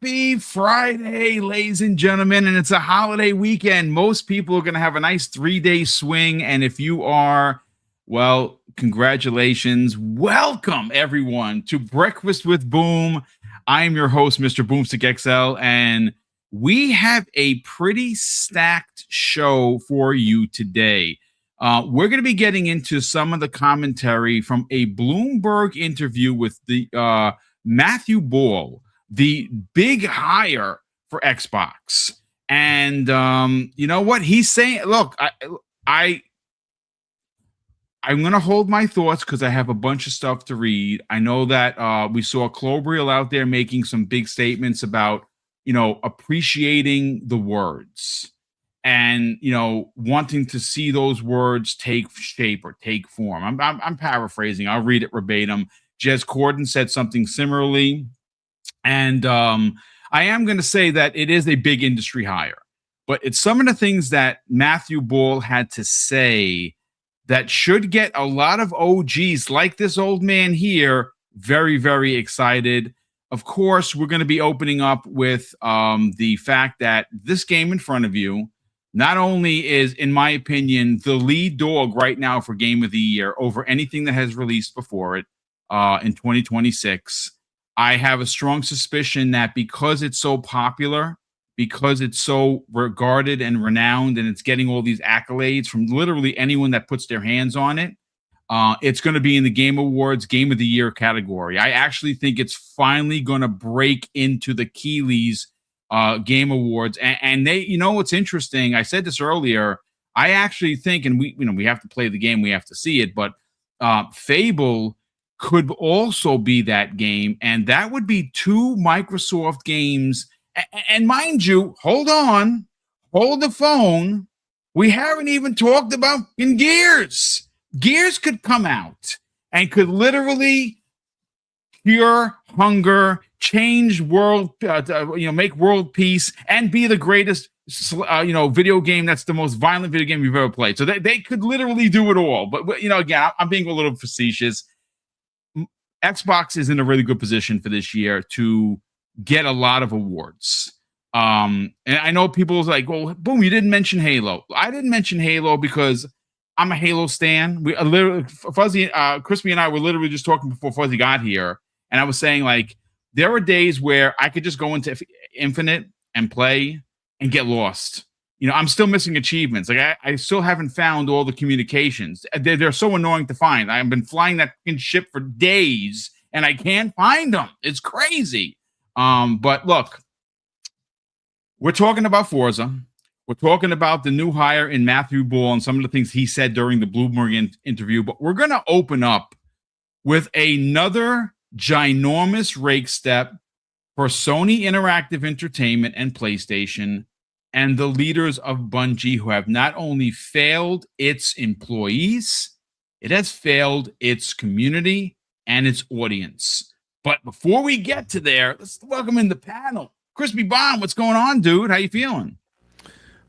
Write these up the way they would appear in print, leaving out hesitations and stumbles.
Happy Friday, ladies and gentlemen, and it's a holiday weekend. Most people are going to have a nice 3-day swing, and if you are, well, congratulations. Welcome, everyone, to Breakfast with Boom. I am your host, Mr. BoomStick XL, and we have a pretty stacked show for you today. We're going to be getting into some of the commentary from a Bloomberg interview with the Mathew Ball, the big hire for Xbox. And you know what he's saying? Look, I'm going to hold my thoughts because I have a bunch of stuff to read. I know that we saw Clobriel out there making some big statements about, appreciating the words and, wanting to see those words take shape or take form. I'm paraphrasing. I'll read it verbatim. Jez Corden said something similarly. And I am going to say that it is a big industry hire, but it's some of the things that Mathew Ball had to say that should get a lot of OGs like this old man here very, very excited. Of course, we're going to be opening up with the fact that this game in front of you not only is, in my opinion, the lead dog right now for Game of the Year over anything that has released before it in 2026. I have a strong suspicion that because it's so popular, because it's so regarded and renowned, and it's getting all these accolades from literally anyone that puts their hands on it, it's going to be in the Game Awards Game of the Year category. I actually think it's finally going to break into the Keeley's Game Awards. And they, what's interesting, I said this earlier, I actually think, and we have to play the game, we have to see it, but Fable could also be that game, and that would be two Microsoft games. And mind you, hold the phone. We haven't even talked about Gears. Gears could come out and could literally cure hunger, change world, make world peace, and be the greatest, video game that's the most violent video game you've ever played. So they could literally do it all. But again, I'm being a little facetious. Xbox is in a really good position for this year to get a lot of awards. And I know people was like, well, Boom, you didn't mention Halo. I didn't mention Halo because I'm a Halo stan. We literally, Fuzzy, Crispy and I were literally just talking before Fuzzy got here. And I was saying, like, there are days where I could just go into Infinite and play and get lost. I'm still missing achievements. Like I still haven't found all the communications. They're so annoying to find. I've been flying that ship for days and I can't find them. It's crazy. But look, we're talking about Forza. We're talking about the new hire in Mathew Ball and some of the things he said during the Bloomberg interview. But we're going to open up with another ginormous rake step for Sony Interactive Entertainment and PlayStation and the leaders of Bungie, who have not only failed its employees, it has failed its community and its audience. But before we get to there, let's welcome in the panel. Crispy Bond, what's going on, dude? How you feeling?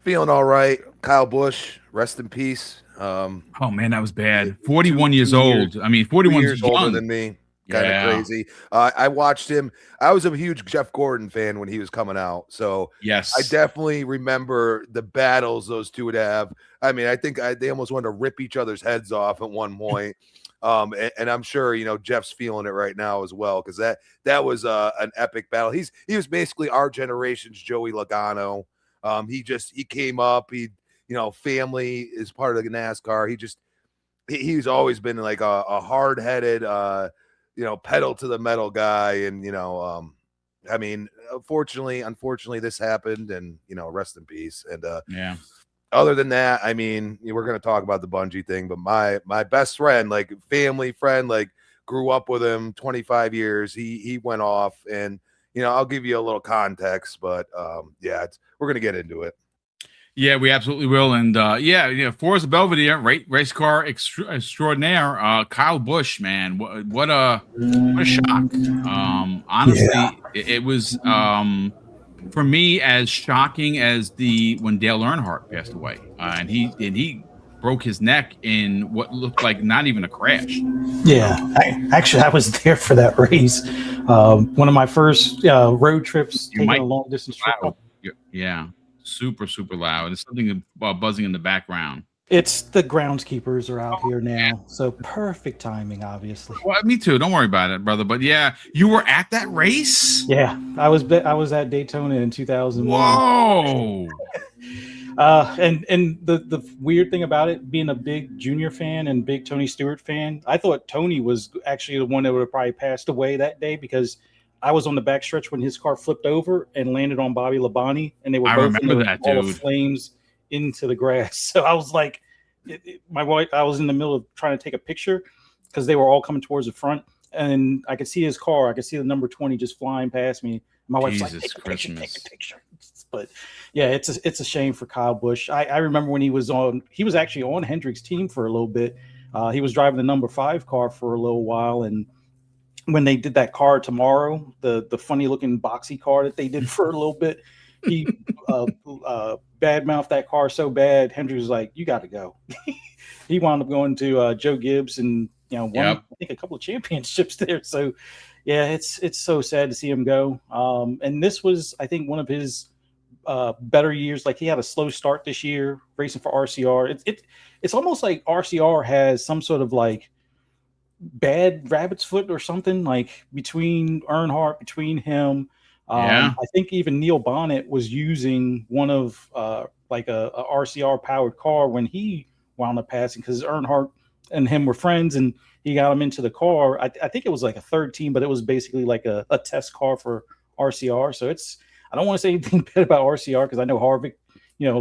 Feeling all right. Kyle Busch, rest in peace. Oh, man, that was bad. 41 years old. I mean, 41 years older than me. Kind of crazy. I watched him. I was a huge Jeff Gordon fan when he was coming out. So yes, I definitely remember the battles those two would have. I mean, I think they almost wanted to rip each other's heads off at one point. And I'm sure, Jeff's feeling it right now as well. Cause that was an epic battle. He was basically our generation's Joey Logano. He came up, family is part of the NASCAR. He's always been like a hard-headed, pedal to the metal guy. And, I mean, unfortunately this happened and, rest in peace. And, yeah, other than that, I mean, we're going to talk about the Bungie thing, but my best friend, like family friend, like grew up with him 25 years. He went off and, I'll give you a little context, but, we're going to get into it. Yeah, we absolutely will. And Forza Belvedere, race car extraordinaire, Kyle Busch, man, what a shock. Honestly, it was for me as shocking as when Dale Earnhardt passed away, and he broke his neck in what looked like not even a crash. Yeah, actually, I was there for that race. One of my first road trips, You taking might a long distance trip. loud. Yeah, super loud. There's something buzzing in the background. It's the groundskeepers are out here now, so perfect timing, obviously. Well, me too. Don't worry about it, brother. But yeah, you were at that race. Yeah, I was at Daytona in 2001. Whoa. And the weird thing about it, being a big Junior fan and big Tony Stewart fan, I thought Tony was actually the one that would have probably passed away that day, because I was on the backstretch when his car flipped over and landed on Bobby Labonte, and they were both in the ball of flames into the grass. So I was like, my wife, I was in the middle of trying to take a picture because they were all coming towards the front, and I could see his car. I could see the number 20 just flying past me. My wife's like, take a picture. But yeah, it's a shame for Kyle Busch. I remember when he was actually on Hendrick's team for a little bit. He was driving the number 5 car for a little while, and when they did that car tomorrow, the funny looking boxy car that they did for a little bit, he badmouthed that car so bad. Hendrick was like, "You got to go." He wound up going to Joe Gibbs and won I think a couple of championships there. So yeah, it's so sad to see him go. And this was, I think, one of his better years. Like, he had a slow start this year racing for RCR. It's almost like RCR has some sort of like bad rabbit's foot or something, like between Earnhardt, between him. I think even Neil Bonnet was using one of like a RCR powered car when he wound up passing, because Earnhardt and him were friends, and he got him into the car. I think it was like a third team, but it was basically like a test car for RCR. So I don't want to say anything bad about RCR, because I know Harvick,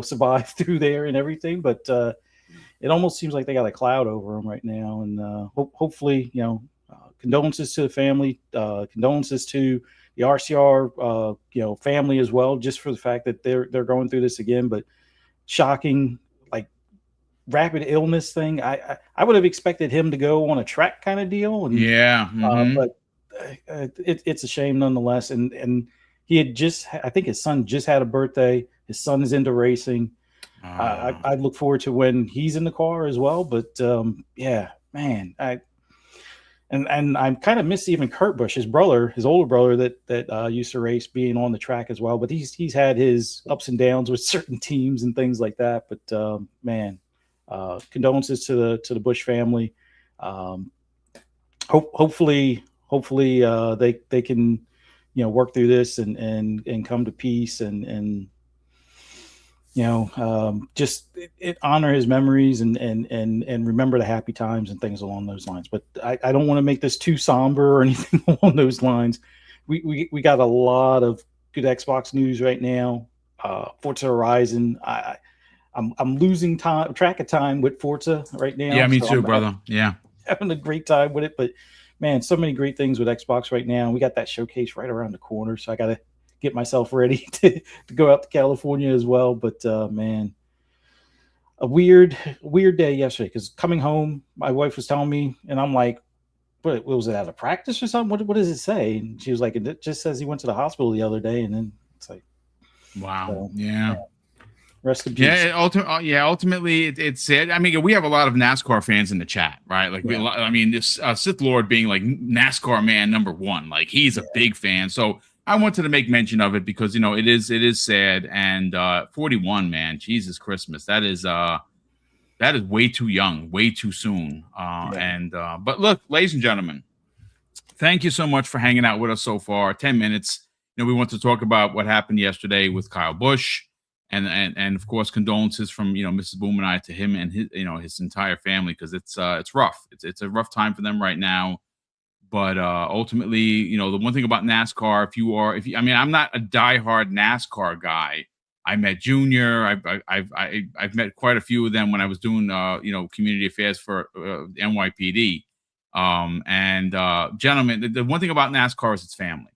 survived through there and everything, but it almost seems like they got a cloud over them right now. And hopefully, condolences to the family, condolences to the RCR, family as well, just for the fact that they're going through this again. But shocking, like, rapid illness thing. I would have expected him to go on a track kind of deal. And, but it's a shame nonetheless. And he had I think his son just had a birthday. His son is into racing. I look forward to when he's in the car as well. But yeah, man, and I kind of miss even Kurt Busch, his older brother that used to race, being on the track as well. But he's had his ups and downs with certain teams and things like that. But man, condolences to the Busch family. Hopefully they can work through this and come to peace and just honor his memories and remember the happy times and things along those lines. But I don't want to make this too somber or anything along those lines. We got a lot of good Xbox news right now. Forza Horizon. I'm losing track of time with Forza right now. Yeah, me too, brother. Yeah, having a great time with it. But man, so many great things with Xbox right now. We got that showcase right around the corner, so I got to get myself ready to go out to California as well. But man, a weird day yesterday, because coming home, my wife was telling me, and I'm like, what was it, out of practice or something? What does it say? And she was like, it just says he went to the hospital the other day. And then it's like, wow. So, yeah. Rest in peace. Yeah, ultimately, it's sad. I mean, we have a lot of NASCAR fans in the chat, right? Like, this Sith Lord being like NASCAR man number 1, like he's a big fan. So I wanted to make mention of it because it is sad. And 41, man, Jesus Christmas, that is way too young, way too soon. But look, ladies and gentlemen, thank you so much for hanging out with us so far. 10 minutes. We want to talk about what happened yesterday with Kyle Busch. And of course, condolences from Mrs. Boom and I to him and his entire family, because it's rough. It's a rough time for them right now. But ultimately, the one thing about NASCAR, I'm not a diehard NASCAR guy. I met Junior. I've met quite a few of them when I was doing community affairs for NYPD. Gentlemen, the one thing about NASCAR is it's family.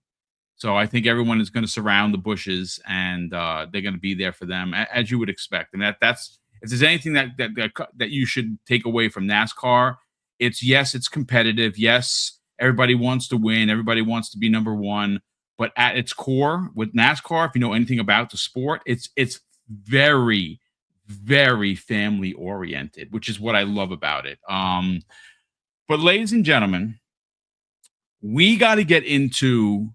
So I think everyone is going to surround the Bushes, and they're going to be there for them, as you would expect. And that's if there's anything that you should take away from NASCAR, it's competitive. Yes, everybody wants to win. Everybody wants to be number 1. But at its core, with NASCAR, if you know anything about the sport, it's very, very family oriented, which is what I love about it. But ladies and gentlemen, we got to get into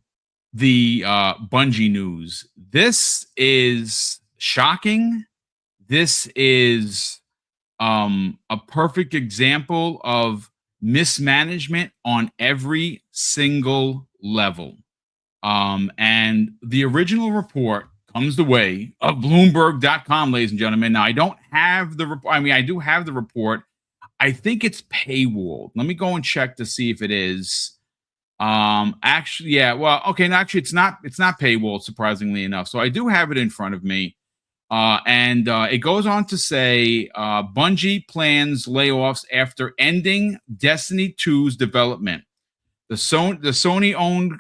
the Bungie news. This is shocking. This is a perfect example of mismanagement on every single level. And the original report comes the way of Bloomberg.com, ladies and gentlemen. Now, I don't have the report. I mean, I do have the report. I think it's paywalled. Let me go and check to see if it is. Actually, yeah. Well, okay. No, actually, it's not paywalled, surprisingly enough. So I do have it in front of me. And it goes on to say Bungie plans layoffs after ending Destiny 2's development. The Sony-owned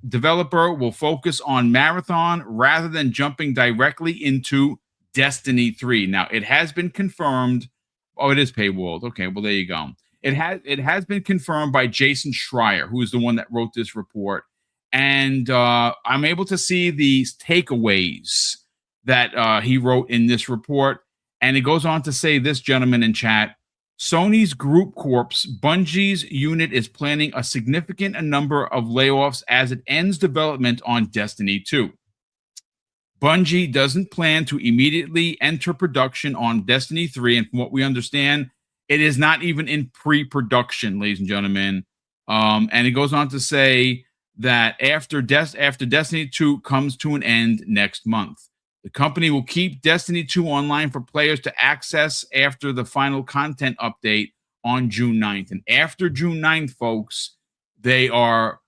developer will focus on Marathon rather than jumping directly into Destiny 3. Now, it has been confirmed. Oh, it is paywalled. Okay, well, there you go. It has been confirmed by Jason Schreier, who is the one that wrote this report. And I'm able to see these takeaways that he wrote in this report. And it goes on to say this, gentleman in chat, Sony's Group Corp's Bungie's unit is planning a significant number of layoffs as it ends development on Destiny 2. Bungie doesn't plan to immediately enter production on Destiny 3. And from what we understand, it is not even in pre-production, ladies and gentlemen. And it goes on to say that after Destiny 2 comes to an end next month, the company will keep Destiny 2 online for players to access after the final content update on June 9th. And after June 9th, folks, they are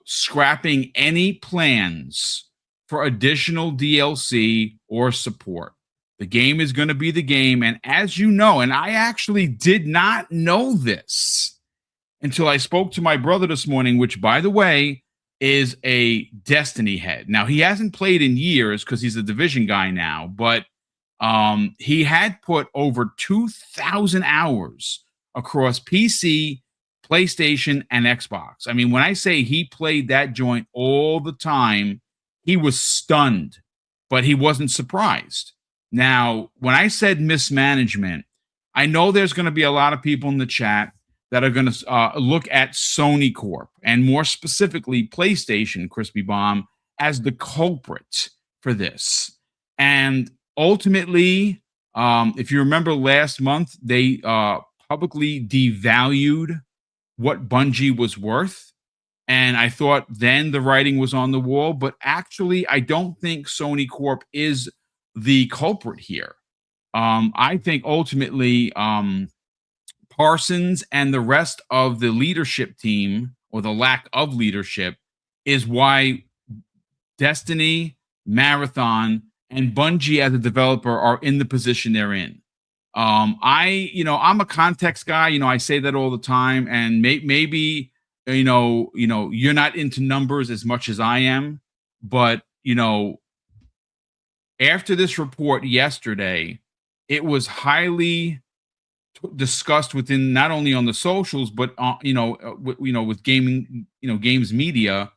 scrapping any plans for additional DLC or support. The game is going to be the game. And as you know, and I actually did not know this until I spoke to my brother this morning, which, by the way, is a Destiny head. Now, he hasn't played in years because he's a Division guy now, but he had put over 2,000 hours across PC, PlayStation, and Xbox. I mean, when I say he played that joint all the time, he was stunned, but he wasn't surprised. Now, when I said mismanagement, I know there's going to be a lot of people in the chat that are going to look at Sony Corp and more specifically PlayStation, Crispy Bomb, as the culprit for this. And ultimately, if you remember last month, they publicly devalued what Bungie was worth. And I thought then the writing was on the wall, but actually, I don't think Sony Corp is the culprit here. I think ultimately, Parsons and the rest of the leadership team, or the lack of leadership, is why Destiny, Marathon, and Bungie as a developer are in the position they're in. I'm a context guy. I say that all the time, and maybe you're not into numbers as much as I am, but after this report yesterday, it was highly discussed within, not only on the socials, but with gaming, games media,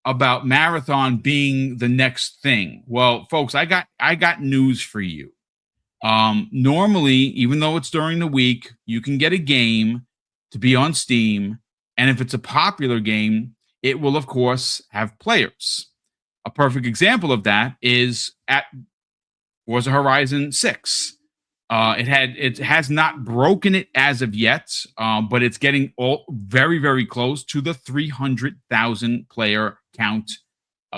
about Marathon being the next thing. Well, folks, I got news for you. Normally, even though it's during the week, you can get a game to be on Steam, and if it's a popular game, it will of course have players. A perfect example of that is at Forza Horizon 6. It has not broken it as of yet, but it's getting very, very close to the 300,000 player count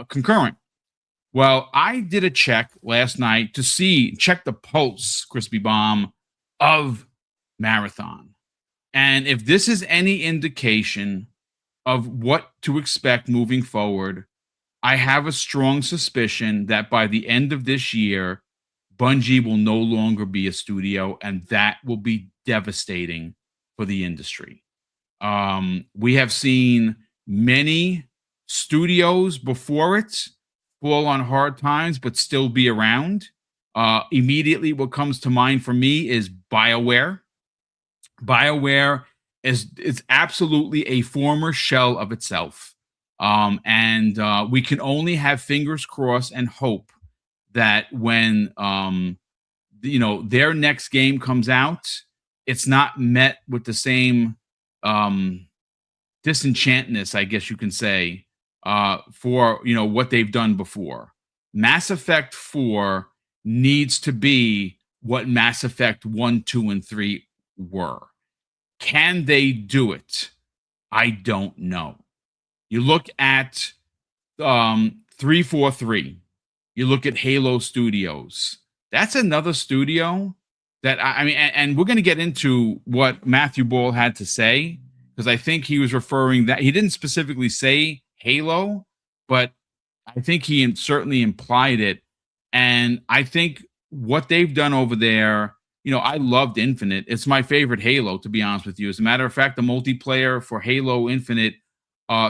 concurrent. Well, I did a check last night to check the pulse, Crispy Bomb, of Marathon. And if this is any indication of what to expect moving forward, I have a strong suspicion that by the end of this year, Bungie will no longer be a studio, and that will be devastating for the industry. We have seen many studios before it fall on hard times, but still be around. Immediately, what comes to mind for me is BioWare. BioWare is absolutely a former shell of itself. And we can only have fingers crossed and hope that when their next game comes out, it's not met with the same disenchantness, I guess you can say, for what they've done before. Mass Effect 4 needs to be what Mass Effect 1, 2, and 3 were. Can they do it? I don't know. You look at 343. You look at Halo Studios. That's another studio that I mean, and we're going to get into what Mathew Ball had to say, because I think he was referring that he didn't specifically say Halo, but I think he certainly implied it. And I think what they've done over there, I loved Infinite. It's my favorite Halo, to be honest with you. As a matter of fact, the multiplayer for Halo Infinite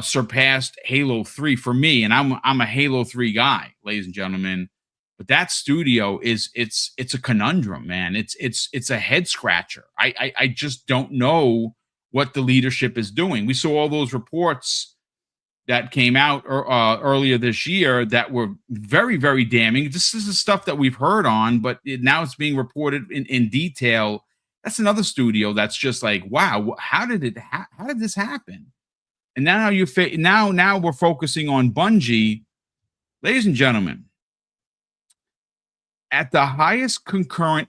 surpassed Halo 3 for me, and I'm a Halo 3 guy, ladies and gentlemen. But that studio it's a conundrum, man. It's a head scratcher. I just don't know what the leadership is doing. We saw all those reports that came out earlier this year that were very, very damning. This is the stuff that we've heard on, but now it's being reported in detail. That's another studio that's just like, wow, how did this happen? And now now we're focusing on Bungie, ladies and gentlemen. At the highest concurrent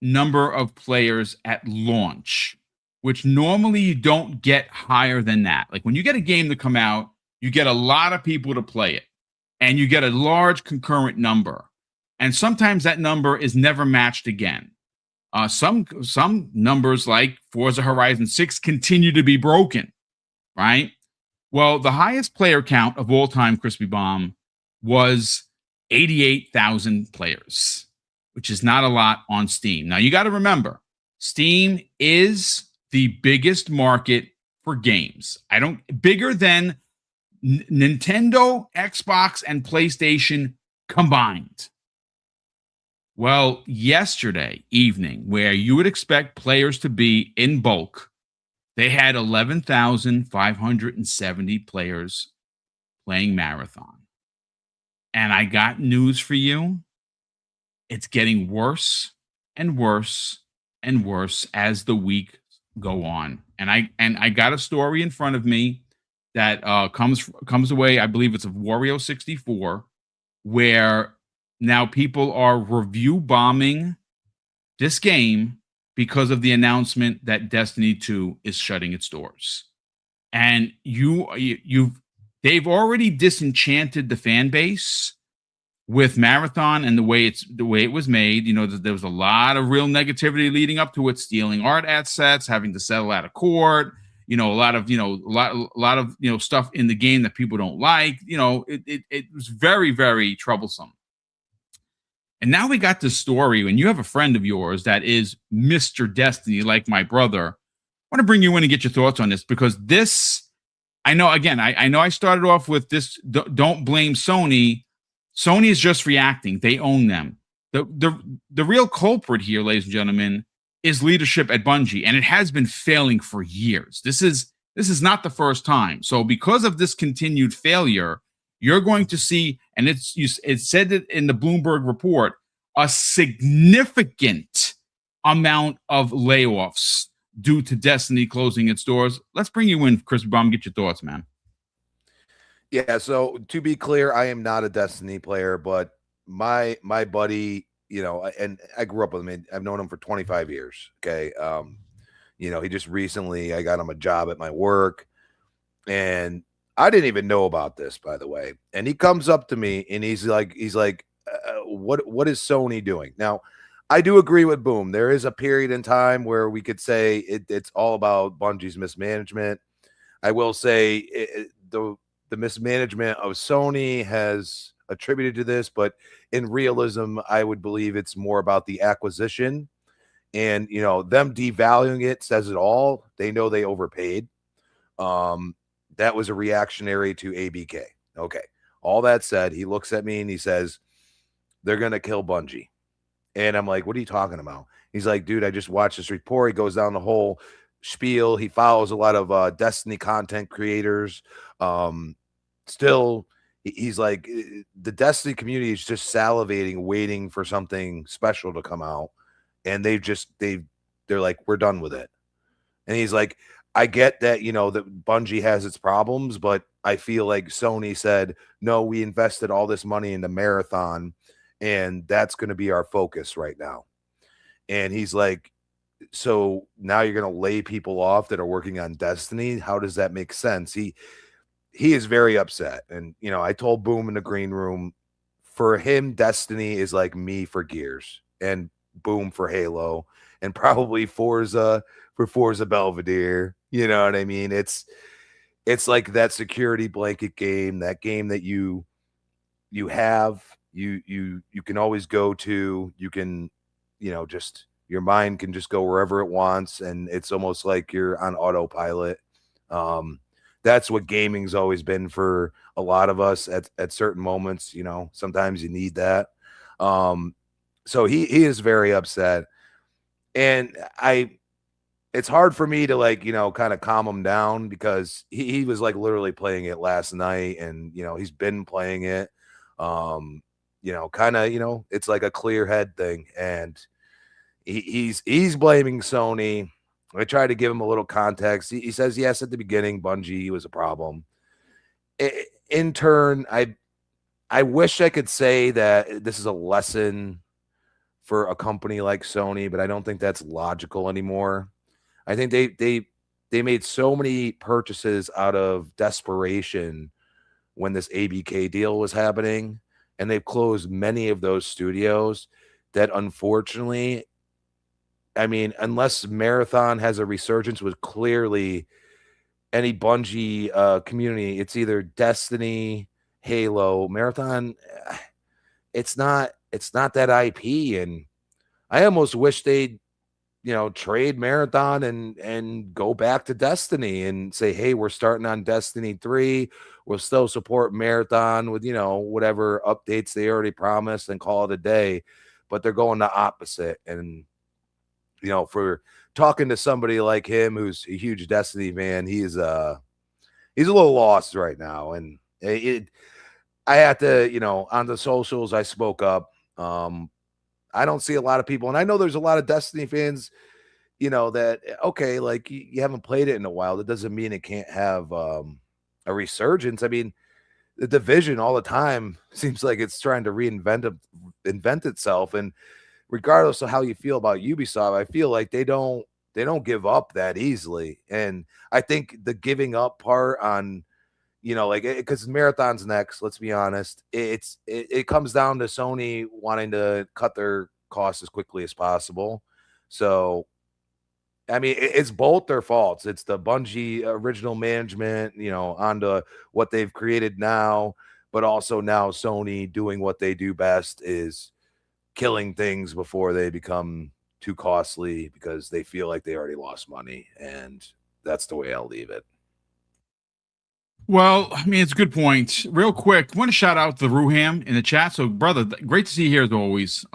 number of players at launch, which normally you don't get higher than that. Like when you get a game to come out, you get a lot of people to play it, and you get a large concurrent number. And sometimes that number is never matched again. Some numbers like Forza Horizon 6 continue to be broken, right? Well, the highest player count of all time, Crispy Bomb, was 88,000 players, which is not a lot on Steam. Now, you got to remember, Steam is the biggest market for games. Bigger than Nintendo, Xbox, and PlayStation combined. Well, yesterday evening, where you would expect players to be in bulk, they had 11,570 players playing Marathon. And I got news for you. It's getting worse and worse and worse as the week go on. And I got a story in front of me that comes away, I believe it's of Wario 64, where now people are review bombing this game because of the announcement that Destiny 2 is shutting its doors. And they've already disenchanted the fan base with Marathon and the way it was made. There was a lot of real negativity leading up to it, stealing art assets, having to settle out of court, a lot of stuff in the game that people don't like. It was very, very troublesome. And now we got this story, and you have a friend of yours that is Mr. Destiny, like my brother. I want to bring you in and get your thoughts on this, because this, I know I started off with this, don't blame Sony. Sony is just reacting. They own them. The real culprit here, ladies and gentlemen, is leadership at Bungie, and it has been failing for years. This is not the first time. So because of this continued failure, you're going to see, and it said it in the Bloomberg report, a significant amount of layoffs due to Destiny closing its doors. Let's bring you in, Chris Baum, get your thoughts, man. Yeah, so to be clear, I am not a Destiny player, but my buddy, and I grew up with him. I've known him for 25 years. Okay. He just recently, I got him a job at my work, and I didn't even know about this, by the way. And he comes up to me and he's like, what is Sony doing? Now, I do agree with Boom. There is a period in time where we could say it's all about Bungie's mismanagement. I will say the mismanagement of Sony has attributed to this, but in realism, I would believe it's more about the acquisition, and them devaluing it says it all. They know they overpaid. That was a reactionary to ABK. Okay. All that said, he looks at me and he says, they're going to kill Bungie. And I'm like, what are you talking about? He's like, dude, I just watched this report. He goes down the whole spiel. He follows a lot of Destiny content creators. Still, he's like, the Destiny community is just salivating, waiting for something special to come out, and they're like, we're done with it. And he's like, I get that, that Bungie has its problems, but I feel like Sony said, no, we invested all this money into Marathon, and that's going to be our focus right now. And he's like, so now you're going to lay people off that are working on Destiny? How does that make sense? He is very upset. And, I told Boom in the green room, for him, Destiny is like me for Gears, and Boom for Halo, and probably Forza for Forza Belvedere. You know what I mean? It's like that security blanket game, that game that you have, you can always go to, you can, just your mind can just go wherever it wants, and it's almost like you're on autopilot. That's what gaming's always been for a lot of us at certain moments. Sometimes you need that. So he is very upset, and it's hard for me to kind of calm him down, because he was like literally playing it last night, and he's been playing it. Kind of, it's like a clear head thing, and he's blaming Sony. I tried to give him a little context. He says, yes, at the beginning, Bungie was a problem. In turn, I wish I could say that this is a lesson for a company like Sony, but I don't think that's logical anymore. I think they made so many purchases out of desperation when this ABK deal was happening, and they've closed many of those studios that, unfortunately, I mean, unless Marathon has a resurgence with clearly any Bungie community, it's either Destiny, Halo, Marathon. It's not that IP, and I almost wish they'd trade Marathon and go back to Destiny and say, hey, we're starting on Destiny 3. We'll still support Marathon with whatever updates they already promised, and call it a day. But they're going the opposite. And for talking to somebody like him who's a huge Destiny fan, he's a little lost right now. And I had to, on the socials, I spoke up. I don't see a lot of people, and I know there's a lot of Destiny fans, that, okay, like you haven't played it in a while. That doesn't mean it can't have a resurgence. I mean, the Division all the time seems like it's trying to invent itself. And regardless of how you feel about Ubisoft, I feel like they don't give up that easily. And I think the giving up part on, because Marathon's next, let's be honest, it comes down to Sony wanting to cut their costs as quickly as possible. So, I mean, it's both their faults. It's the Bungie original management, onto what they've created now, but also now Sony doing what they do best, is killing things before they become too costly, because they feel like they already lost money. And that's the way I'll leave it. Well, I mean, it's a good point. Real quick, I want to shout out to Ruham in the chat. So, brother, great to see you here as always.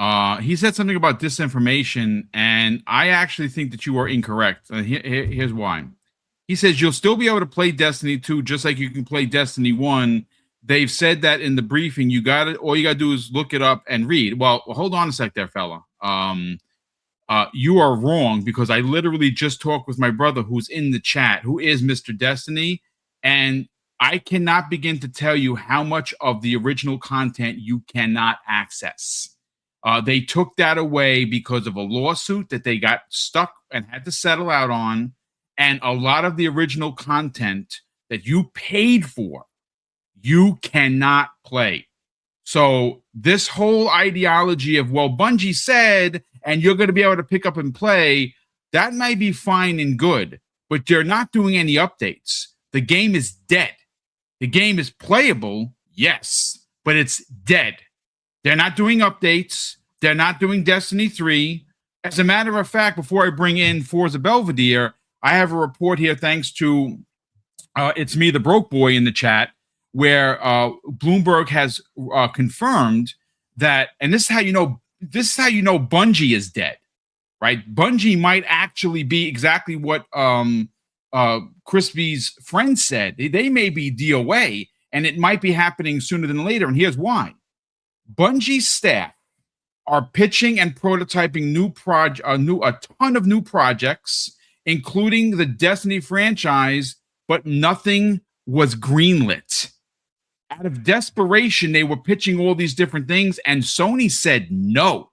He said something about disinformation, and I actually think that you are incorrect. Here's why. He says you'll still be able to play Destiny 2 just like you can play Destiny 1. They've said that in the briefing. All you got to do is look it up and read. Well, hold on a sec there, fella. You are wrong, because I literally just talked with my brother who's in the chat, who is Mr. Destiny, and I cannot begin to tell you how much of the original content you cannot access. They took that away because of a lawsuit that they got stuck and had to settle out on. And a lot of the original content that you paid for, you cannot play. So this whole ideology of, well, Bungie said, and you're going to be able to pick up and play, that might be fine and good, but they're not doing any updates. The game is dead. The game is playable, yes, but it's dead. They're not doing updates. They're not doing Destiny 3. As a matter of fact, before I bring in Forza Belvedere, I have a report here, thanks to It's Me, the Broke Boy, in the chat, where Bloomberg has confirmed that, and this is how you know Bungie is dead, right? Bungie might actually be exactly what Crispy's friend said. They may be DOA, and it might be happening sooner than later. And here's why. Bungie staff are pitching and prototyping a ton of new projects, including the Destiny franchise, but nothing was greenlit. Out of desperation, they were pitching all these different things, and Sony said no.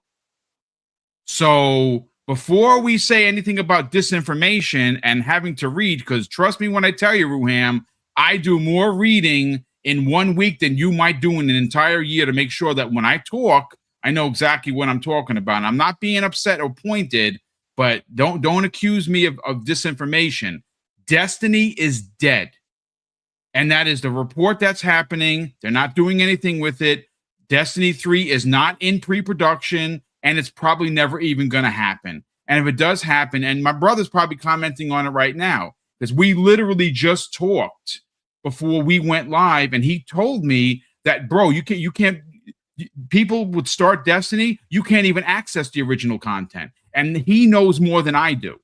So before we say anything about disinformation and having to read, because trust me when I tell you, Ruham, I do more reading in 1 week than you might do in an entire year to make sure that when I talk, I know exactly what I'm talking about. And I'm not being upset or pointed, but don't accuse me of disinformation. Destiny is dead. And that is the report that's happening. They're not doing anything with it. Destiny 3 is not in pre-production, and it's probably never even going to happen. And if it does happen, and my brother's probably commenting on it right now, because we literally just talked before we went live, and he told me that, bro, you can't, people would start Destiny, you can't even access the original content. And he knows more than I do.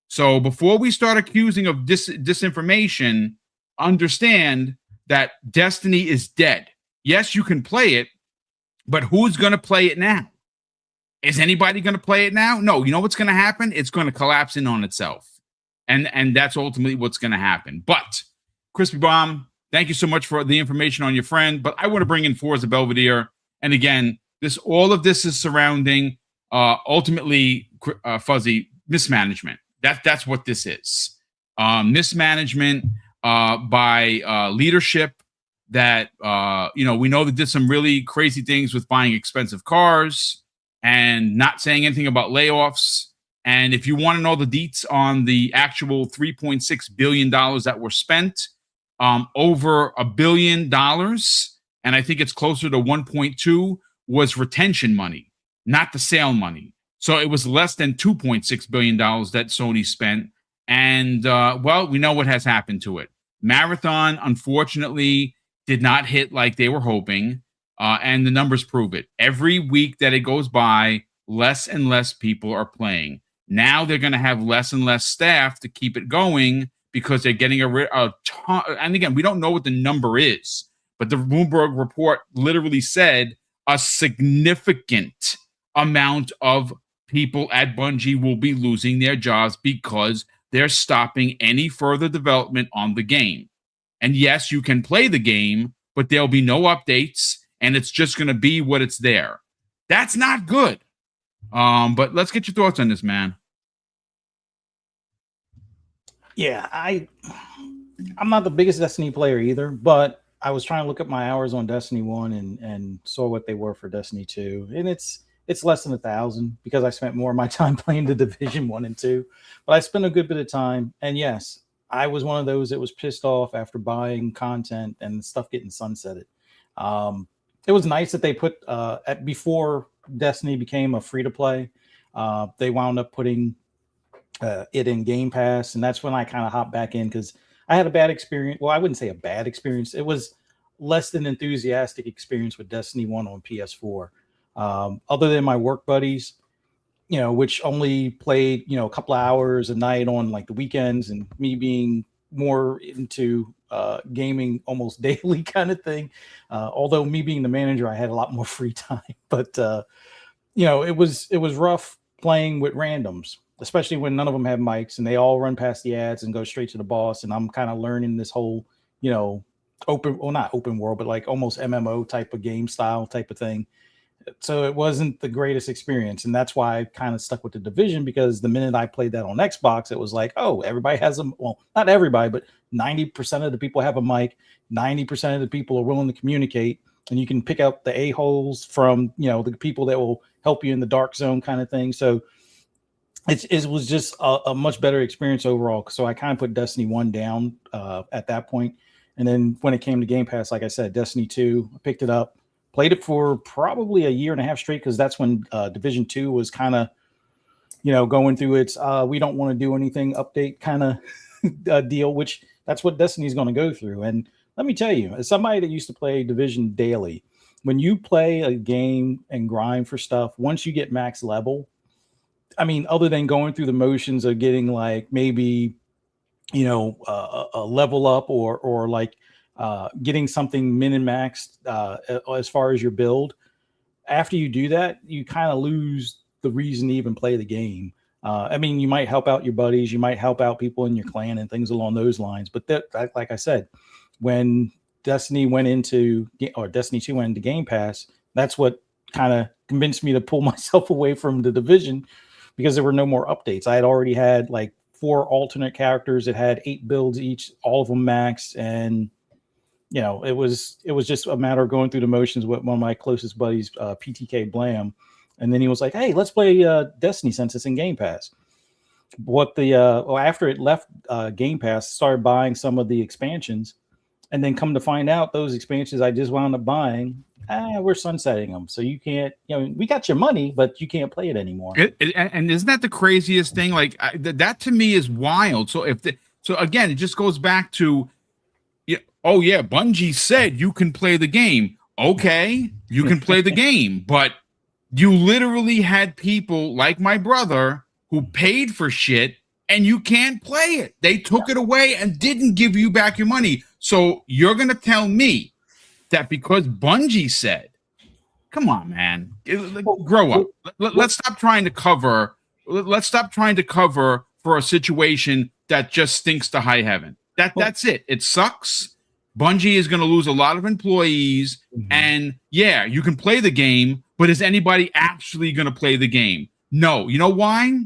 So before we start accusing of disinformation, understand that Destiny is dead. Yes, you can play it, but who's going to play it now? Is anybody going to play it now? No. You know what's going to happen? It's going to collapse in on itself. And that's ultimately what's going to happen. But Crispy Bomb, thank you so much for the information on your friend. But I want to bring in Forza Belvedere. And again, all of this is surrounding ultimately Fuzzy mismanagement. That's what this is. Mismanagement by leadership that we know that did some really crazy things with buying expensive cars and not saying anything about layoffs. And if you want to know the deets on the actual $3.6 billion that were spent, over $1 billion, and I think it's closer to 1.2, was retention money, not the sale money. So it was less than $2.6 billion that Sony spent. And, well, we know what has happened to it. Marathon, unfortunately, did not hit like they were hoping. And the numbers prove it. Every week that it goes by, less and less people are playing. Now they're going to have less and less staff to keep it going because they're getting a ton. And again, we don't know what the number is, but the Bloomberg report literally said a significant amount of people at Bungie will be losing their jobs because they're stopping any further development on the game. And yes, you can play the game, but there'll be no updates, and it's just going to be what it's there. That's not good. But let's get your thoughts on this, man. Yeah, I'm not the biggest Destiny player either, but I was trying to look at my hours on Destiny 1 and saw what they were for Destiny 2. And it's less than 1,000 because I spent more of my time playing the Division 1 and 2. But I spent a good bit of time. And yes, I was one of those that was pissed off after buying content and stuff getting sunsetted. It was nice that they put before Destiny became a free-to-play, they wound up putting it in Game Pass, and that's when I kind of hopped back in because I had a bad experience. Well, I wouldn't say a bad experience. It was less than enthusiastic experience with Destiny 1 on PS4. Other than my work buddies, which only played, a couple of hours a night on like the weekends, and me being more into gaming almost daily kind of thing. Although me being the manager, I had a lot more free time, but it was rough playing with randoms, especially when none of them have mics and they all run past the ads and go straight to the boss. And I'm kind of learning this whole, not open world, but like almost MMO type of game style type of thing. So it wasn't the greatest experience. And that's why I kind of stuck with the Division, because the minute I played that on Xbox, it was like, oh, everybody has them. Well, not everybody, but 90% of the people have a mic. 90% of the people are willing to communicate. And you can pick out the a-holes from, the people that will help you in the dark zone kind of thing. So it was just a much better experience overall. So I kind of put Destiny 1 down at that point. And then when it came to Game Pass, like I said, Destiny 2, I picked it up. Played it for probably a year and a half straight, because that's when Division 2 was kind of, going through its we don't want to do anything update kind of deal, which that's what Destiny's going to go through. And let me tell you, as somebody that used to play Division daily, when you play a game and grind for stuff, once you get max level, I mean, other than going through the motions of getting like maybe, a level up or like getting something min and maxed as far as your build. After you do that, you kind of lose the reason to even play the game. I mean, you might help out your buddies, you might help out people in your clan and things along those lines. But that, like I said, when Destiny 2 went into Game Pass, that's what kind of convinced me to pull myself away from the Division, because there were no more updates. I had already had like 4 alternate characters that had 8 builds each, all of them maxed, and you know, it was just a matter of going through the motions with one of my closest buddies, PTK Blam. And then he was like, hey, let's play Destiny since it's in Game Pass. After it left Game Pass, started buying some of the expansions, and then come to find out those expansions I just wound up buying, we're sunsetting them. So you can't, we got your money, but you can't play it anymore. And isn't that the craziest thing? Like that to me is wild. So so again, it just goes back to, oh yeah, Bungie said you can play the game. Okay, you can play the game, but you literally had people like my brother who paid for shit and you can't play it. They took it away and didn't give you back your money. So you're going to tell me that because Bungie said, come on, man, grow up. Let's stop trying to cover. Let's stop trying to cover for a situation that just stinks to high heaven. That's it. It sucks. Bungie is going to lose a lot of employees, and yeah, you can play the game, but is anybody actually going to play the game? No. You know why?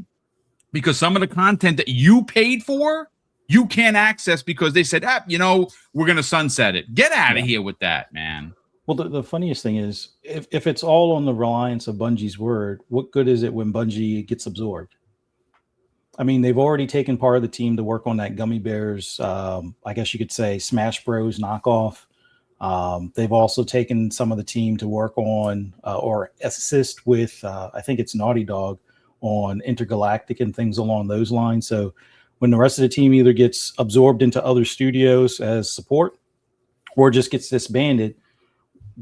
Because some of the content that you paid for, you can't access because they said, we're going to sunset it. Get out of here with that, man. Well, the funniest thing is, if it's all on the reliance of Bungie's word, what good is it when Bungie gets absorbed? I mean, they've already taken part of the team to work on that Gummy Bears, I guess you could say Smash Bros knockoff. They've also taken some of the team to work on or assist with, I think it's Naughty Dog, on Intergalactic and things along those lines. So when the rest of the team either gets absorbed into other studios as support or just gets disbanded,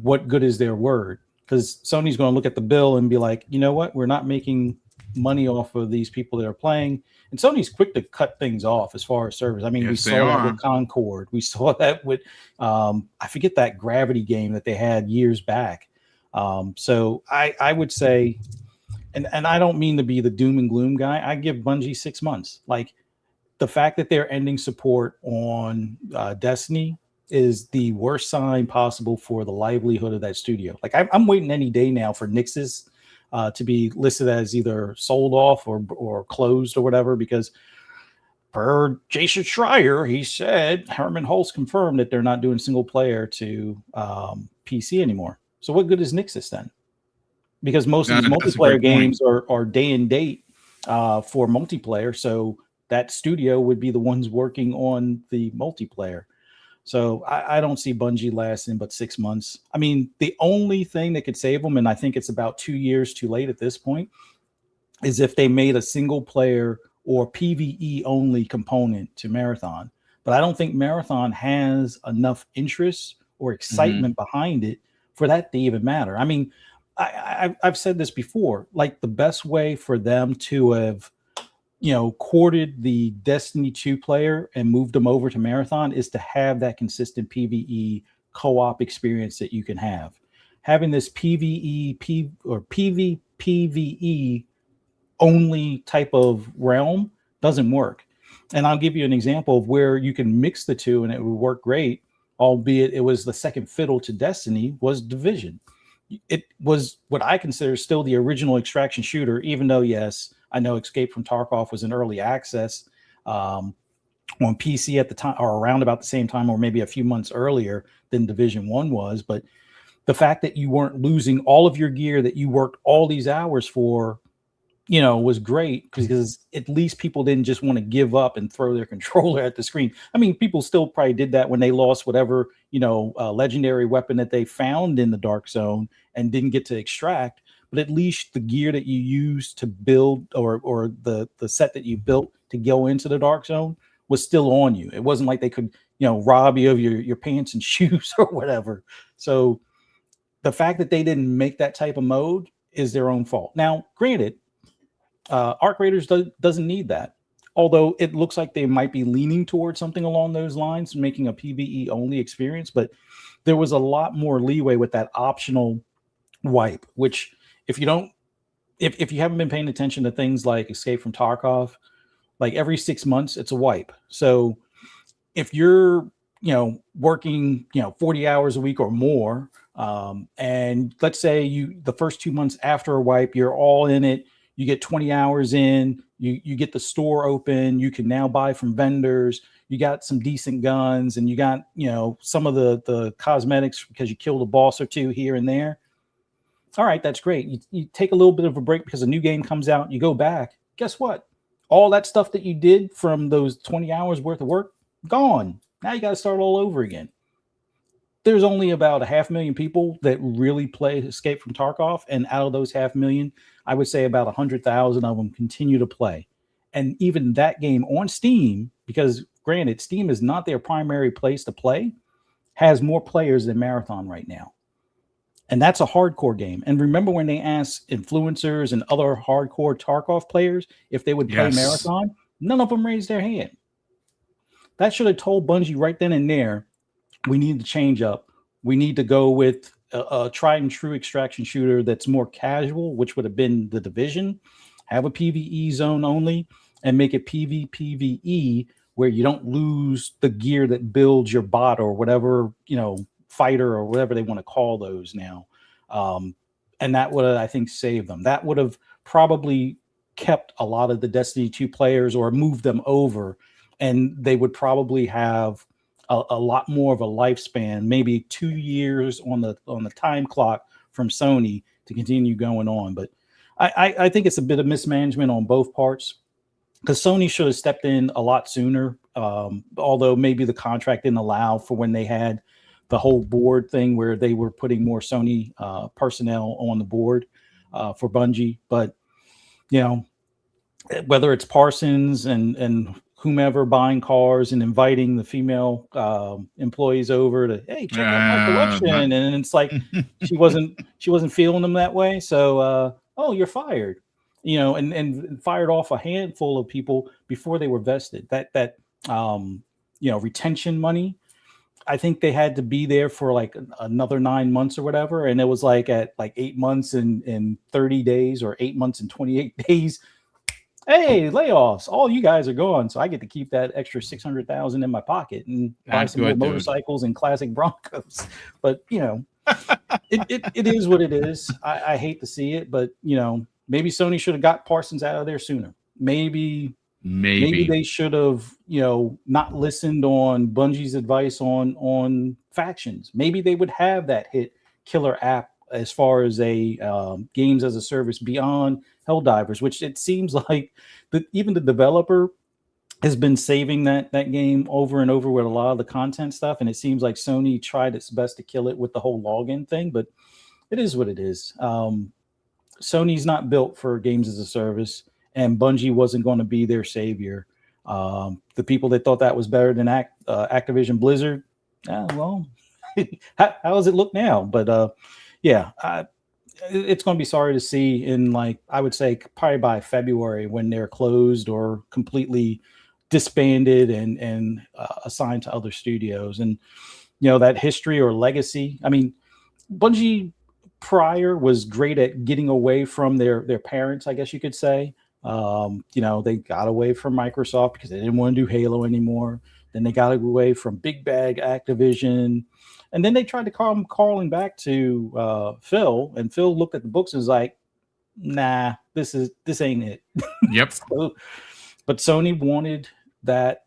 what good is their word? Because Sony's going to look at the bill and be like, you know what? We're not making money off of these people that are playing. And Sony's quick to cut things off as far as servers. I mean, yes, we saw that with Concord. We saw that with, I forget that Gravity game that they had years back. So I would say, and I don't mean to be the doom and gloom guy, I give Bungie 6 months. Like, the fact that they're ending support on Destiny is the worst sign possible for the livelihood of that studio. Like, I'm waiting any day now for Nixus to be listed as either sold off or closed or whatever, because per Jason Schreier, he said Herman Hulse confirmed that they're not doing single player to PC anymore. So what good is Nixus then? Because most of these multiplayer games are day and date for multiplayer. So that studio would be the ones working on the multiplayer. So I don't see Bungie lasting but 6 months. I mean, the only thing that could save them, and I think it's about 2 years too late at this point, is if they made a single player or PvE only component to Marathon. But I don't think Marathon has enough interest or excitement behind it for that to even matter. I mean, I've said this before, like the best way for them to have, courted the Destiny 2 player and moved them over to Marathon is to have that consistent PvE co-op experience that you can have. Having this PvE PvE only type of realm doesn't work. And I'll give you an example of where you can mix the two and it would work great, albeit it was the second fiddle to Destiny, was Division. It was what I consider still the original extraction shooter, even though, yes, I know Escape from Tarkov was in early access on PC at the time, or around about the same time, or maybe a few months earlier than Division 1 was. But the fact that you weren't losing all of your gear that you worked all these hours for, was great, because at least people didn't just want to give up and throw their controller at the screen. I mean, people still probably did that when they lost whatever, legendary weapon that they found in the Dark Zone and didn't get to extract. But at least the gear that you used to build or the set that you built to go into the Dark Zone was still on you. It wasn't like they could, rob you of your pants and shoes or whatever. So the fact that they didn't make that type of mode is their own fault. Now, granted, Arc Raiders doesn't need that. although it looks like they might be leaning towards something along those lines, making a PvE only experience. But there was a lot more leeway with that optional wipe, which if you haven't been paying attention to things like Escape from Tarkov, like every 6 months, it's a wipe. So if you're, working, 40 hours a week or more, and let's say the first 2 months after a wipe, you're all in it, you get 20 hours in, you get the store open, you can now buy from vendors, you got some decent guns, and you got, some of the cosmetics because you killed a boss or two here and there. All right, that's great. You take a little bit of a break because a new game comes out, you go back. Guess what? All that stuff that you did from those 20 hours worth of work, gone. Now you got to start all over again. There's only about 500,000 people that really play Escape from Tarkov, and out of those 500,000, I would say about 100,000 of them continue to play. And even that game on Steam, because granted, Steam is not their primary place to play, has more players than Marathon right now. And that's a hardcore game. And remember when they asked influencers and other hardcore Tarkov players if they would play Marathon? None of them raised their hand. That should have told Bungie right then and there, we need to change up. We need to go with a tried and true extraction shooter that's more casual, which would have been The Division. Have a PvE zone only and make it PvPvE, where you don't lose the gear that builds your bot or whatever, fighter or whatever they want to call those now. And that would have, I think, saved them. That would have probably kept a lot of the Destiny 2 players or moved them over, and they would probably have a lot more of a lifespan, maybe 2 years on the time clock from Sony to continue going on. But I think it's a bit of mismanagement on both parts, because Sony should have stepped in a lot sooner, although maybe the contract didn't allow for when they had the whole board thing where they were putting more Sony personnel on the board for Bungie. But, whether it's Parsons and whomever buying cars and inviting the female employees over to, hey, check out my collection. And it's like, she wasn't feeling them that way. So, you're fired, and fired off a handful of people before they were vested. That retention money, I think they had to be there for like another 9 months or whatever. And it was like at like 8 months and 30 days or 8 months and 28 days. Hey, layoffs! All you guys are gone, so I get to keep that extra 600,000 in my pocket and buy some more motorcycles and classic Broncos. But it is what it is. I hate to see it, but maybe Sony should have got Parsons out of there sooner. Maybe they should have not listened on Bungie's advice on factions. Maybe they would have that hit killer app as far as a games as a service beyond Helldivers, which it seems like even the developer has been saving that game over and over with a lot of the content stuff. And it seems like Sony tried its best to kill it with the whole login thing, but it is what it is. Sony's not built for games as a service, and Bungie wasn't going to be their savior. The people that thought that was better than Activision Blizzard, how does it look now? But it's going to be sorry to see in, like, I would say probably by February when they're closed or completely disbanded and assigned to other studios. And, that history or legacy. I mean, Bungie prior was great at getting away from their parents, I guess you could say. They got away from Microsoft because they didn't want to do Halo anymore. Then they got away from Big Bag Activision. And then they tried to call him calling back to Phil, and Phil looked at the books and was like, nah, this ain't it. Yep. But Sony wanted that,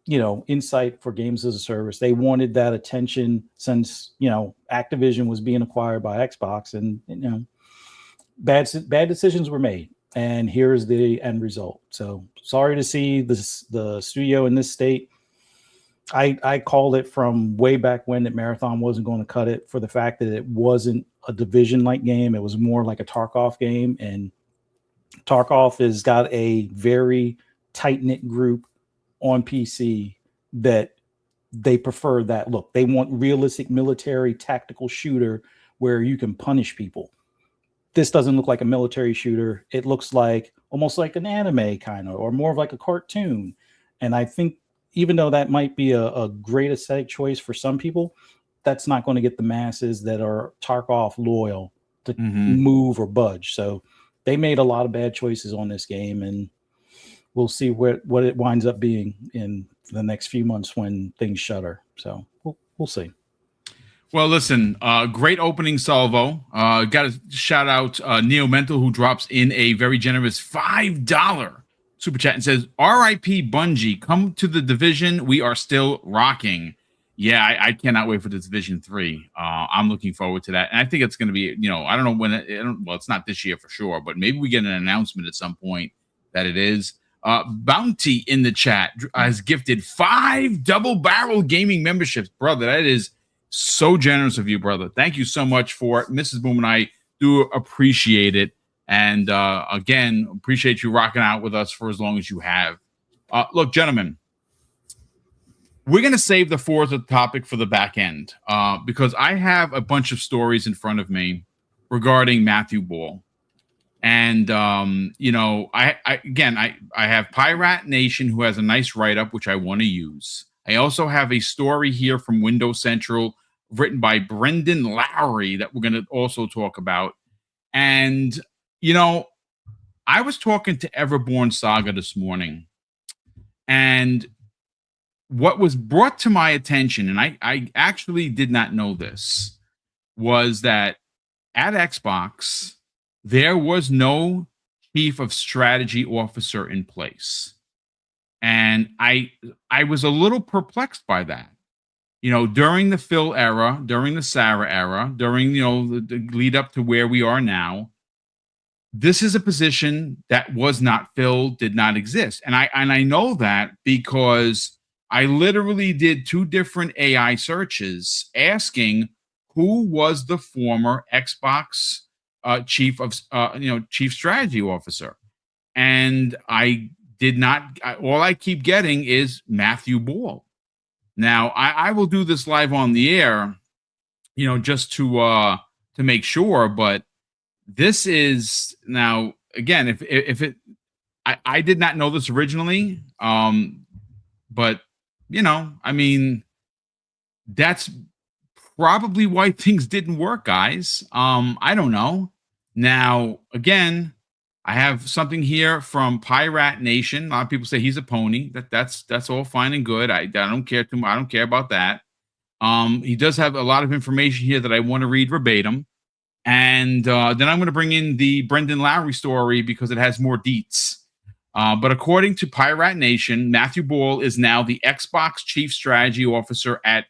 insight for games as a service. They wanted that attention since, Activision was being acquired by Xbox, and, bad decisions were made. And here's the end result. So sorry to see the studio in this state. I called it from way back when that Marathon wasn't going to cut it, for the fact that it wasn't a Division-like game. It was more like a Tarkov game, and Tarkov has got a very tight-knit group on PC that they prefer that look. They want realistic military tactical shooter where you can punish people. This doesn't look like a military shooter. It looks like almost like an anime kind of, or more of like a cartoon. And I think even though that might be a great aesthetic choice for some people, that's not going to get the masses that are Tarkov loyal to move or budge. So they made a lot of bad choices on this game, and we'll see what it winds up being in the next few months when things shutter. So we'll see. Well, listen, great opening salvo. Got to shout out Neo Mental, who drops in a very generous $5 super chat and says, "R.I.P. Bungie, come to the Division. We are still rocking." Yeah, I cannot wait for the Division 3. I'm looking forward to that. And I think it's going to be, I don't know when, it's not this year for sure, but maybe we get an announcement at some point that it is. Bounty in the chat has gifted 5 double barrel gaming memberships. Brother, that is so generous of you, brother. Thank you so much for it. Mrs. Boom and I do appreciate it. And again, appreciate you rocking out with us for as long as you have. Look, gentlemen, we're going to save the Forza topic for the back end because I have a bunch of stories in front of me regarding Mathew Ball. And, I have Pirate Nation, who has a nice write-up, which I want to use. I also have a story here from Windows Central written by Brendan Lowry that we're going to also talk about. And, I was talking to Everborn Saga this morning, and what was brought to my attention, and I actually did not know this, was that at Xbox, there was no chief of strategy officer in place. And I was a little perplexed by that. During the Phil era, during the Sarah era, during, the lead up to where we are now, this is a position that was not filled, did not exist. And I know that because I literally did 2 different AI searches asking who was the former Xbox chief strategy officer. And I did not, all I keep getting is Mathew Ball. Now I will do this live on the air, just to make sure, but this is now, again, if it, I did not know this originally. But that's probably why things didn't work, guys. I don't know. Now, again, I have something here from Pirate Nation. A lot of people say he's a pony. That's all fine and good. I don't care too much. I don't care about that. He does have a lot of information here that I want to read verbatim. And then I'm going to bring in the Brendan Lowry story because it has more deets. But according to Pirate Nation, Mathew Ball is now the Xbox Chief Strategy Officer at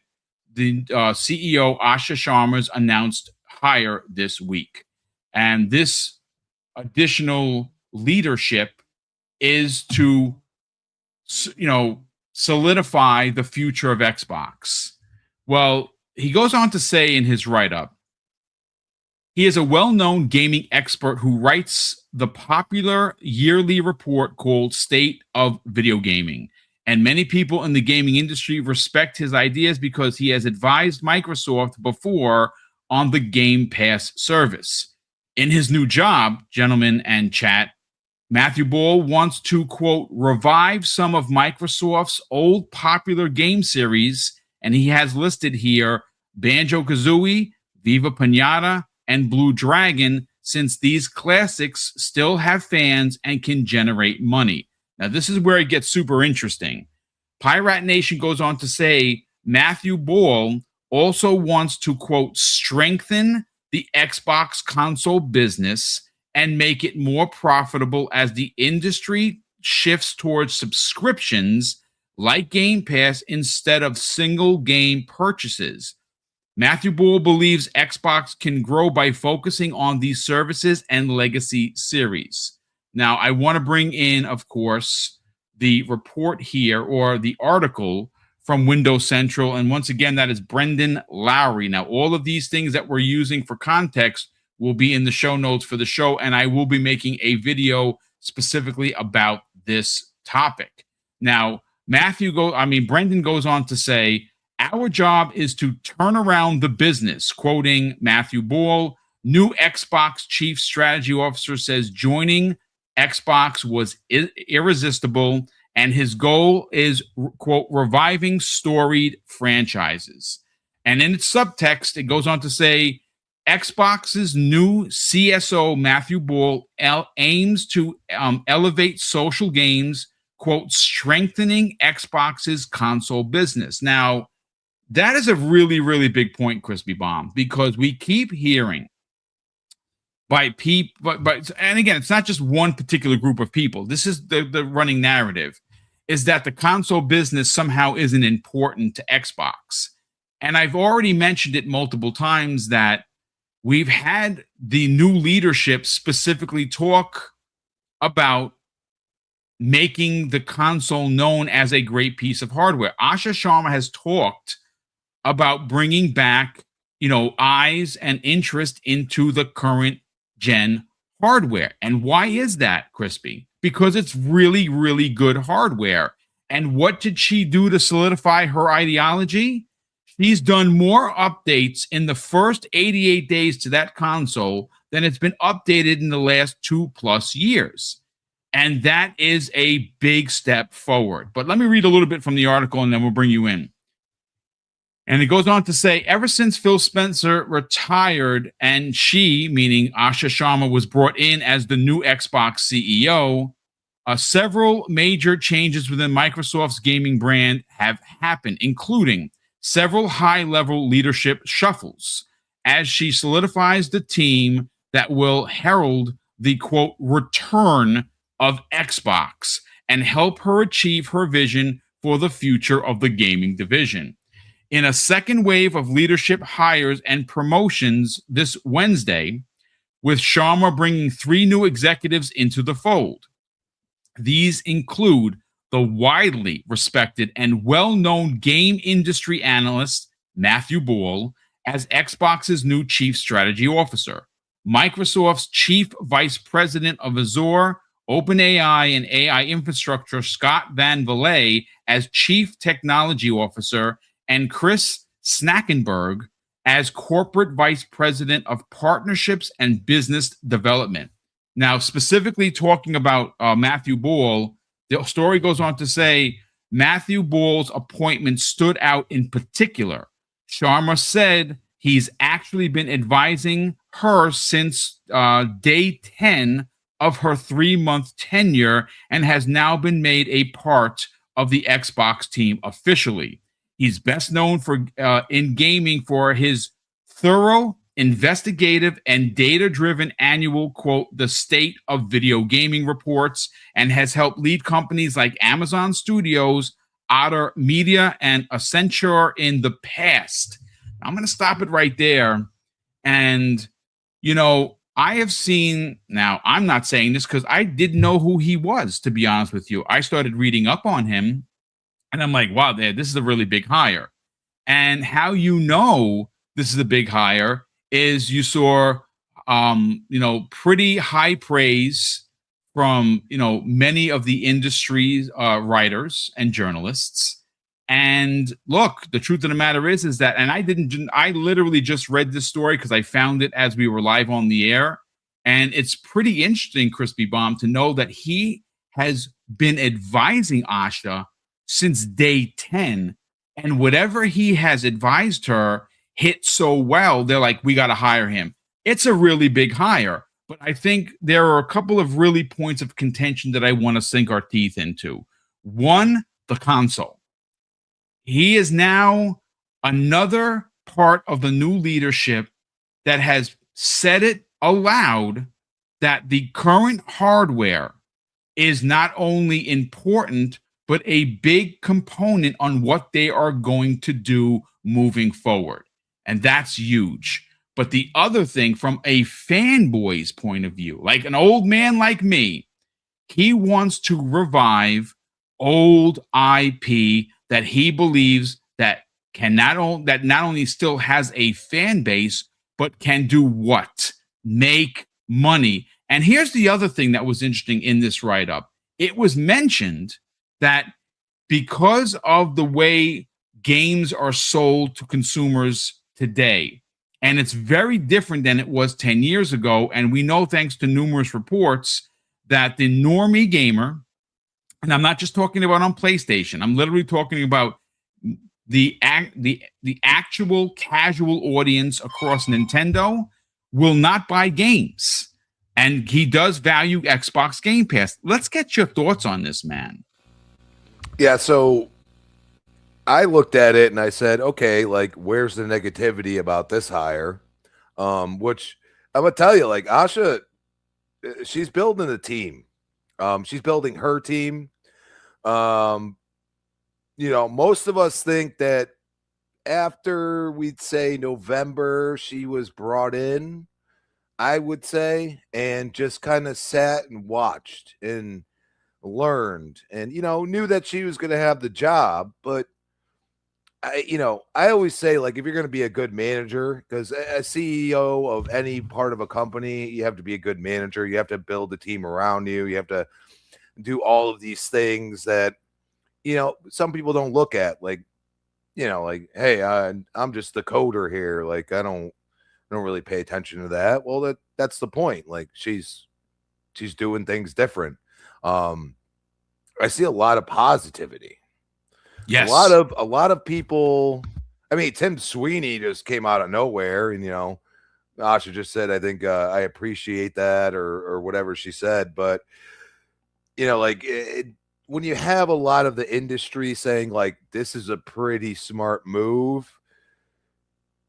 the CEO Asha Sharma's announced hire this week. And this additional leadership is to, solidify the future of Xbox. Well, he goes on to say in his write-up, he is a well-known gaming expert who writes the popular yearly report called State of Video Gaming. And many people in the gaming industry respect his ideas because he has advised Microsoft before on the Game Pass service. In his new job, gentlemen and chat, Mathew Ball wants to, quote, revive some of Microsoft's old popular game series. And he has listed here Banjo-Kazooie, Viva Pinata, and Blue Dragon, since these classics still have fans and can generate money. Now, this is where it gets super interesting. Pirate Nation goes on to say Mathew Ball also wants to, quote, strengthen the Xbox console business and make it more profitable as the industry shifts towards subscriptions like Game Pass instead of single game purchases. Mathew Ball believes Xbox can grow by focusing on these services and legacy series. Now, I want to bring in, of course, the report here, or the article from Windows Central. And once again, that is Brendan Lowry. Now, all of these things that we're using for context will be in the show notes for the show, and I will be making a video specifically about this topic. Now, Brendan goes on to say, our job is to turn around the business, quoting Mathew Ball. New Xbox Chief Strategy Officer says joining Xbox was irresistible, and his goal is, quote, reviving storied franchises. And in its subtext, it goes on to say, Xbox's new CSO Mathew Ball aims to elevate social games, quote, strengthening Xbox's console business. Now, that is a really, really big point, Crispy Bomb, because we keep hearing by people, and again, it's not just one particular group of people. This is the running narrative, is that the console business somehow isn't important to Xbox. And I've already mentioned it multiple times that we've had the new leadership specifically talk about making the console known as a great piece of hardware. Asha Sharma has talked about bringing back, eyes and interest into the current gen hardware. And why is that, Crispy? Because it's really, really good hardware. And what did she do to solidify her ideology? She's done more updates in the first 88 days to that console than it's been updated in the last 2+ years. And that is a big step forward. But let me read a little bit from the article and then we'll bring you in. And it goes on to say, ever since Phil Spencer retired and she, meaning Asha Sharma, was brought in as the new Xbox CEO, several major changes within Microsoft's gaming brand have happened, including several high-level leadership shuffles, as she solidifies the team that will herald the, quote, return of Xbox and help her achieve her vision for the future of the gaming division. In a second wave of leadership hires and promotions this Wednesday, with Sharma bringing 3 new executives into the fold. These include the widely respected and well-known game industry analyst, Mathew Ball, as Xbox's new chief strategy officer, Microsoft's chief vice president of Azure, OpenAI, and AI infrastructure, Scott Van Vliet, as chief technology officer, and Chris Snackenberg as corporate vice president of partnerships and business development. Now, specifically talking about Mathew Ball, the story goes on to say Mathew Ball's appointment stood out in particular. Sharma said he's actually been advising her since day 10 of her 3-month tenure and has now been made a part of the Xbox team officially. He's best known for in gaming for his thorough, investigative, and data-driven annual, quote, The State of Video Gaming reports, and has helped lead companies like Amazon Studios, Otter Media, and Accenture in the past. I'm going to stop it right there. And, I have seen, now I'm not saying this because I didn't know who he was, to be honest with you. I started reading up on him. And I'm like, wow, this is a really big hire. And how this is a big hire is you saw, pretty high praise from, many of the industry's writers and journalists. And look, the truth of the matter is that, and I literally just read this story because I found it as we were live on the air. And it's pretty interesting, Crispy Bomb, to know that he has been advising Asha since day 10, and whatever he has advised her hit so well, they're like, we got to hire him. It's a really big hire, but I think there are a couple of really points of contention that I want to sink our teeth into. One, the console. He is now another part of the new leadership that has said it aloud that the current hardware is not only important, but a big component on what they are going to do moving forward. And that's huge. But the other thing, from a fanboy's point of view, like an old man like me, he wants to revive old IP that he believes that not only still has a fan base, but can do what? Make money. And here's the other thing that was interesting in this write-up. It was mentioned that because of the way games are sold to consumers today, and it's very different than it was 10 years ago, and we know, thanks to numerous reports, that the normie gamer, and I'm not just talking about on PlayStation, I'm literally talking about the actual casual audience across Nintendo, will not buy games. And he does value Xbox Game Pass. Let's get your thoughts on this, man. Yeah, so I looked at it and I said, okay, like, where's the negativity about this hire? Which I'm gonna tell you, like, Asha, she's building a team. She's building her team. You know, most of us think that after, we'd say, November, she was brought in, I would say, and just kind of sat and watched and learned and, you know, knew that she was going to have the job. But I always say, like, if you're going to be a good manager, because a CEO of any part of a company, you have to be a good manager. You have to build a team around you. You have to do all of these things that, you know, some people don't look at, like, you know, like, hey, I'm just the coder here. Like, I don't really pay attention to that. Well, that's the point. Like, she's doing things different. I see a lot of positivity. Yes. A lot of people. I mean, Tim Sweeney just came out of nowhere, and, you know, Asha just said, I think I appreciate that, or whatever she said. But, you know, like, when you have a lot of the industry saying, like, this is a pretty smart move,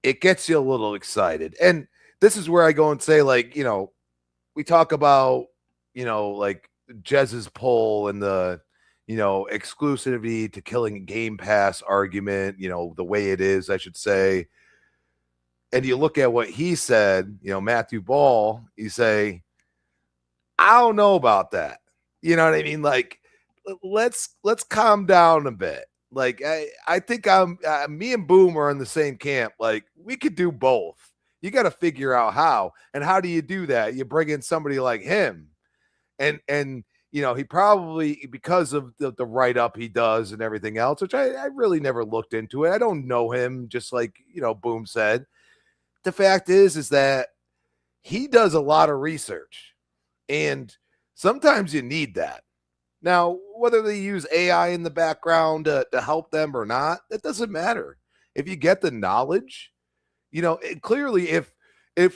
it gets you a little excited. And this is where I go and say, like, you know, we talk about, you know, like, Jez's poll and the, you know, exclusivity to killing Game Pass argument, you know, the way it is, I should say. And you look at what he said, you know, Mathew Ball, you say, I don't know about that. You know what I mean? Like, let's calm down a bit. Like, I think me and Boom are in the same camp. Like, we could do both. You got to figure out how. And how do you do that? You bring in somebody like him. And you know, he probably, because of the write-up he does and everything else, which I really never looked into it. I don't know him, just like, you know, Boom said. The fact is that he does a lot of research. And sometimes you need that. Now, whether they use AI in the background to help them or not, that doesn't matter. If you get the knowledge, you know, clearly if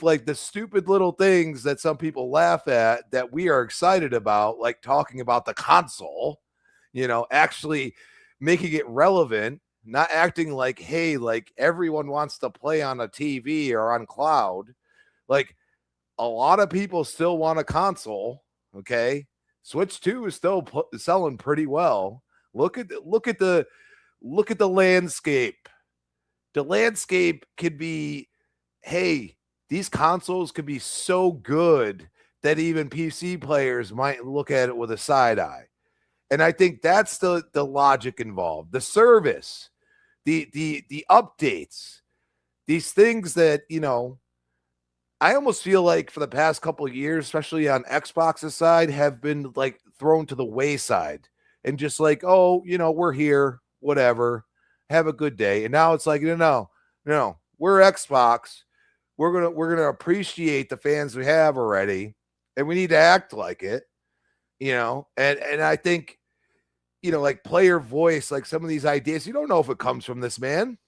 like the stupid little things that some people laugh at that we are excited about, like talking about the console, you know, actually making it relevant, not acting like, hey, like everyone wants to play on a TV or on cloud. Like, a lot of people still want a console, okay? Switch 2 is still selling pretty well. Look at the landscape. The landscape could be, hey, these consoles could be so good that even PC players might look at it with a side eye. And I think that's the logic involved. The service, the updates, these things that, you know, I almost feel like for the past couple of years, especially on Xbox's side, have been like thrown to the wayside and just like, oh, you know, we're here, whatever, have a good day. And now it's like, no, we're Xbox. We're gonna appreciate the fans we have already, and we need to act like it, you know. And I think, you know, like player voice, like some of these ideas, you don't know if it comes from this man.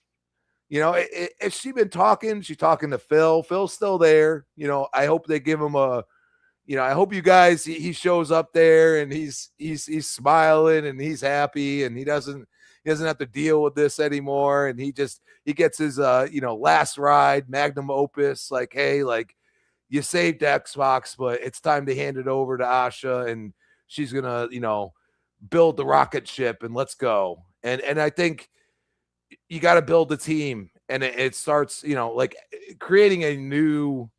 You know, if she's been talking, she's talking to Phil. Phil's still there. You know, I hope they give him a, you know, I hope you guys, he shows up there and he's smiling and he's happy and he doesn't have to deal with this anymore. And he gets his, you know, last ride, magnum opus, like, hey, like, you saved Xbox, but it's time to hand it over to Asha and she's going to, you know, build the rocket ship and let's go. And I think you got to build the team, and it starts, you know, like creating a new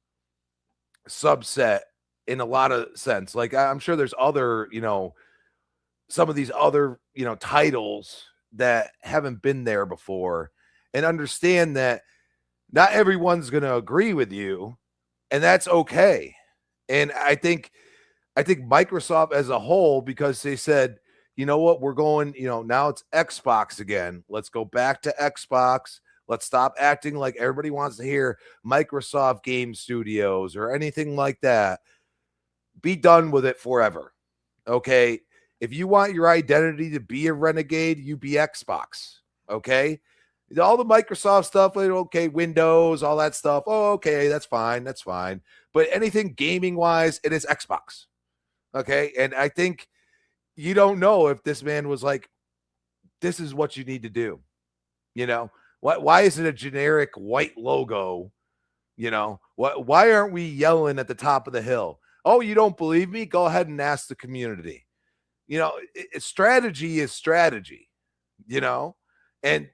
subset in a lot of sense. Like, I'm sure there's other, you know, some of these other, you know, titles that haven't been there before, and understand that not everyone's going to agree with you, and that's okay. And I think Microsoft as a whole, because they said, you know what, we're going, you know, now it's Xbox again. Let's go back to Xbox. Let's stop acting like everybody wants to hear Microsoft Game Studios or anything like that. be done with it forever. Okay. If you want your identity to be a renegade, you be Xbox. Okay. All the Microsoft stuff, okay, Windows, all that stuff. Oh, okay, that's fine. That's fine. But anything gaming wise, it is Xbox. Okay. And I think you don't know if this man was like, this is what you need to do. You know, why is it a generic white logo? You know, why aren't we yelling at the top of the hill? Oh, you don't believe me? Go ahead and ask the community. You know, strategy is strategy, you know, and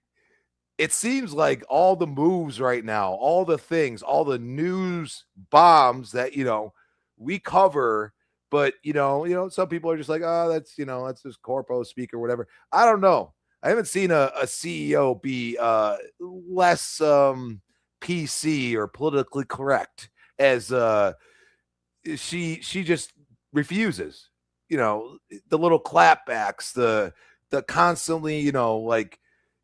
it seems like all the moves right now, all the things, all the news bombs that, you know, we cover, but, you know, some people are just like, oh, that's, you know, that's just corpo speak or whatever. I don't know. I haven't seen a CEO be less PC or politically correct as she just refuses. You know, the little clapbacks, the constantly, you know, like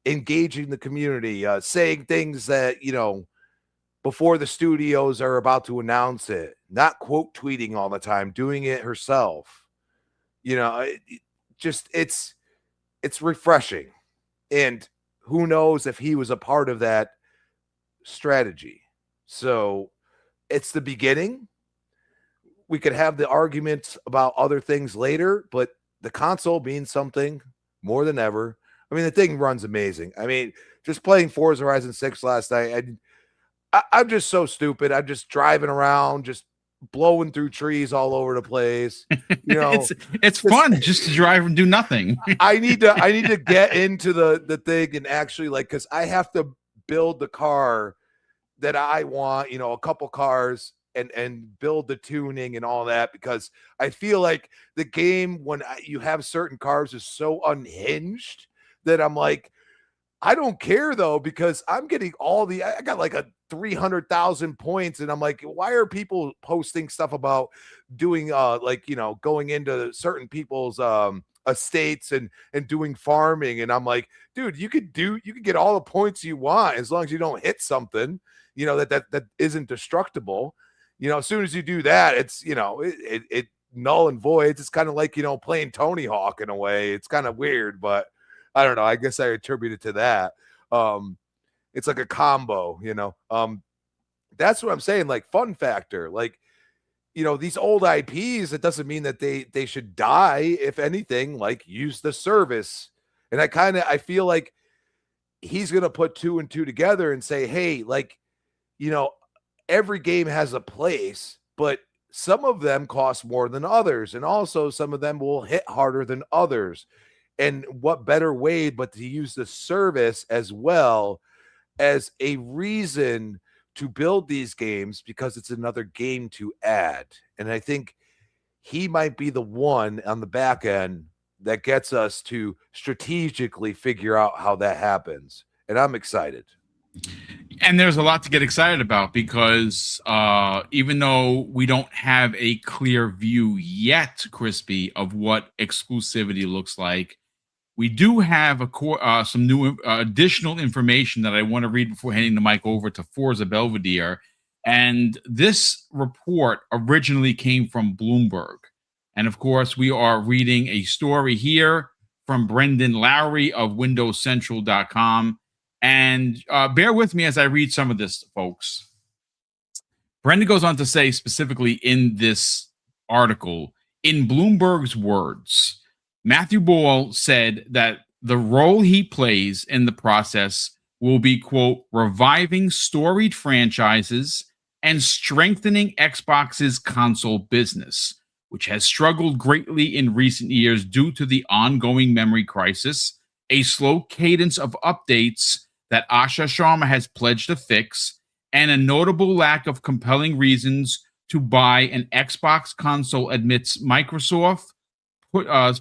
engaging the community, saying things that, you know, before the studios are about to announce it, not quote tweeting all the time, doing it herself. You know, it's refreshing. And who knows if he was a part of that strategy. So it's the beginning. We could have the arguments about other things later, but the console means something more than ever. I mean, the thing runs amazing. I mean, just playing Forza Horizon 6 last night, I'm just so stupid. I'm just driving around, just blowing through trees all over the place. You know, it's fun just to drive and do nothing. I need to get into the thing and actually, like, because I have to build the car that I want, you know, a couple cars and build the tuning and all that, because I feel like the game, when you have certain cars, is so unhinged that I'm like, I don't care though, because I'm getting I got like a 300,000 points, and I'm like, why are people posting stuff about doing like, you know, going into certain people's estates and doing farming? And I'm like, dude, you could get all the points you want as long as you don't hit something, you know, that isn't destructible. You know, as soon as you do that, it's, you know, it null and voids. It's kind of like, you know, playing Tony Hawk in a way. It's kind of weird, but I don't know. I guess I attribute it to that. It's like a combo, you know. That's what I'm saying. Like, fun factor. Like, you know, these old IPs, it doesn't mean that they should die. If anything, like, use the service. And I feel like he's gonna put two and two together and say, hey, like, you know, every game has a place, but some of them cost more than others, and also some of them will hit harder than others. And what better way but to use the service as well as a reason to build these games, because it's another game to add. And I think he might be the one on the back end that gets us to strategically figure out how that happens. And I'm excited. And there's a lot to get excited about, because even though we don't have a clear view yet, Crispy, of what exclusivity looks like, we do have some new additional information that I want to read before handing the mic over to Forza Belvedere. And this report originally came from Bloomberg. And of course, we are reading a story here from Brendan Lowry of WindowsCentral.com. And bear with me as I read some of this, folks. Brendan goes on to say, specifically in this article, in Bloomberg's words, Mathew Ball said that the role he plays in the process will be, quote, reviving storied franchises and strengthening Xbox's console business, which has struggled greatly in recent years due to the ongoing memory crisis, a slow cadence of updates that Asha Sharma has pledged to fix, and a notable lack of compelling reasons to buy an Xbox console amidst Microsoft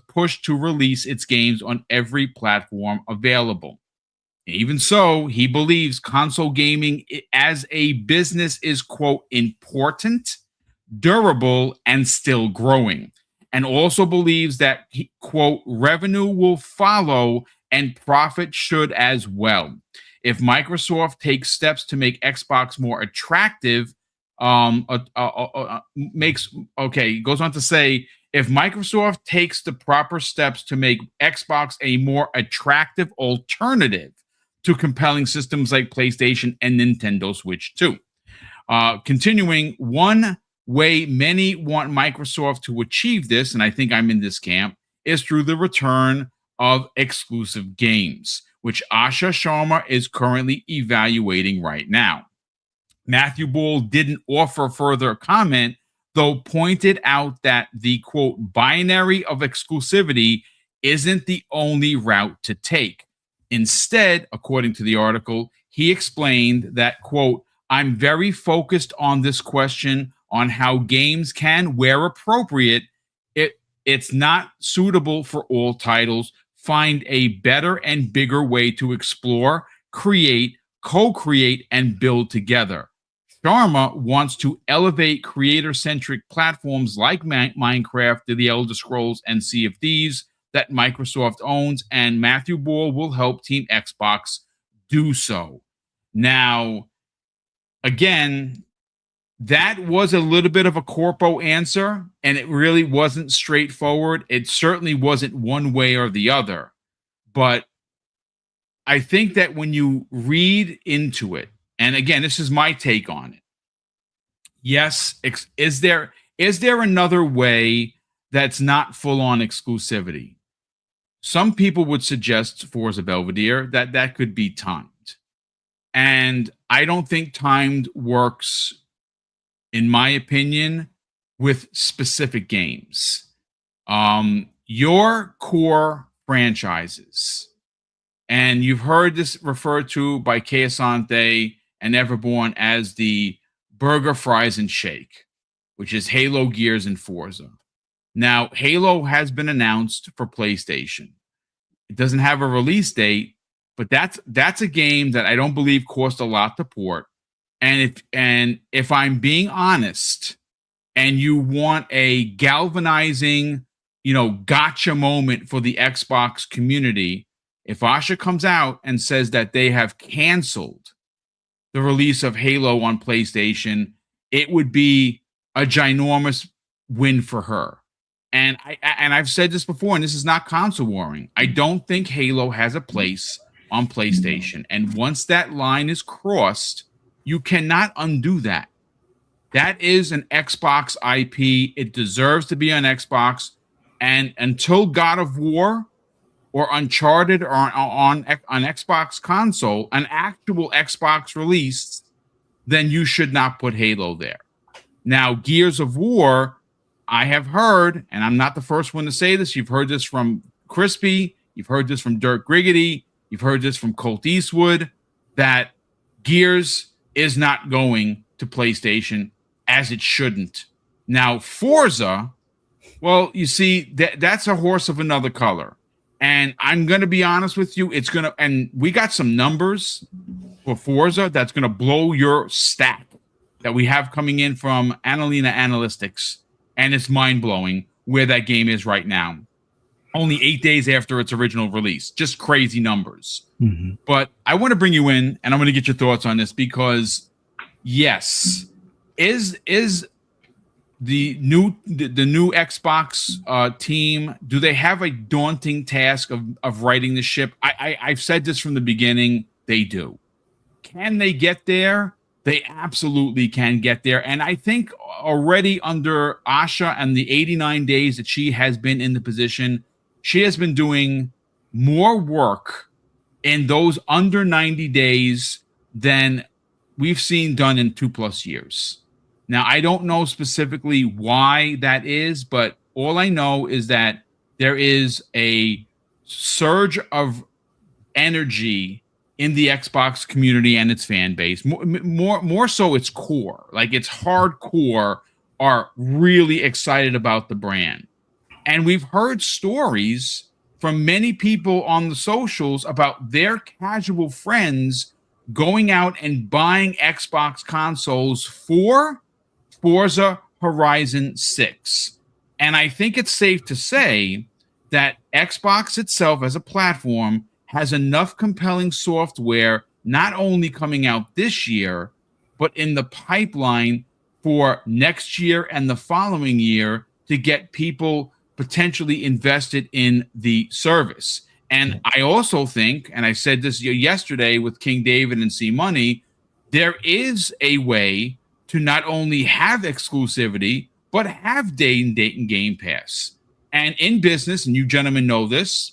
push to release its games on every platform available. Even so, he believes console gaming as a business is, quote, important, durable, and still growing, and also believes that, quote, revenue will follow and profit should as well. If Microsoft takes steps to make Xbox more attractive, goes on to say, if Microsoft takes the proper steps to make Xbox a more attractive alternative to compelling systems like PlayStation and Nintendo Switch 2. Continuing, one way many want Microsoft to achieve this, and I think I'm in this camp, is through the return of exclusive games, which Asha Sharma is currently evaluating right now. Mathew Ball didn't offer further comment, though pointed out that the, quote, binary of exclusivity isn't the only route to take. Instead, according to the article, he explained that, quote, I'm very focused on this question on how games can, where appropriate, it's not suitable for all titles. Find a better and bigger way to explore, create, co-create, and build together. Sharma wants to elevate creator-centric platforms like Minecraft, The Elder Scrolls, and Sea of Thieves that Microsoft owns, and Mathew Ball will help Team Xbox do so. Now, again, that was a little bit of a corpo answer, and it really wasn't straightforward. It certainly wasn't one way or the other. But I think that when you read into it, and again, this is my take on it. Yes, is there another way that's not full-on exclusivity? Some people would suggest Forza Belvedere that could be timed. And I don't think timed works, in my opinion, with specific games. Your core franchises, and you've heard this referred to by Keosante and Everborn as the burger, fries, and shake, which is Halo, Gears, and Forza. Now, Halo has been announced for PlayStation. It doesn't have a release date, but that's a game that I don't believe cost a lot to port. And if I'm being honest, and you want a galvanizing, gotcha moment for the Xbox community, if Asha comes out and says that they have canceled the release of Halo on PlayStation, it would be a ginormous win for her. And I've said this before, and this is not console warring. I don't think Halo has a place on PlayStation. And once that line is crossed, you cannot undo that. That is an Xbox IP. It deserves to be on Xbox. And until God of War or Uncharted or on Xbox console, an actual Xbox release, then you should not put Halo there. Now, Gears of War, I have heard, and I'm not the first one to say this, you've heard this from Crispy, you've heard this from Dirk Griggity, you've heard this from Colt Eastwood, that Gears is not going to PlayStation, as it shouldn't. Now, Forza, well, you see, that's a horse of another color. And I'm going to be honest with you, and we got some numbers for Forza that's going to blow your stack that we have coming in from Annalena Analytics. And it's mind-blowing where that game is right now. Only 8 days after its original release. Just crazy numbers. Mm-hmm. But I want to bring you in, and I'm going to get your thoughts on this, because yes, is the new Xbox team, do they have a daunting task of righting the ship? I've said this from the beginning. They do. Can they get there? They absolutely can get there. And I think already under Asha and the 89 days that she has been in the position, she has been doing more work in those under 90 days than we've seen done in 2+ years. Now, I don't know specifically why that is, but all I know is that there is a surge of energy in the Xbox community and its fan base. More so its core. Like, its hardcore are really excited about the brand. And we've heard stories from many people on the socials about their casual friends going out and buying Xbox consoles for Forza Horizon 6. And I think it's safe to say that Xbox itself as a platform has enough compelling software, not only coming out this year, but in the pipeline for next year and the following year to get people potentially invested in the service. And I also think, and I said this yesterday with King David and C Money, there is a way to not only have exclusivity, but have day and date and Game Pass. And in business, and you gentlemen know this,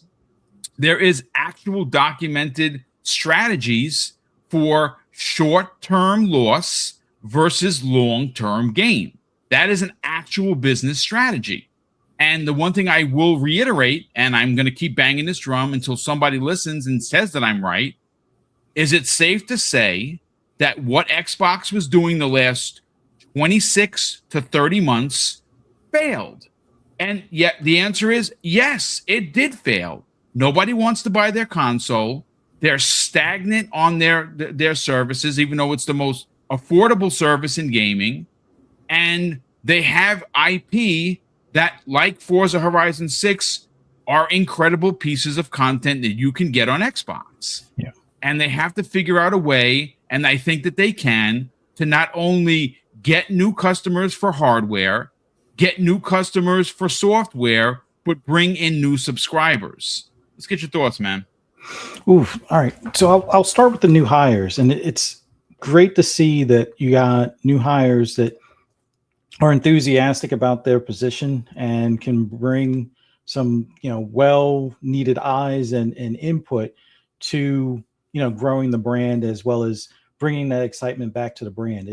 there is actual documented strategies for short-term loss versus long-term gain. That is an actual business strategy. And the one thing I will reiterate, and I'm going to keep banging this drum until somebody listens and says that I'm right, is it safe to say that what Xbox was doing the last 26 to 30 months failed? And yet the answer is yes, it did fail. Nobody wants to buy their console. They're stagnant on their services, even though it's the most affordable service in gaming. And they have IP that, like Forza Horizon 6, are incredible pieces of content that you can get on Xbox. Yeah. And they have to figure out a way, and I think that they can, to not only get new customers for hardware, get new customers for software, but bring in new subscribers. Let's get your thoughts, man. Oof. All right. So I'll start with the new hires, and it's great to see that you got new hires that are enthusiastic about their position and can bring some, well needed eyes and input to, growing the brand, as well as bringing that excitement back to the brand.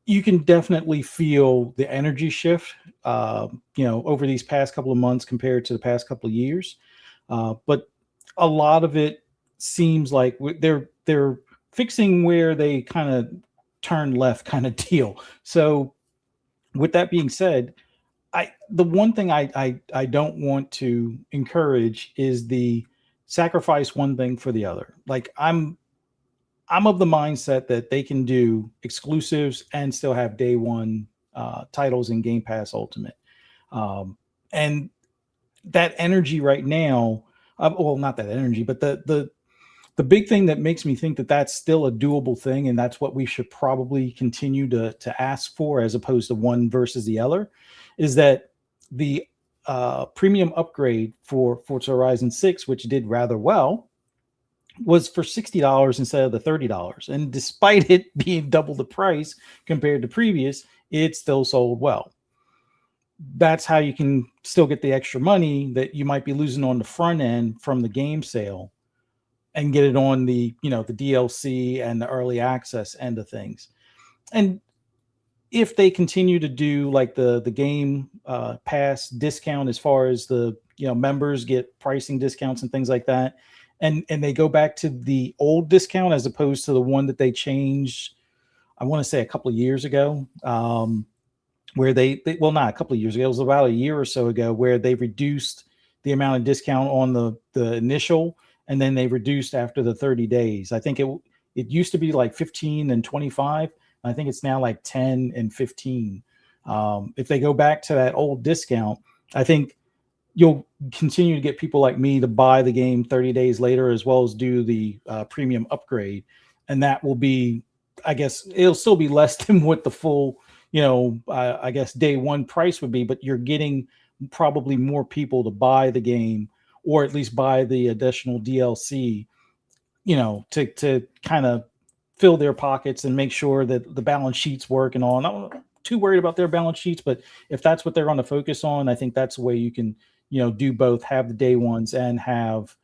You can definitely feel the energy shift, over these past couple of months compared to the past couple of years. But a lot of it seems like they're fixing where they kind of turn left kind of deal. So with that being said, the one thing I don't want to encourage is the sacrifice one thing for the other. Like I'm of the mindset that they can do exclusives and still have day one titles in Game Pass Ultimate. And that energy right now, well, not that energy, but the big thing that makes me think that that's still a doable thing, and that's what we should probably continue to ask for, as opposed to one versus the other, is that the premium upgrade for Forza Horizon 6, which did rather well, was for $60 instead of the $30. And despite it being double the price compared to previous, it still sold well. That's how you can still get the extra money that you might be losing on the front end from the game sale, and get it on the, the DLC and the early access end of things. And if they continue to do like the game pass discount, as far as the, members get pricing discounts and things like that, and they go back to the old discount as opposed to the one that they changed, I want to say a couple of years ago, where they well, not a couple of years ago, it was about a year or so ago, where they reduced the amount of discount on the initial, and then they reduced after the 30 days. I think it used to be like 15 and 25. I think it's now like 10 and 15. If they go back to that old discount, I think you'll continue to get people like me to buy the game 30 days later, as well as do the premium upgrade. And that will be, I guess, it'll still be less than what the full, I guess, day one price would be, but you're getting probably more people to buy the game, or at least buy the additional DLC, to kind of fill their pockets and make sure that the balance sheets work and all. I'm not too worried about their balance sheets, but if that's what they're going to focus on, I think that's the way you can, do both, have the day ones and have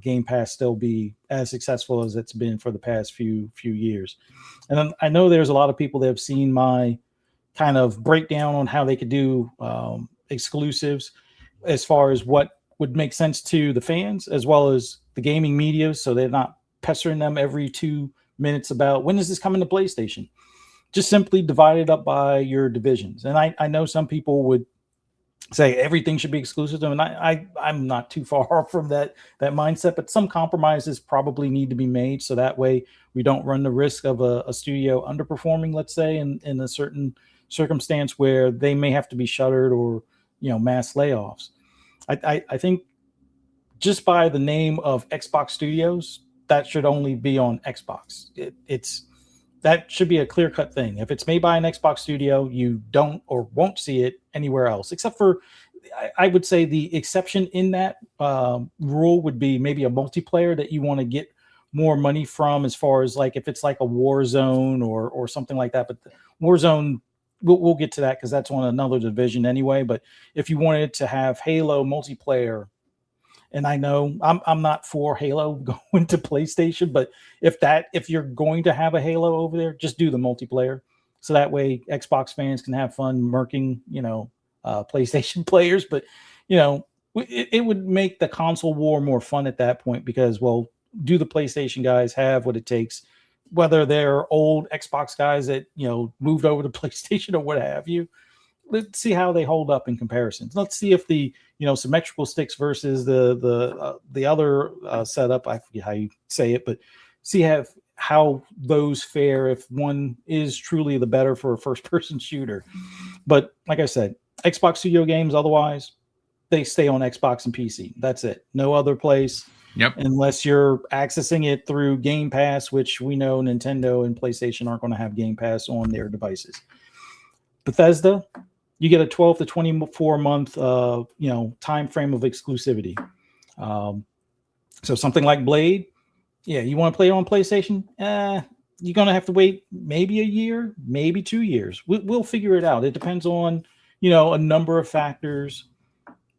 Game Pass still be as successful as it's been for the past few years. And then I know there's a lot of people that have seen my kind of breakdown on how they could do exclusives, as far as what would make sense to the fans as well as the gaming media, so they're not pestering them every 2 minutes about when is this coming to PlayStation. Just simply divide it up by your divisions. And I know some people would say everything should be exclusive to them, and I'm not too far from that mindset, but some compromises probably need to be made, so that way we don't run the risk of a studio underperforming, let's say, in a certain circumstance where they may have to be shuttered or mass layoffs. I think just by the name of Xbox Studios, that should only be on Xbox. It's that should be a clear-cut thing. If it's made by an Xbox studio, you don't or won't see it anywhere else, except for, I would say the exception in that rule would be maybe a multiplayer that you want to get more money from, as far as like if it's like a Warzone or something like that. But Warzone, we'll get to that because that's on another division anyway. But if you wanted to have Halo multiplayer, and I know I'm not for Halo going to PlayStation, but if you're going to have a Halo over there, just do the multiplayer, so that way Xbox fans can have fun murking, PlayStation players. But it would make the console war more fun at that point, because, well, do the PlayStation guys have what it takes, whether they're old Xbox guys that moved over to PlayStation or what have you. Let's see how they hold up in comparisons. Let's see if the symmetrical sticks versus the other setup, I forget how you say it, but see how those fare if one is truly the better for a first person shooter. But like I said, Xbox Studio games, otherwise they stay on Xbox and PC. That's it. No other place. Yep. Unless you're accessing it through Game Pass, which we know Nintendo and PlayStation aren't going to have Game Pass on their devices. Bethesda, you get a 12 to 24 month time frame of exclusivity. So something like Blade, you want to play it on PlayStation, you're going to have to wait maybe a year, maybe 2 years. We'll figure it out. It depends on a number of factors.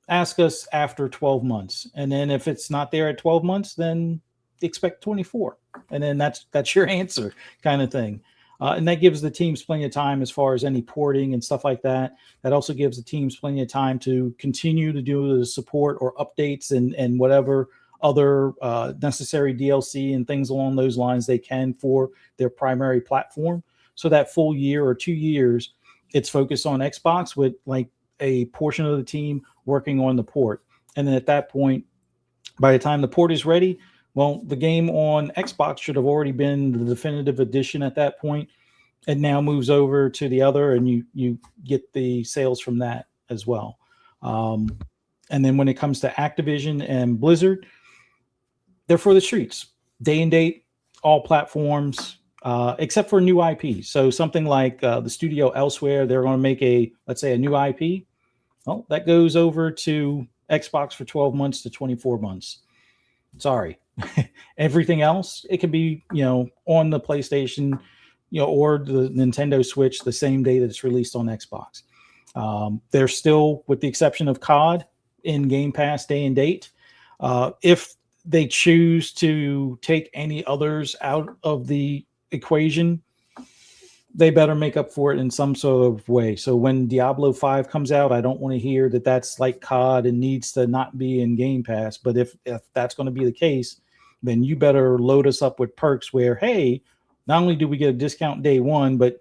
Ask us after 12 months, and then if it's not there at 12 months, then expect 24, and then that's your answer, kind of thing. And that gives the teams plenty of time as far as any porting and stuff like that. That also gives the teams plenty of time to continue to do the support or updates and whatever other necessary DLC and things along those lines they can for their primary platform. So that full year or 2 years, it's focused on Xbox with like a portion of the team working on the port. And then at that point, by the time the port is ready, well, the game on Xbox should have already been the definitive edition at that point. It now moves over to the other, and you get the sales from that as well. And then when it comes to Activision and Blizzard, they're for the streets, day and date, all platforms, except for new IP. So something like the studio elsewhere, they're going to make let's say a new IP. Well, that goes over to Xbox for 12 months to 24 months. Sorry. Everything else, it could be, on the PlayStation, or the Nintendo Switch the same day that it's released on Xbox. They're still, with the exception of COD, in Game Pass day and date. If they choose to take any others out of the equation, they better make up for it in some sort of way. So when Diablo 5 comes out, I don't want to hear that that's like COD and needs to not be in Game Pass. But if that's going to be the case, then you better load us up with perks where, hey, not only do we get a discount day one, but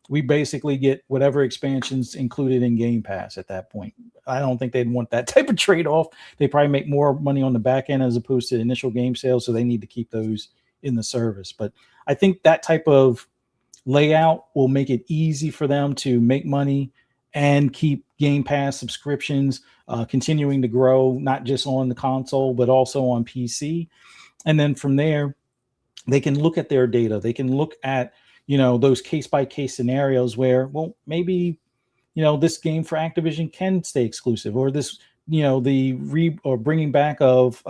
we basically get whatever expansions included in Game Pass at that point. I don't think they'd want that type of trade-off. They probably make more money on the back end as opposed to initial game sales, so they need to keep those in the service. But I think that type of layout will make it easy for them to make money and keep Game Pass subscriptions continuing to grow, not just on the console, but also on PC. And then from there, they can look at their data. They can look at, those case-by-case scenarios where, well, maybe, this game for Activision can stay exclusive, or this, or bringing back of,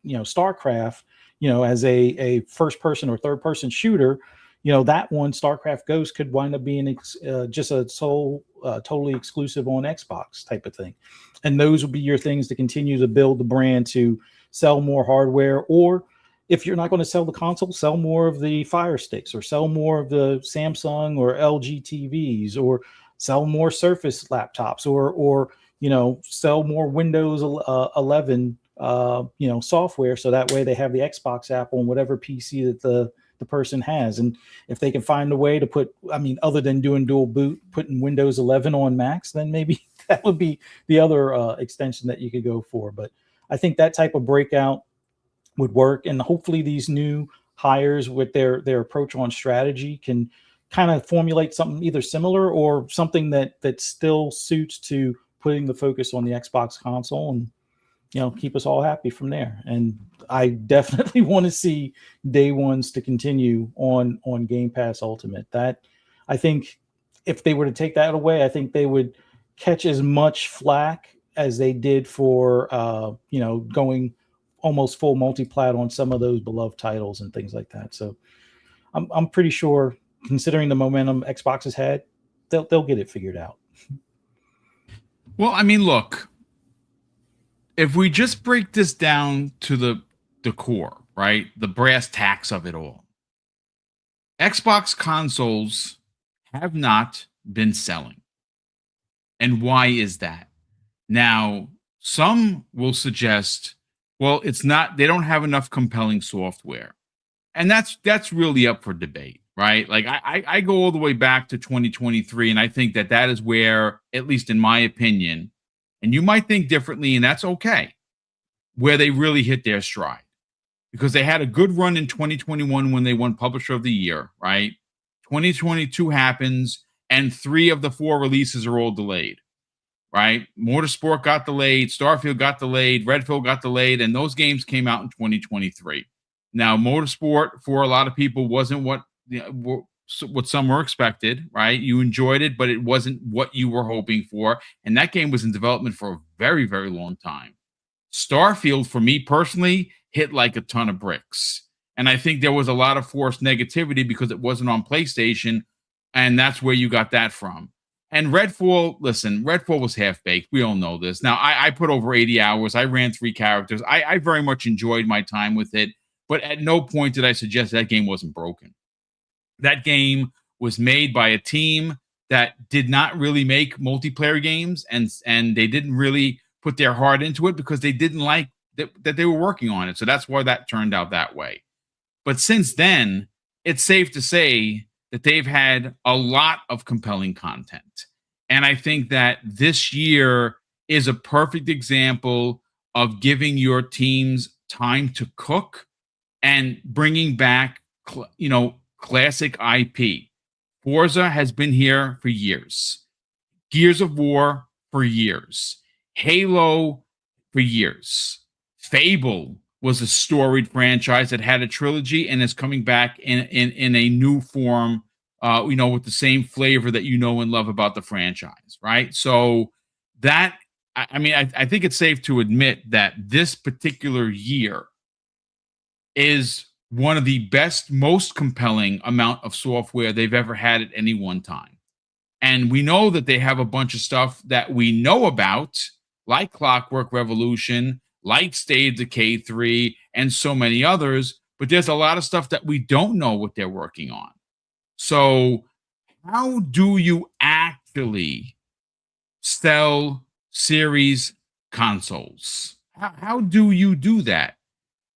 StarCraft, as a first-person or third-person shooter, that one, StarCraft Ghost, could wind up being just a totally exclusive on Xbox type of thing. And those would be your things to continue to build the brand, to sell more hardware, or if you're not going to sell the console, sell more of the Fire Sticks, or sell more of the Samsung or LG TVs, or sell more Surface laptops, or sell more Windows 11 software, so that way they have the Xbox app on whatever PC that the person has. And if they can find a way to put, other than doing dual boot, putting Windows 11 on Macs, then maybe that would be the other extension that you could go for. But I think that type of breakout would work, and hopefully these new hires with their approach on strategy can kind of formulate something either similar or something that still suits to putting the focus on the Xbox console. And keep us all happy from there. And I definitely want to see day ones to continue on Game Pass Ultimate. That, I think, if they were to take that away, I think they would catch as much flack as they did for going almost full multi-plat on some of those beloved titles and things like that. So I'm pretty sure, considering the momentum Xbox has had, they'll get it figured out. Well, I mean, look, if we just break this down to the core, right? The brass tacks of it all. Xbox consoles have not been selling. And why is that? Now, some will suggest, well, it's not, they don't have enough compelling software. And that's really up for debate, right? Like I go all the way back to 2023, and I think that is where, at least in my opinion, and you might think differently, and that's okay, where they really hit their stride. Because they had a good run in 2021 when they won Publisher of the Year, right? 2022 happens, and 3 of the 4 releases are all delayed, right? Motorsport got delayed, Starfield got delayed, Redfield got delayed, and those games came out in 2023. Now, Motorsport, for a lot of people, wasn't what some were expected, right? You enjoyed it, but it wasn't what you were hoping for. And that game was in development for a very, very long time. Starfield, for me personally, hit like a ton of bricks. And I think there was a lot of forced negativity because it wasn't on PlayStation. And that's where you got that from. And Redfall was half-baked. We all know this. Now, I put over 80 hours. I ran 3 characters. I very much enjoyed my time with it. But at no point did I suggest that game wasn't broken. That game was made by a team that did not really make multiplayer games, and they didn't really put their heart into it because they didn't like that they were working on it. So that's why that turned out that way. But since then, it's safe to say that they've had a lot of compelling content. And I think that this year is a perfect example of giving your teams time to cook and bringing back, classic IP. Forza has been here for years. Gears of War for years. Halo for years. Fable was a storied franchise that had a trilogy and is coming back in a new form, with the same flavor that you know and love about the franchise, right? So that, I think it's safe to admit that this particular year is one of the best, most compelling amount of software they've ever had at any one time. And we know that they have a bunch of stuff that we know about, like Clockwork Revolution, like State of Decay 3, and so many others, but there's a lot of stuff that we don't know what they're working on. So how do you actually sell series consoles? How do you do that?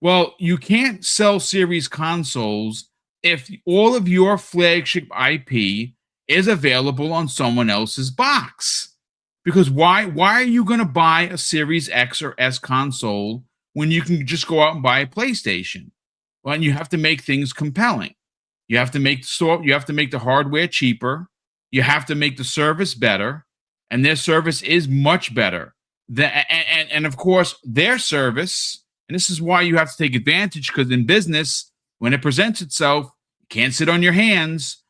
Well, you can't sell series consoles if all of your flagship IP is available on someone else's box. Because why are you going to buy a Series X or S console when you can just go out and buy a PlayStation? Well, and you have to make things compelling. You have to make the hardware cheaper. You have to make the service better, and their service is much better. And of course, their service. And this is why you have to take advantage, because in business, when it presents itself, you can't sit on your hands.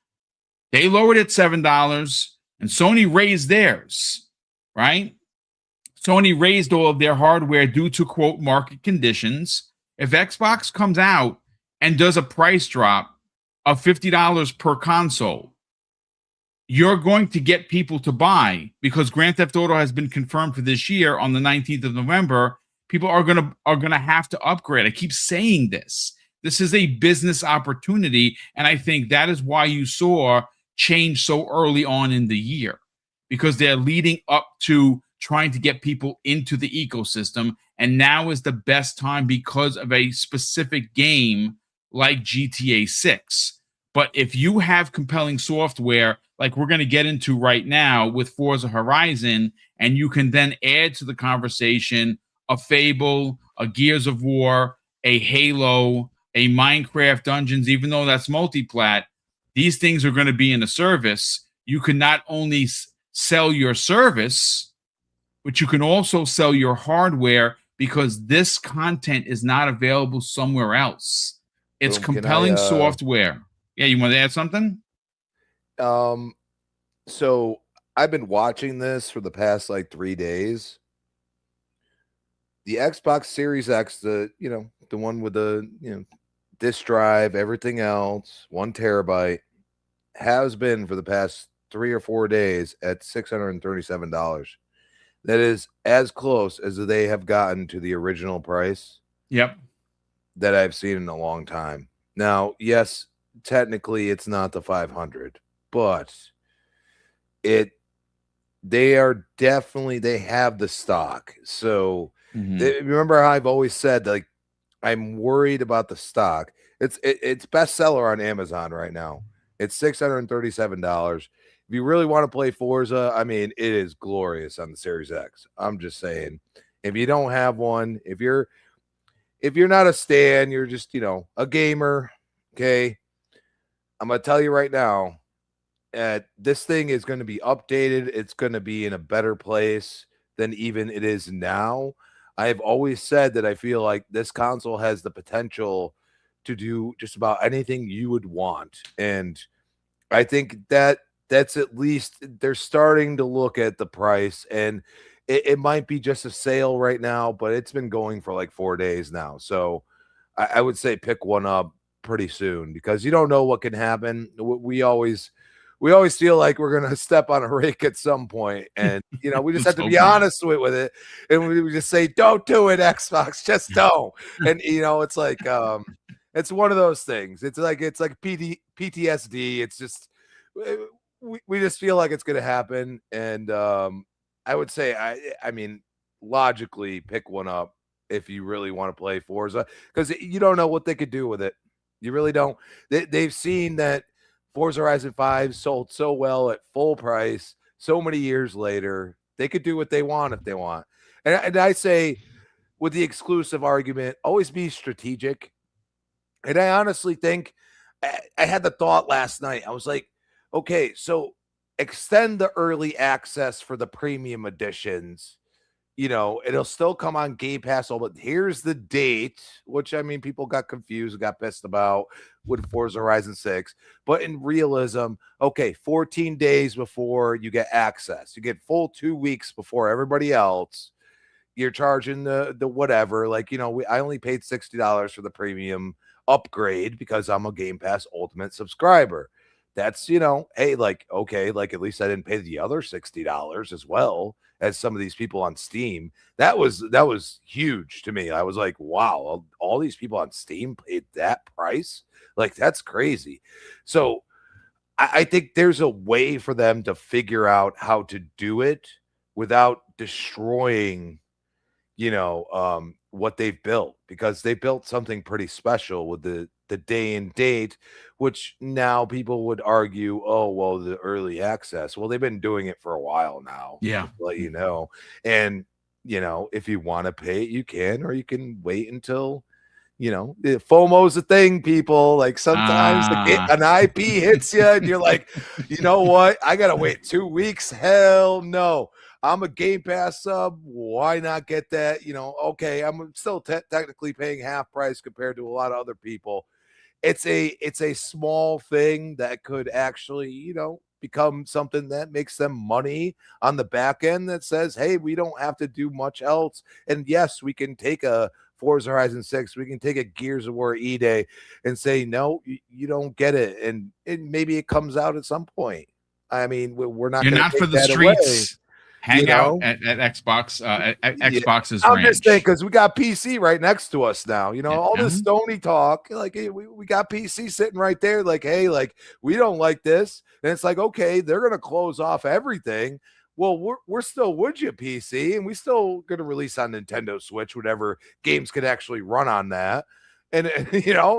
They lowered it $7 and Sony raised theirs, right? Sony raised all of their hardware due to, quote, market conditions. If Xbox comes out and does a price drop of $50 per console, you're going to get people to buy, because Grand Theft Auto has been confirmed for this year on the 19th of November. People are gonna have to upgrade. I keep saying this. This is a business opportunity, and I think that is why you saw change so early on in the year, because they're leading up to trying to get people into the ecosystem, and now is the best time because of a specific game like GTA 6. But if you have compelling software, like we're going to get into right now with Forza Horizon, and you can then add to the conversation a Fable, a Gears of War, a Halo, a Minecraft Dungeons, even though that's multi-plat, these things are going to be in a service. You can not only sell your service, but you can also sell your hardware because this content is not available somewhere else. It's Boom, can compelling I, software. Yeah, you want to add something? So I've been watching this for the past like 3 days. The Xbox Series X, the one with the disk drive, everything else, 1 terabyte, has been for the past 3 or 4 days at $637. That is as close as they have gotten to the original price. Yep. That I've seen in a long time. Now, yes, technically it's not the 500, but they have the stock. So remember how I've always said, like, I'm worried about the stock. It's bestseller on Amazon right now. It's $637. If you really want to play Forza, I mean, it is glorious on the Series X. I'm just saying, if you don't have one, if you're not a stan, you're just, a gamer, okay? I'm going to tell you right now, this thing is going to be updated. It's going to be in a better place than even it is now. I've always said that I feel like this console has the potential to do just about anything you would want. And I think that's at least they're starting to look at the price, and it might be just a sale right now, but it's been going for like 4 days now. So I would say pick one up pretty soon, because you don't know what can happen. We always feel like we're going to step on a rake at some point, and we just have to be honest with it, and we just say, don't do it, Xbox, just don't. And it's like it's one of those things. It's like PTSD. It's just we just feel like it's going to happen. And I would say, I mean, logically pick one up if you really want to play Forza, because you don't know what they could do with it. You really don't. They've seen that Forza Horizon 5 sold so well at full price so many years later. They could do what they want if they want. And I say, with the exclusive argument, always be strategic. And I honestly think, I had the thought last night. I was like, okay, so extend the early access for the premium editions. It'll still come on Game Pass, but here's the date, which, I mean, people got confused, got pissed about with Forza Horizon 6. But in realism, okay, 14 days before you get access, you get full 2 weeks before everybody else. You're charging the whatever, like, I only paid $60 for the premium upgrade because I'm a Game Pass Ultimate subscriber. That's, hey, like, okay, like, at least I didn't pay the other $60 as well as some of these people on Steam. That was huge to me. I was like, wow, all these people on Steam paid that price? Like, that's crazy. So I think there's a way for them to figure out how to do it without destroying, what they've built, because they built something pretty special with the day and date, which now people would argue, oh, well, the early access. Well, they've been doing it for a while now. Yeah. Let you know. And, if you want to pay it, you can, or you can wait until, FOMO's a thing, people. Like, sometimes an IP hits you and you're like, you know what? I got to wait 2 weeks. Hell no. I'm a Game Pass sub. Why not get that? Okay, I'm still technically paying half price compared to a lot of other people. It's a small thing that could actually, become something that makes them money on the back end, that says, hey, we don't have to do much else. And yes, we can take a Forza Horizon 6, we can take a Gears of War E-Day and say, no, you don't get it. And maybe it comes out at some point. I mean, we're not. You're not for the streets. Away. Hang out at Xbox, at Xbox's I'm ranch. just saying, because we got PC right next to us now. All this Sony talk, like, hey, we got PC sitting right there. Like, hey, like, we don't like this, and it's like, okay, they're gonna close off everything. Well, we're still with you, PC, and we still gonna release on Nintendo Switch whatever games could actually run on that. And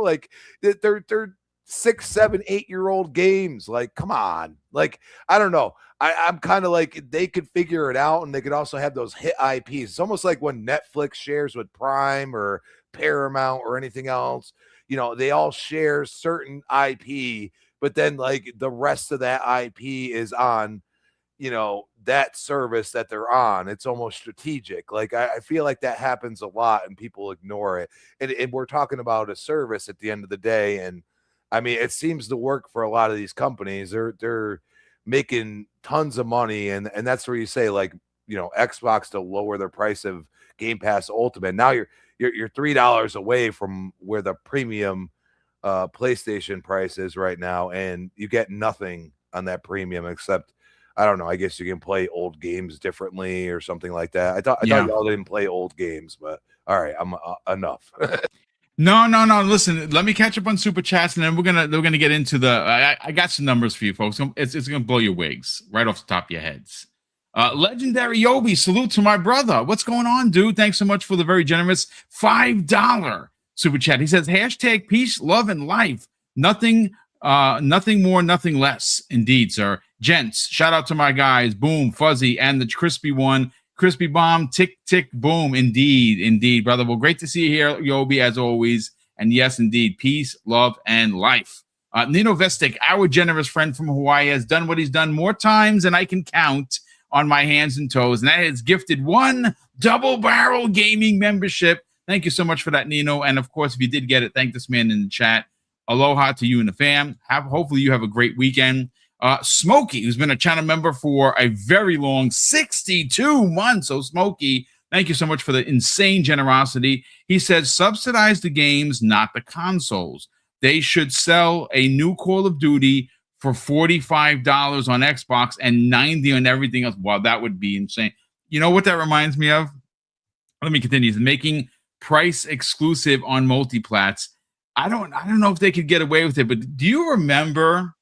like, they're 6, 7, 8-year-old games. Like, come on. Like, I don't know. I'm kind of like, they could figure it out, and they could also have those hit IPs. It's almost like when Netflix shares with Prime or Paramount or anything else. They all share certain IP, but then, like, the rest of that IP is on, that service that they're on. It's almost strategic. Like I feel like that happens a lot and people ignore it. And we're talking about a service at the end of the day. And I mean, it seems to work for a lot of these companies. They're making tons of money. And that's where you say, like, Xbox to lower their price of Game Pass Ultimate. Now you're $3 away from where the premium PlayStation price is right now, and you get nothing on that premium except, I don't know, I guess you can play old games differently or something like that. I thought y'all didn't play old games, but all right, I'm enough. No. Listen, let me catch up on super chats, and then we're gonna get into the. I got some numbers for you folks. It's gonna blow your wigs right off the top of your heads. Legendary Yobi, salute to my brother. What's going on, dude? Thanks so much for the very generous $5 super chat. He says, hashtag peace, love, and life. Nothing more, nothing less. Indeed, sir. Gents, shout out to my guys, Boom, Fuzzy, and the crispy one, Crispy Bomb, tick, tick, boom. Indeed, brother. Well, great to see you here, Yobi, as always. And yes, indeed, peace, love, and life. Nino Vestic, our generous friend from Hawaii, has done what he's done more times than I can count on my hands and toes, and that is gifted one Double Barrel Gaming membership. Thank you so much for that, Nino. And of course, if you did get it, thank this man in the chat. Aloha to you and the fam. Hopefully you have a great weekend. Smokey, who's been a channel member for a very long 62 months. So Smokey, thank you so much for the insane generosity. He says, subsidize the games, not the consoles. They should sell a new Call of Duty for $45 on Xbox and $90 on everything else. Wow, that would be insane. You know what that reminds me of? Let me continue. Making price exclusive on multiplats. I don't know if they could get away with it, but do you remember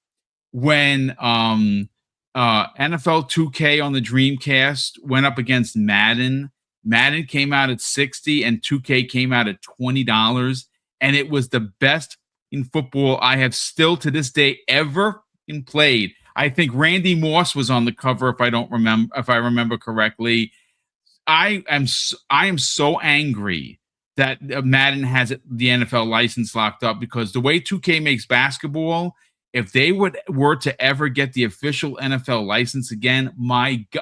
when NFL 2K on the Dreamcast went up against Madden? Madden came out at $60 and 2K came out at $20, and it was the best in football I have still to this day ever played. I think Randy Moss was on the cover, if I remember correctly. I am so angry that Madden has the NFL license locked up, because the way 2K makes basketball, if they were to ever get the official NFL license again,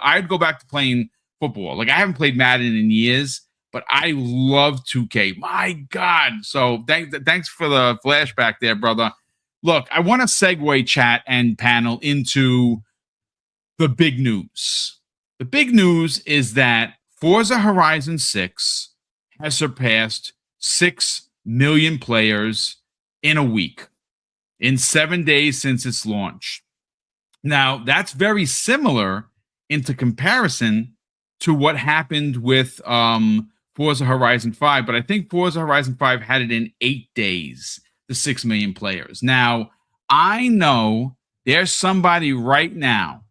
I'd go back to playing football. Like, I haven't played Madden in years, but I love 2K. My God. So thanks for the flashback there, brother. Look, I want to segue chat and panel into the big news. The big news is that Forza Horizon 6 has surpassed 6 million players in a week, in 7 days since its launch. Now, that's very similar into comparison to what happened with Forza Horizon 5, but I think Forza Horizon 5 had it in 8 days, the 6 million players. Now, I know there's somebody right now,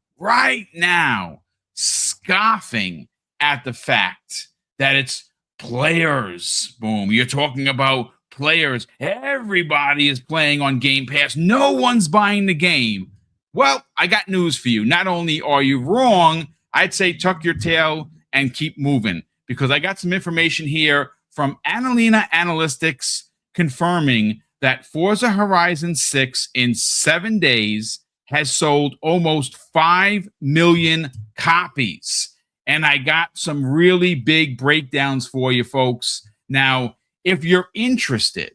scoffing at the fact that it's players. Boom. You're talking about players. Everybody is playing on Game Pass. No one's buying the game. Well, I got news for you. Not only are you wrong, I'd say tuck your tail and keep moving, because I got some information here from Annalena Analytics confirming that Forza Horizon 6 in 7 days has sold almost 5 million copies. And I got some really big breakdowns for you folks. Now, if you're interested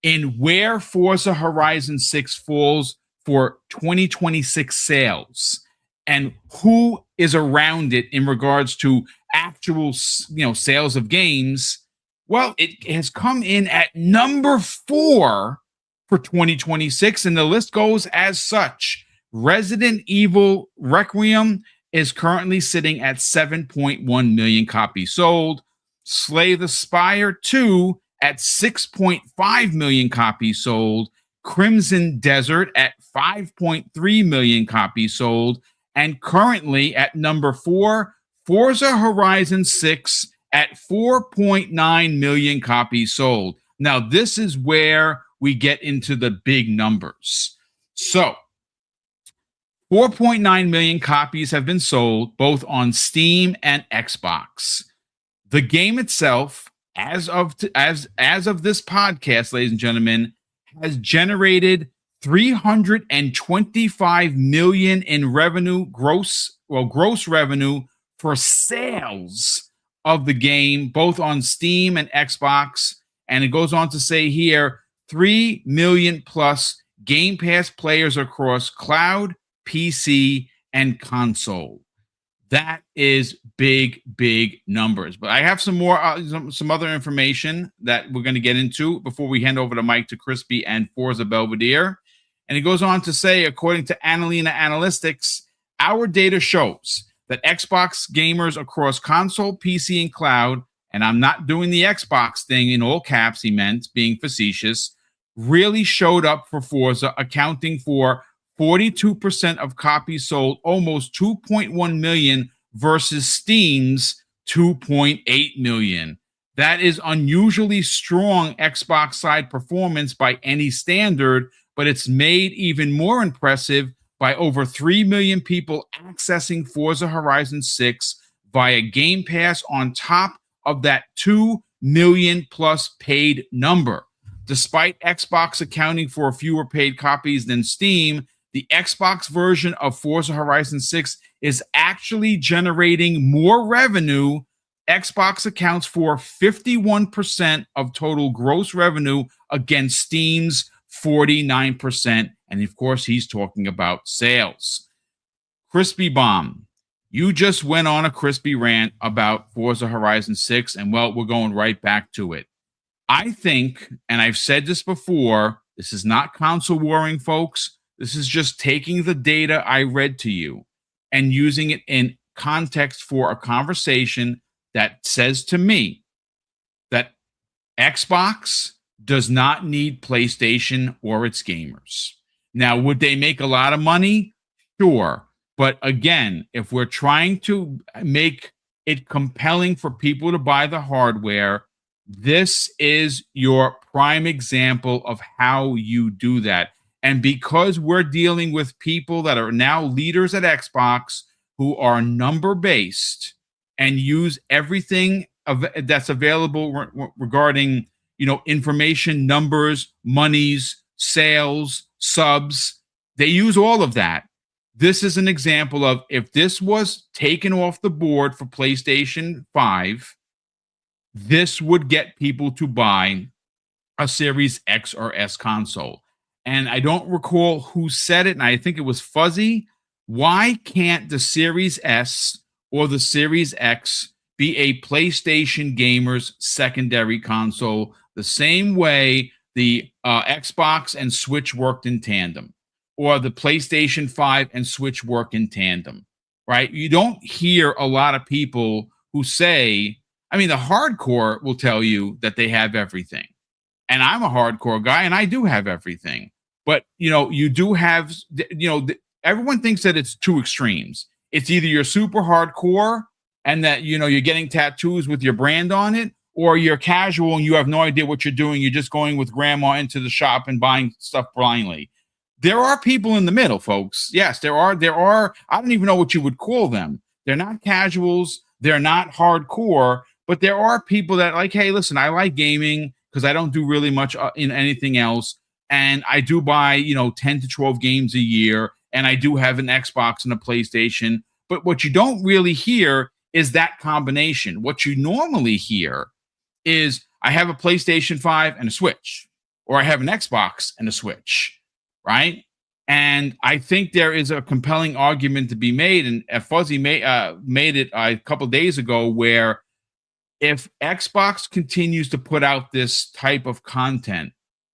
in where Forza Horizon 6 falls for 2026 sales and who is around it in regards to actual, sales of games, well, it has come in at number 4 for 2026, and the list goes as such. Resident Evil Requiem is currently sitting at 7.1 million copies sold. Slay the Spire 2 at 6.5 million copies sold. Crimson Desert at 5.3 million copies sold. And currently at number 4, Forza Horizon 6 at 4.9 million copies sold. Now, this is where we get into the big numbers. So, 4.9 million copies have been sold both on Steam and Xbox. The game itself, as of this podcast, ladies and gentlemen, has generated $325 million in revenue, gross gross revenue for sales of the game, both on Steam and Xbox. And it goes on to say here, 3 million plus Game Pass players across cloud, PC, and console. That is big, big numbers. But I have some more, some other information that we're going to get into before we hand over the mic to Crispy and Forza Belvedere. And he goes on to say, according to Analina Analytics, our data shows that Xbox gamers across console, PC, and cloud, and I'm not doing the Xbox thing in all caps, he meant, being facetious, really showed up for Forza, accounting for 42% of copies sold, almost 2.1 million versus Steam's 2.8 million. That is unusually strong Xbox side performance by any standard, but it's made even more impressive by over 3 million people accessing Forza Horizon 6 via Game Pass on top of that 2 million plus paid number. Despite Xbox accounting for fewer paid copies than Steam, the Xbox version of Forza Horizon 6 is actually generating more revenue. Xbox accounts for 51% of total gross revenue against Steam's 49%. And of course, he's talking about sales. Crispy Bomb, you just went on a crispy rant about Forza Horizon 6, and well, we're going right back to it. I think, and I've said this before, this is not console warring, folks. This is just taking the data I read to you and using it in context for a conversation that says to me that Xbox does not need PlayStation or its gamers. Now, would they make a lot of money? Sure. But again, if we're trying to make it compelling for people to buy the hardware, this is your prime example of how you do that. And because we're dealing with people that are now leaders at Xbox who are number-based and use everything that's available regarding, information, numbers, monies, sales, subs, they use all of that. This is an example of if this was taken off the board for PlayStation 5, this would get people to buy a Series X or S console. And I don't recall who said it, and I think it was Fuzzy. Why can't the Series S or the Series X be a PlayStation gamer's secondary console the same way the Xbox and Switch worked in tandem, or the PlayStation 5 and Switch work in tandem, right? You don't hear a lot of people who say, the hardcore will tell you that they have everything. And I'm a hardcore guy, and I do have everything. But, you do have, everyone thinks that it's two extremes. It's either you're super hardcore and that, you're getting tattoos with your brand on it, or you're casual and you have no idea what you're doing. You're just going with grandma into the shop and buying stuff blindly. There are people in the middle, folks. Yes, there are. I don't even know what you would call them. They're not casuals. They're not hardcore, but there are people that like, hey, listen, I like gaming because I don't do really much in anything else. And I do buy, 10 to 12 games a year. And I do have an Xbox and a PlayStation. But what you don't really hear is that combination. What you normally hear is I have a PlayStation 5 and a Switch, or I have an Xbox and a Switch, right? And I think there is a compelling argument to be made. And Fuzzy made it a couple days ago where if Xbox continues to put out this type of content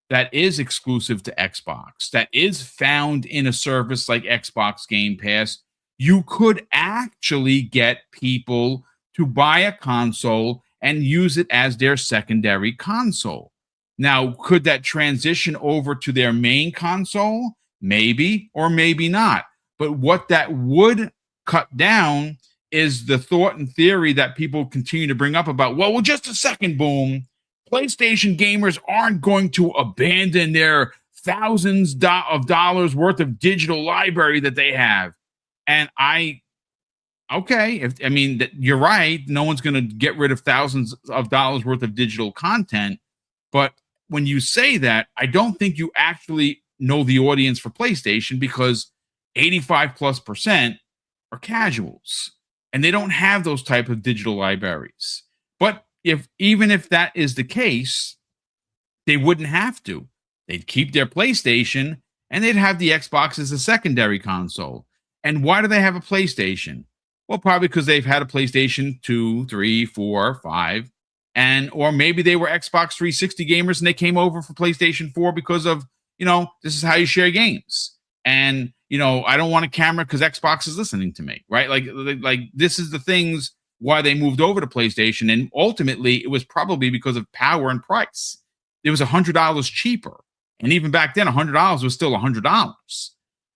that is exclusive to Xbox, that is found in a service like Xbox Game Pass, you could actually get people to buy a console and use it as their secondary console. Now, could that transition over to their main console? Maybe, or maybe not. But what that would cut down is the thought and theory that people continue to bring up about, well, just a second, Boom. PlayStation gamers aren't going to abandon their thousands of dollars worth of digital library that they have. And you're right. No one's going to get rid of thousands of dollars worth of digital content. But when you say that, I don't think you actually know the audience for PlayStation, because 85%+ are casuals, and they don't have those type of digital libraries. But even if that is the case, they wouldn't have to. They'd keep their PlayStation and they'd have the Xbox as a secondary console. And why do they have a PlayStation? Well, probably because they've had a PlayStation 2, 3, 4, 5, or maybe they were Xbox 360 gamers and they came over for PlayStation 4 because of, this is how you share games. And, I don't want a camera because Xbox is listening to me, right? Like this is the things why they moved over to PlayStation. And ultimately, it was probably because of power and price. It was $100 cheaper. And even back then, $100 was still $100.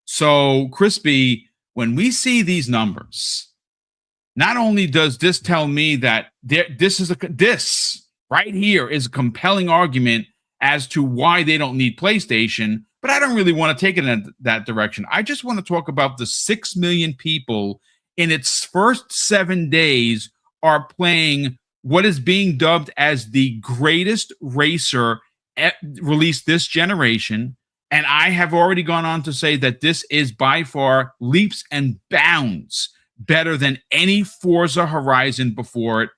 So, Crispy, when we see these numbers, not only does this tell me that this right here is a compelling argument as to why they don't need PlayStation, but I don't really want to take it in that direction. I just want to talk about the 6 million people in its first 7 days are playing what is being dubbed as the greatest racer released this generation. And I have already gone on to say that this is by far leaps and bounds better than any Forza Horizon before it.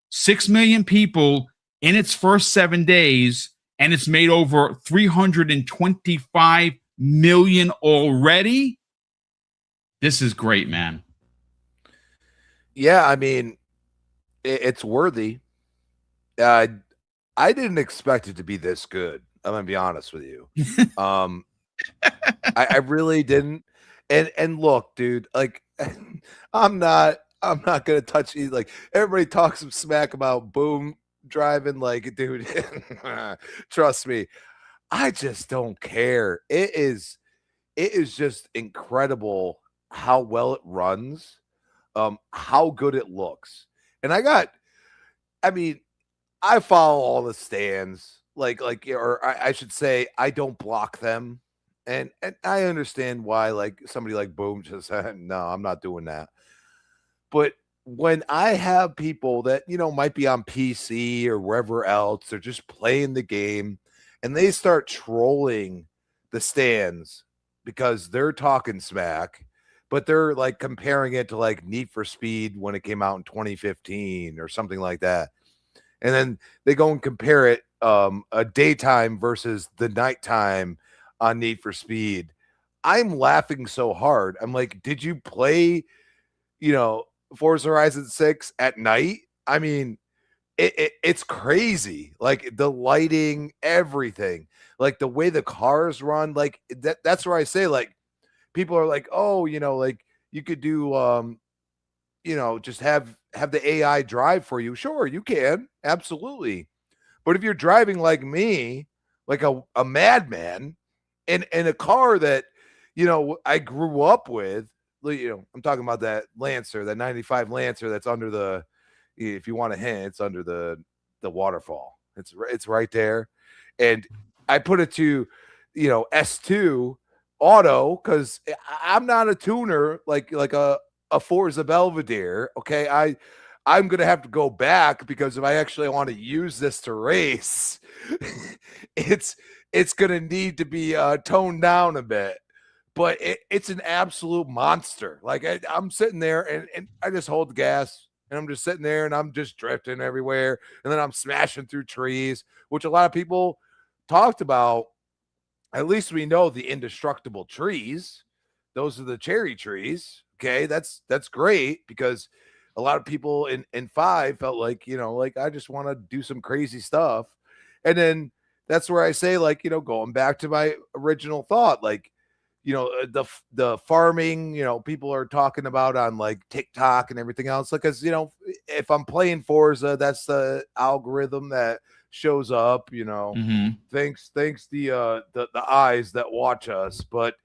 6 million people in its first 7 days, and it's made over 325 million already. This is great, man. Yeah, I mean, it's worthy. I didn't expect it to be this good. I'm gonna be honest with you. I really didn't. And look, dude, like I'm not gonna touch you. Like everybody talks some smack about Boom driving. Like, dude, trust me, I just don't care. It is just incredible how well it runs, how good it looks. And I mean, I follow all the stands, or I should say, I don't block them, and I understand why, like somebody like Boom just said, no, I'm not doing that. But when I have people that might be on PC or wherever else, they're just playing the game, and they start trolling the stands because they're talking smack, but they're like comparing it to like Need for Speed when it came out in 2015 or something like that. And then they go and compare it a daytime versus the nighttime on Need for Speed. I'm laughing so hard. I'm like, did you play, Forza Horizon 6 at night? I mean, it's crazy. Like the lighting, everything, like the way the cars run, like that's where I say, like, people are like, oh, like you could do, just have the AI drive for you. Sure, you can. Absolutely. But if you're driving like me, like a madman in a car that, I grew up with, I'm talking about that Lancer, that 95 Lancer that's under the, if you want a hint, it's under the waterfall. It's right there. And I put it to, S2 auto because I'm not a tuner like a Forza Belvedere. Okay. I'm going to have to go back because if I actually want to use this to race, it's going to need to be toned down a bit, but it's an absolute monster. Like I'm sitting there and I just hold the gas and I'm just sitting there and I'm just drifting everywhere. And then I'm smashing through trees, which a lot of people talked about. At least we know the indestructible trees. Those are the cherry trees. Okay. That's great because a lot of people in 5 felt like, like I just want to do some crazy stuff. And then that's where I say, like, going back to my original thought, like, the farming, people are talking about on like TikTok and everything else. Because, if I'm playing Forza, that's the algorithm that shows up, thanks the eyes that watch us. But,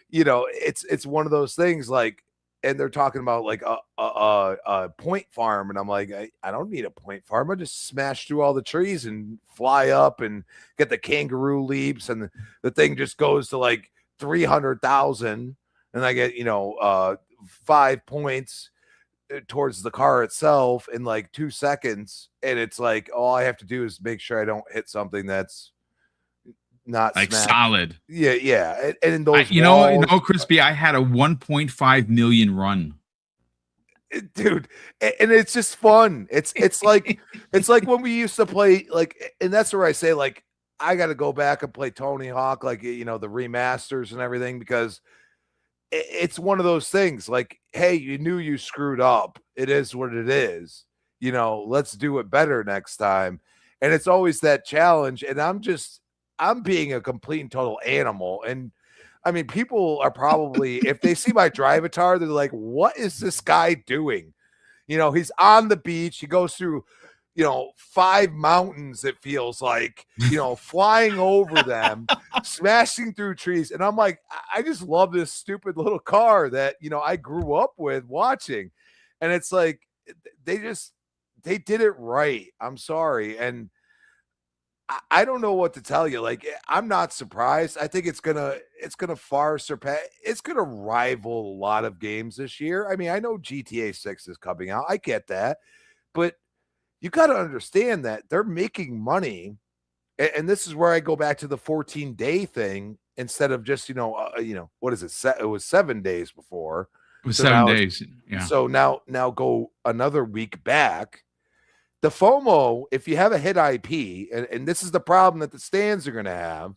it's one of those things, like, and they're talking about like a point farm. And I'm like, I don't need a point farm. I just smash through all the trees and fly up and get the kangaroo leaps. And the thing just goes to like 300,000. And I get, 5 points towards the car itself in like 2 seconds. And it's like, all I have to do is make sure I don't hit something that's not like smacked. Solid. Yeah. And in those Crispy, I had a 1.5 million run dude, and it's just fun. It's like when we used to play, like, and that's where I say, like, I got to go back and play Tony Hawk, like, you know, the remasters and everything, because it's one of those things. Like, hey, you knew you screwed up. It is what it is. You know, let's do it better next time. And it's always that challenge. And I'm being a complete and total animal. And I mean, people are probably, if they see my Drivatar, they're like, what is this guy doing? You know, he's on the beach. He goes through, you know, 5 mountains, it feels like, you know, flying over them, smashing through trees. And I'm like, I just love this stupid little car that, you know, I grew up with watching. And it's like, they did it right. I'm sorry. And I don't know what to tell you. Like, I'm not surprised. I think it's gonna far surpass. It's gonna rival a lot of games this year. I mean, I know GTA 6 is coming out. I get that, but you got to understand that they're making money, and this is where I go back to the 14-day thing instead of just what is it? It was 7 days before. It was 7 days. Yeah. So now go another week back. The FOMO, if you have a hit IP, and this is the problem that the stands are going to have.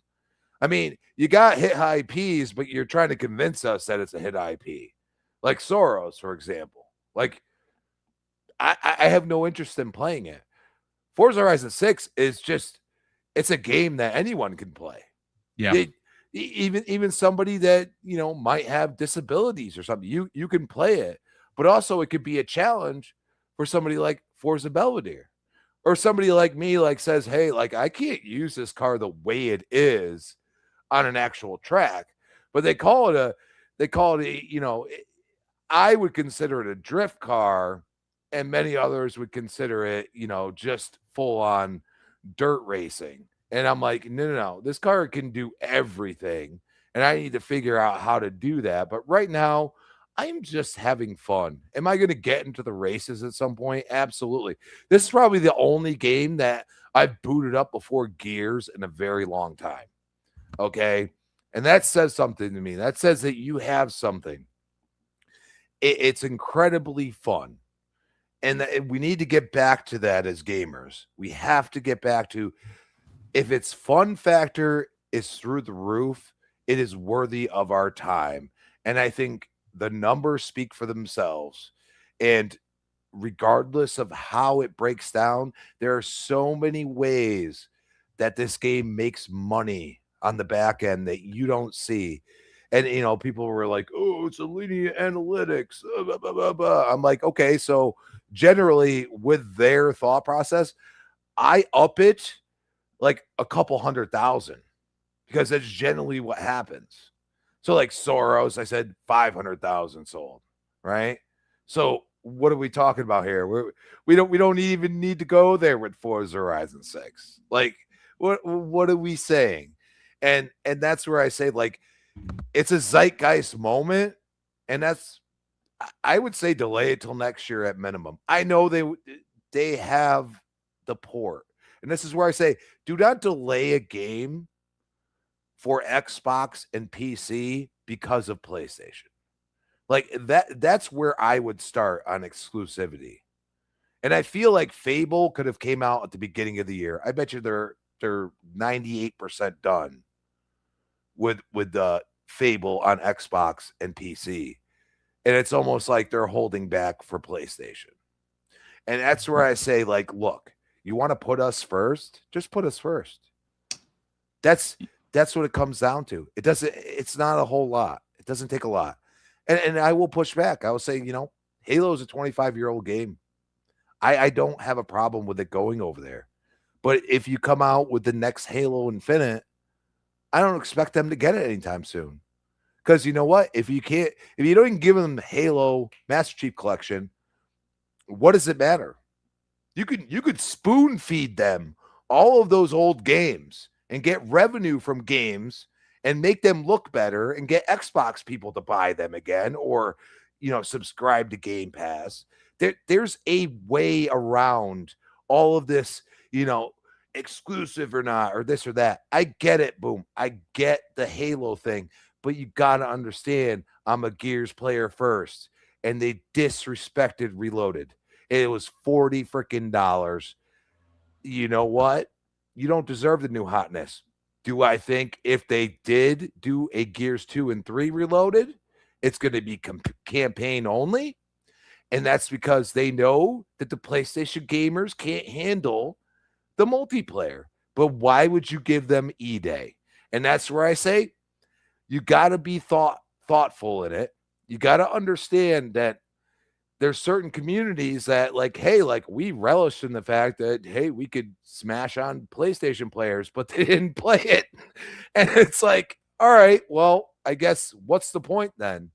I mean, you got hit IPs, but you're trying to convince us that it's a hit IP. Like Soros, for example. Like, I have no interest in playing it. Forza Horizon 6 is just, it's a game that anyone can play. Yeah. Even somebody that, you know, might have disabilities or something, you can play it. But also it could be a challenge for somebody like Forza Belvedere, or somebody like me, like, says, hey, like, I can't use this car the way it is on an actual track, but they call it a, you know, I would consider it a drift car, and many others would consider it, you know, just full on dirt racing. And I'm like, no, this car can do everything, and I need to figure out how to do that. But right now, I'm just having fun. Am I going to get into the races at some point? Absolutely. This is probably the only game that I've booted up before Gears in a very long time. Okay. And that says something to me. That says that you have something. It's incredibly fun. And we need to get back to that as gamers. We have to get back to, if its fun factor is through the roof, it is worthy of our time. And I think the numbers speak for themselves. And regardless of how it breaks down, there are so many ways that this game makes money on the back end that you don't see. And, you know, people were like, oh, it's a linear analytics. Blah, blah, blah, blah. I'm like, okay, so generally with their thought process, I up it like a couple 100,000, because that's generally what happens. So like Soros, I said 500,000 sold, right? So what are we talking about here? We don't even need to go there with Forza Horizon 6. Like, what are we saying? And that's where I say, like, it's a zeitgeist moment, and that's, I would say, delay it till next year at minimum. I know they have the port, and this is where I say, do not delay a game for Xbox and PC because of PlayStation. Like, that's where I would start on exclusivity. And I feel like Fable could have came out at the beginning of the year. I bet you they're 98% done with the Fable on Xbox and PC. And it's almost like they're holding back for PlayStation. And that's where I say, like, look, you want to put us first? Just put us first. That's what it comes down to. It's not a whole lot. It doesn't take a lot. And I will push back. I will say, you know, Halo is a 25-year-old game. I don't have a problem with it going over there. But if you come out with the next Halo Infinite, I don't expect them to get it anytime soon. Because you know what? If you don't even give them the Halo Master Chief Collection, what does it matter? You could spoon feed them all of those old games and get revenue from games and make them look better and get Xbox people to buy them again, or, you know, subscribe to Game Pass. There's a way around all of this, you know, exclusive or not, or this or that. I get it, Boom. I get the Halo thing, but you got to understand, I'm a Gears player first. and they disrespected Reloaded. It was $40 freaking. You know what? You don't deserve the new hotness. Do I think if they did do a Gears 2 and 3 Reloaded, it's going to be campaign only? And that's because they know that the PlayStation gamers can't handle the multiplayer. But why would you give them E-Day? And that's where I say you got to be thoughtful in it. You got to understand that there's certain communities that like, hey, like we relish in the fact that, hey, we could smash on PlayStation players, but they didn't play it. And it's like, all right, well, I guess what's the point then?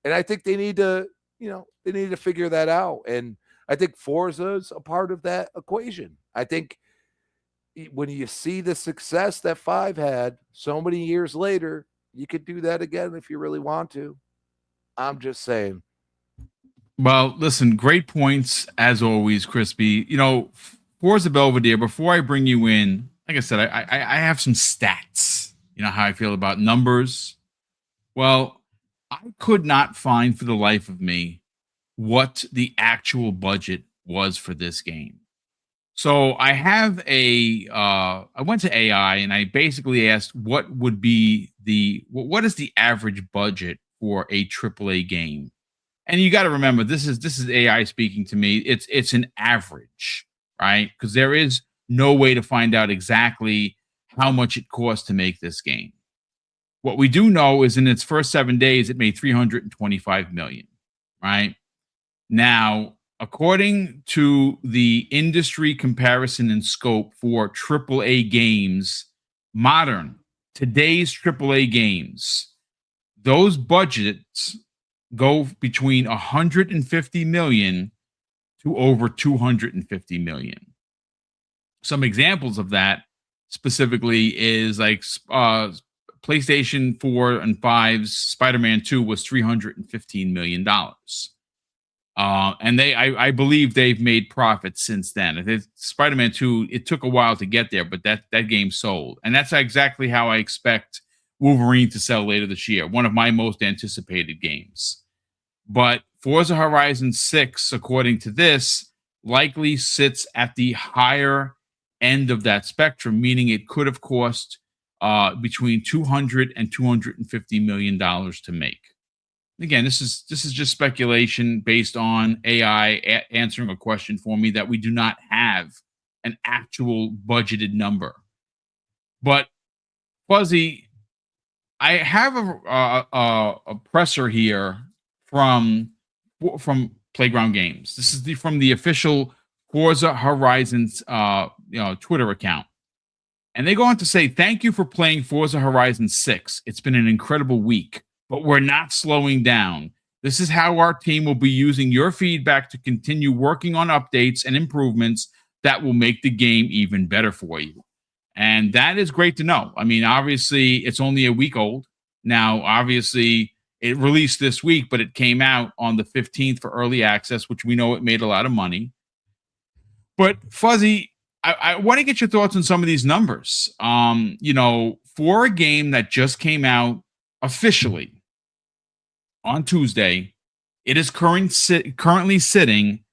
And I think they need to, they need to figure that out. And I think Forza is a part of that equation. I think when you see the success that 5 had so many years later, you could do that again if you really want to. I'm just saying. Well, listen, great points as always, Crispy. Forza Belvedere, before I bring you in, like I said, I have some stats. You know how I feel about numbers. Well, I could not find for the life of me what the actual budget was for this game. So I have I went to AI and I basically asked what would be what is the average budget for a AAA game? And you got to remember, this is AI speaking to me. It's an average, right? Because there is no way to find out exactly how much it costs to make this game. What we do know is in its first 7 days, it made $325 million, right? Now, according to the industry comparison and scope for AAA games, today's AAA games, those budgets go between 150 million to over 250 million. Some examples of that specifically is like PlayStation 4 and 5's Spider-Man 2 was $315 million. And I believe they've made profits since then. Spider-Man 2, it took a while to get there, but that game sold. And that's exactly how I expect Wolverine to sell later this year. One of my most anticipated games. But Forza Horizon 6, according to this, likely sits at the higher end of that spectrum, meaning it could have cost between $200 and $250 million to make. Again, this is just speculation based on AI answering a question for me that we do not have an actual budgeted number. But Fuzzy, I have a presser here from Playground Games. This is from the official Forza Horizons Twitter account. And they go on to say, thank you for playing Forza Horizon 6. It's been an incredible week, but we're not slowing down. This is how our team will be using your feedback to continue working on updates and improvements that will make the game even better for you. And that is great to know. I mean, obviously, it's only a week old. Now, obviously, it released this week, but it came out on the 15th for early access, which we know it made a lot of money. But Fuzzy, I want to get your thoughts on some of these numbers. For a game that just came out officially on Tuesday, it is currently sitting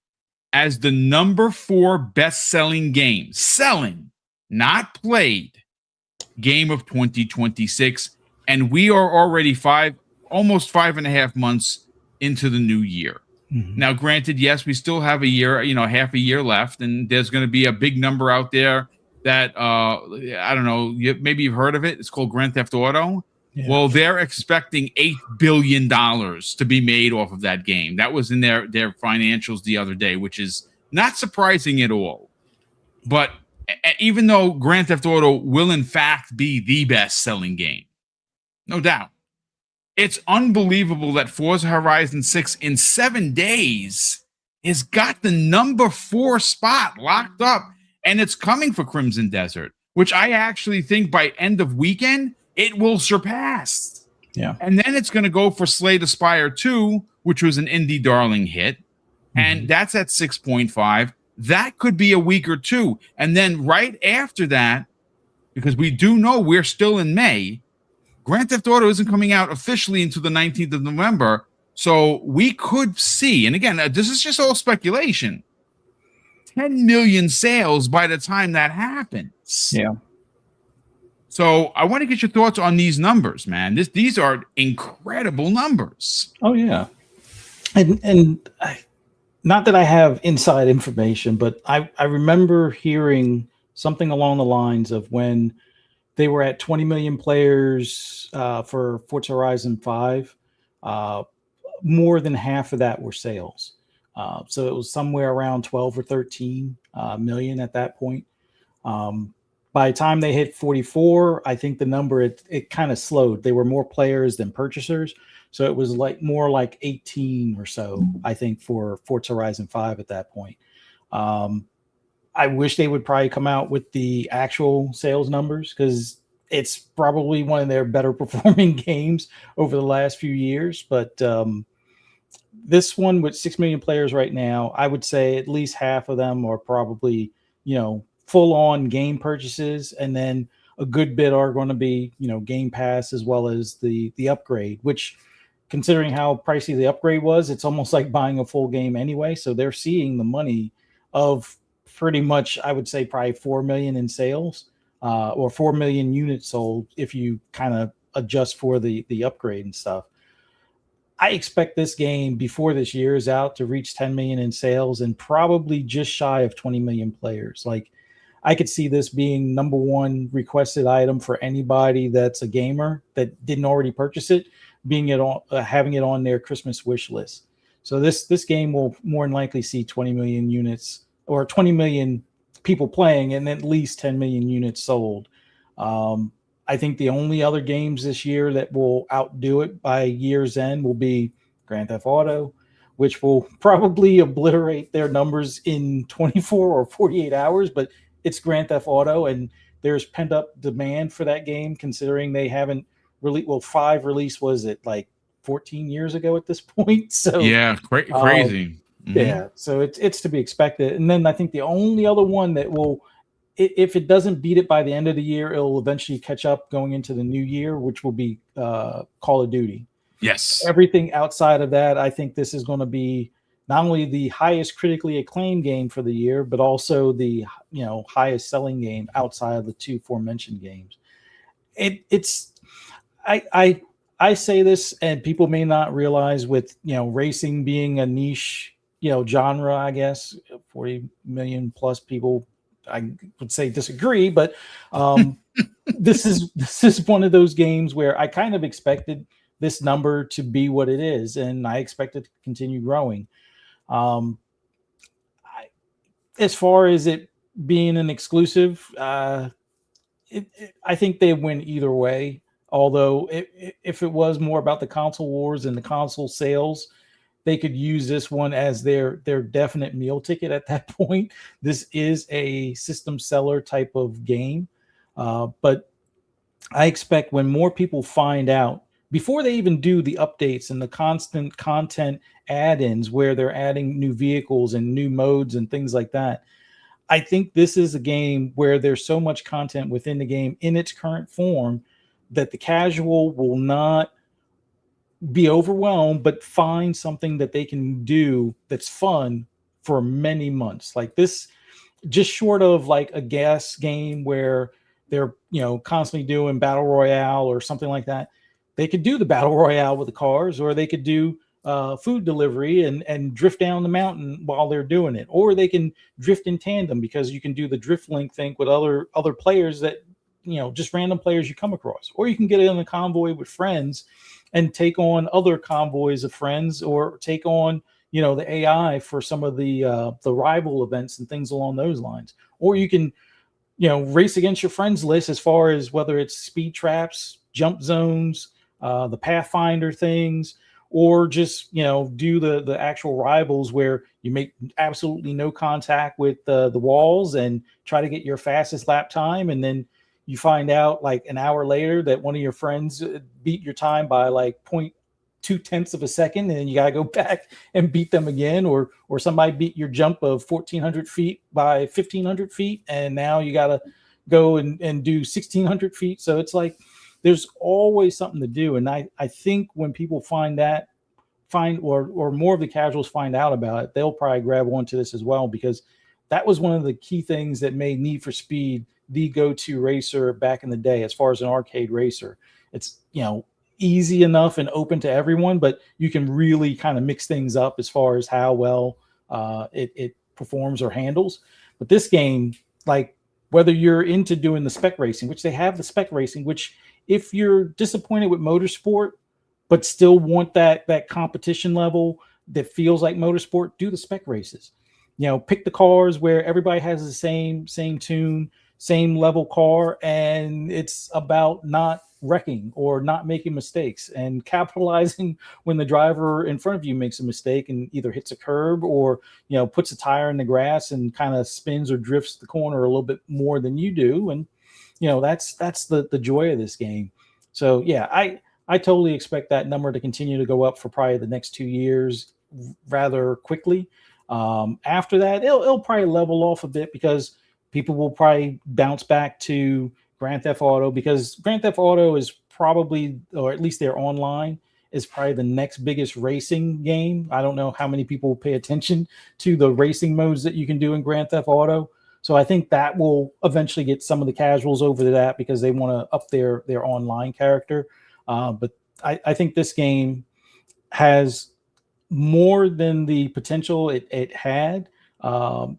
as the number 4 best-selling game, not played, game of 2026. And we are already almost 5.5 months into the new year. Mm-hmm. Now, granted, yes, we still have a year, half a year left, and there's going to be a big number out there that, I don't know, maybe you've heard of it. It's called Grand Theft Auto. Yeah. Well, they're expecting $8 billion to be made off of that game. That was in their financials the other day, which is not surprising at all. But even though Grand Theft Auto will, in fact, be the best-selling game, no doubt, it's unbelievable that Forza Horizon 6 in 7 days has got the number 4 spot locked up, and it's coming for Crimson Desert, which I actually think by end of weekend, it will surpass. Yeah. And then it's going to go for Slay the Spire 2, which was an indie darling hit, and that's at 6.5. That could be a week or two. And then right after that, because we do know we're still in May, Grand Theft Auto isn't coming out officially until the 19th of November. So we could see, and again, this is just all speculation, 10 million sales by the time that happens. Yeah. So I want to get your thoughts on these numbers, man. These are incredible numbers. Oh yeah, and not that I have inside information, but I remember hearing something along the lines of when they were at 20 million players for Forza Horizon 5, more than half of that were sales. So it was somewhere around 12 or 13 million at that point. By the time they hit 44, I think the number, it kind of slowed. They were more players than purchasers. So it was like more like 18 or so, I think, for Forza Horizon 5 at that point. I wish they would probably come out with the actual sales numbers, because it's probably one of their better performing games over the last few years. But this one with 6 million players right now, I would say at least half of them are probably, full on game purchases. And then a good bit are going to be, Game Pass as well as the upgrade, which, considering how pricey the upgrade was, it's almost like buying a full game anyway. So they're seeing the money of pretty much, I would say, probably 4 million in sales, or 4 million units sold if you kind of adjust for the upgrade and stuff. I expect this game before this year is out to reach 10 million in sales and probably just shy of 20 million players. Like, I could see this being number one requested item for anybody that's a gamer that didn't already purchase it, being it on having it on their Christmas wish list. So this game will more than likely see 20 million units or 20 million people playing and at least 10 million units sold. I think the only other games this year that will outdo it by year's end will be Grand Theft Auto, which will probably obliterate their numbers in 24 or 48 hours, but it's Grand Theft Auto, and there's pent up demand for that game, considering they haven't really, 5 release, was it like 14 years ago at this point? So yeah, crazy. Yeah, so it's to be expected. And then I think the only other one that will, if it doesn't beat it by the end of the year, it'll eventually catch up going into the new year, which will be Call of Duty. Yes. Everything outside of that, I think this is going to be not only the highest critically acclaimed game for the year, but also the highest selling game outside of the 2 aforementioned games. I say this, and people may not realize, with racing being a niche genre, I guess 40 million plus people, I would say, disagree, but this is one of those games where I kind of expected this number to be what it is, and I expect it to continue growing. As far as it being an exclusive, I think they win either way. Although if it was more about the console wars and the console sales, they could use this one as their definite meal ticket at that point. This is a system seller type of game. But I expect when more people find out, before they even do the updates and the constant content add-ins where they're adding new vehicles and new modes and things like that, I think this is a game where there's so much content within the game in its current form that the casual will not be overwhelmed, but find something that they can do that's fun for many months. Like this, just short of like a gas game where they're constantly doing battle royale or something like that, they could do the battle royale with the cars, or they could do food delivery and drift down the mountain while they're doing it, or they can drift in tandem, because you can do the drift link thing with other players that just random players you come across, or you can get in a convoy with friends and take on other convoys of friends, or take on the AI for some of the rival events and things along those lines. Or you can race against your friends list, as far as whether it's speed traps, jump zones, the Pathfinder things, or just do the actual rivals where you make absolutely no contact with the walls and try to get your fastest lap time, and then you find out like an hour later that one of your friends beat your time by like 0.2 of a second, and then you got to go back and beat them again, or somebody beat your jump of 1,400 feet by 1,500 feet, and now you got to go and do 1,600 feet. So it's like there's always something to do, and I think when people find find or more of the casuals find out about it, they'll probably grab onto this as well, because that was one of the key things that made Need for Speed the go-to racer back in the day as far as an arcade racer. It's, easy enough and open to everyone, but you can really kind of mix things up as far as how well it performs or handles. But this game, like, whether you're into doing the spec racing, which they have the spec racing, which if you're disappointed with motorsport but still want that competition level that feels like motorsport, do the spec races. Pick the cars where everybody has the same tune, same level car, and it's about not wrecking or not making mistakes and capitalizing when the driver in front of you makes a mistake and either hits a curb or puts a tire in the grass and kind of spins or drifts the corner a little bit more than you do. And that's the joy of this game. So yeah, I totally expect that number to continue to go up for probably the next 2 years rather quickly. After that, it'll probably level off a bit because people will probably bounce back to Grand Theft Auto, because Grand Theft Auto is probably, or at least their online, is probably the next biggest racing game. I don't know how many people pay attention to the racing modes that you can do in Grand Theft Auto. So I think that will eventually get some of the casuals over to that because they want to up their online character. But I think this game has more than the potential it had.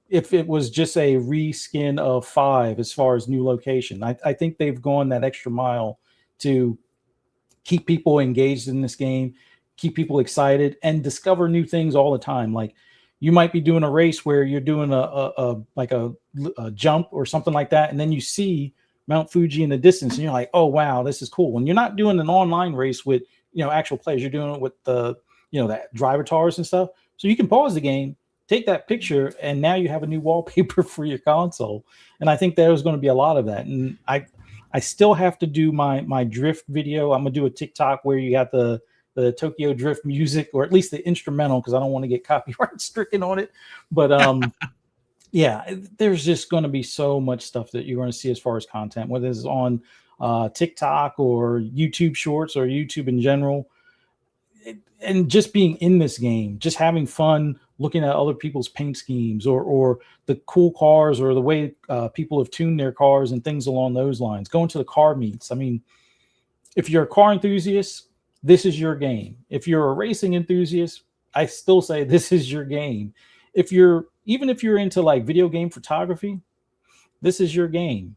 If it was just a reskin of 5 as far as new location, I think they've gone that extra mile to keep people engaged in this game, keep people excited, and discover new things all the time. Like, you might be doing a race where you're doing a jump or something like that, and then you see Mount Fuji in the distance, and you're like, oh wow, this is cool. And you're not doing an online race with actual players, you're doing it with the that driver tars and stuff. So you can pause the game, take that picture, and now you have a new wallpaper for your console. And I think there's going to be a lot of that. And I still have to do my drift video. I'm gonna do a TikTok where you got the Tokyo Drift music, or at least the instrumental, because I don't want to get copyright stricken on it. But yeah, there's just going to be so much stuff that you're going to see as far as content, whether it's on TikTok or YouTube Shorts or YouTube in general. And just being in this game, just having fun, looking at other people's paint schemes or the cool cars or the way people have tuned their cars and things along those lines. Going to the car meets. I mean, if you're a car enthusiast, this is your game. If you're a racing enthusiast, I still say this is your game. Even if you're into like video game photography, this is your game.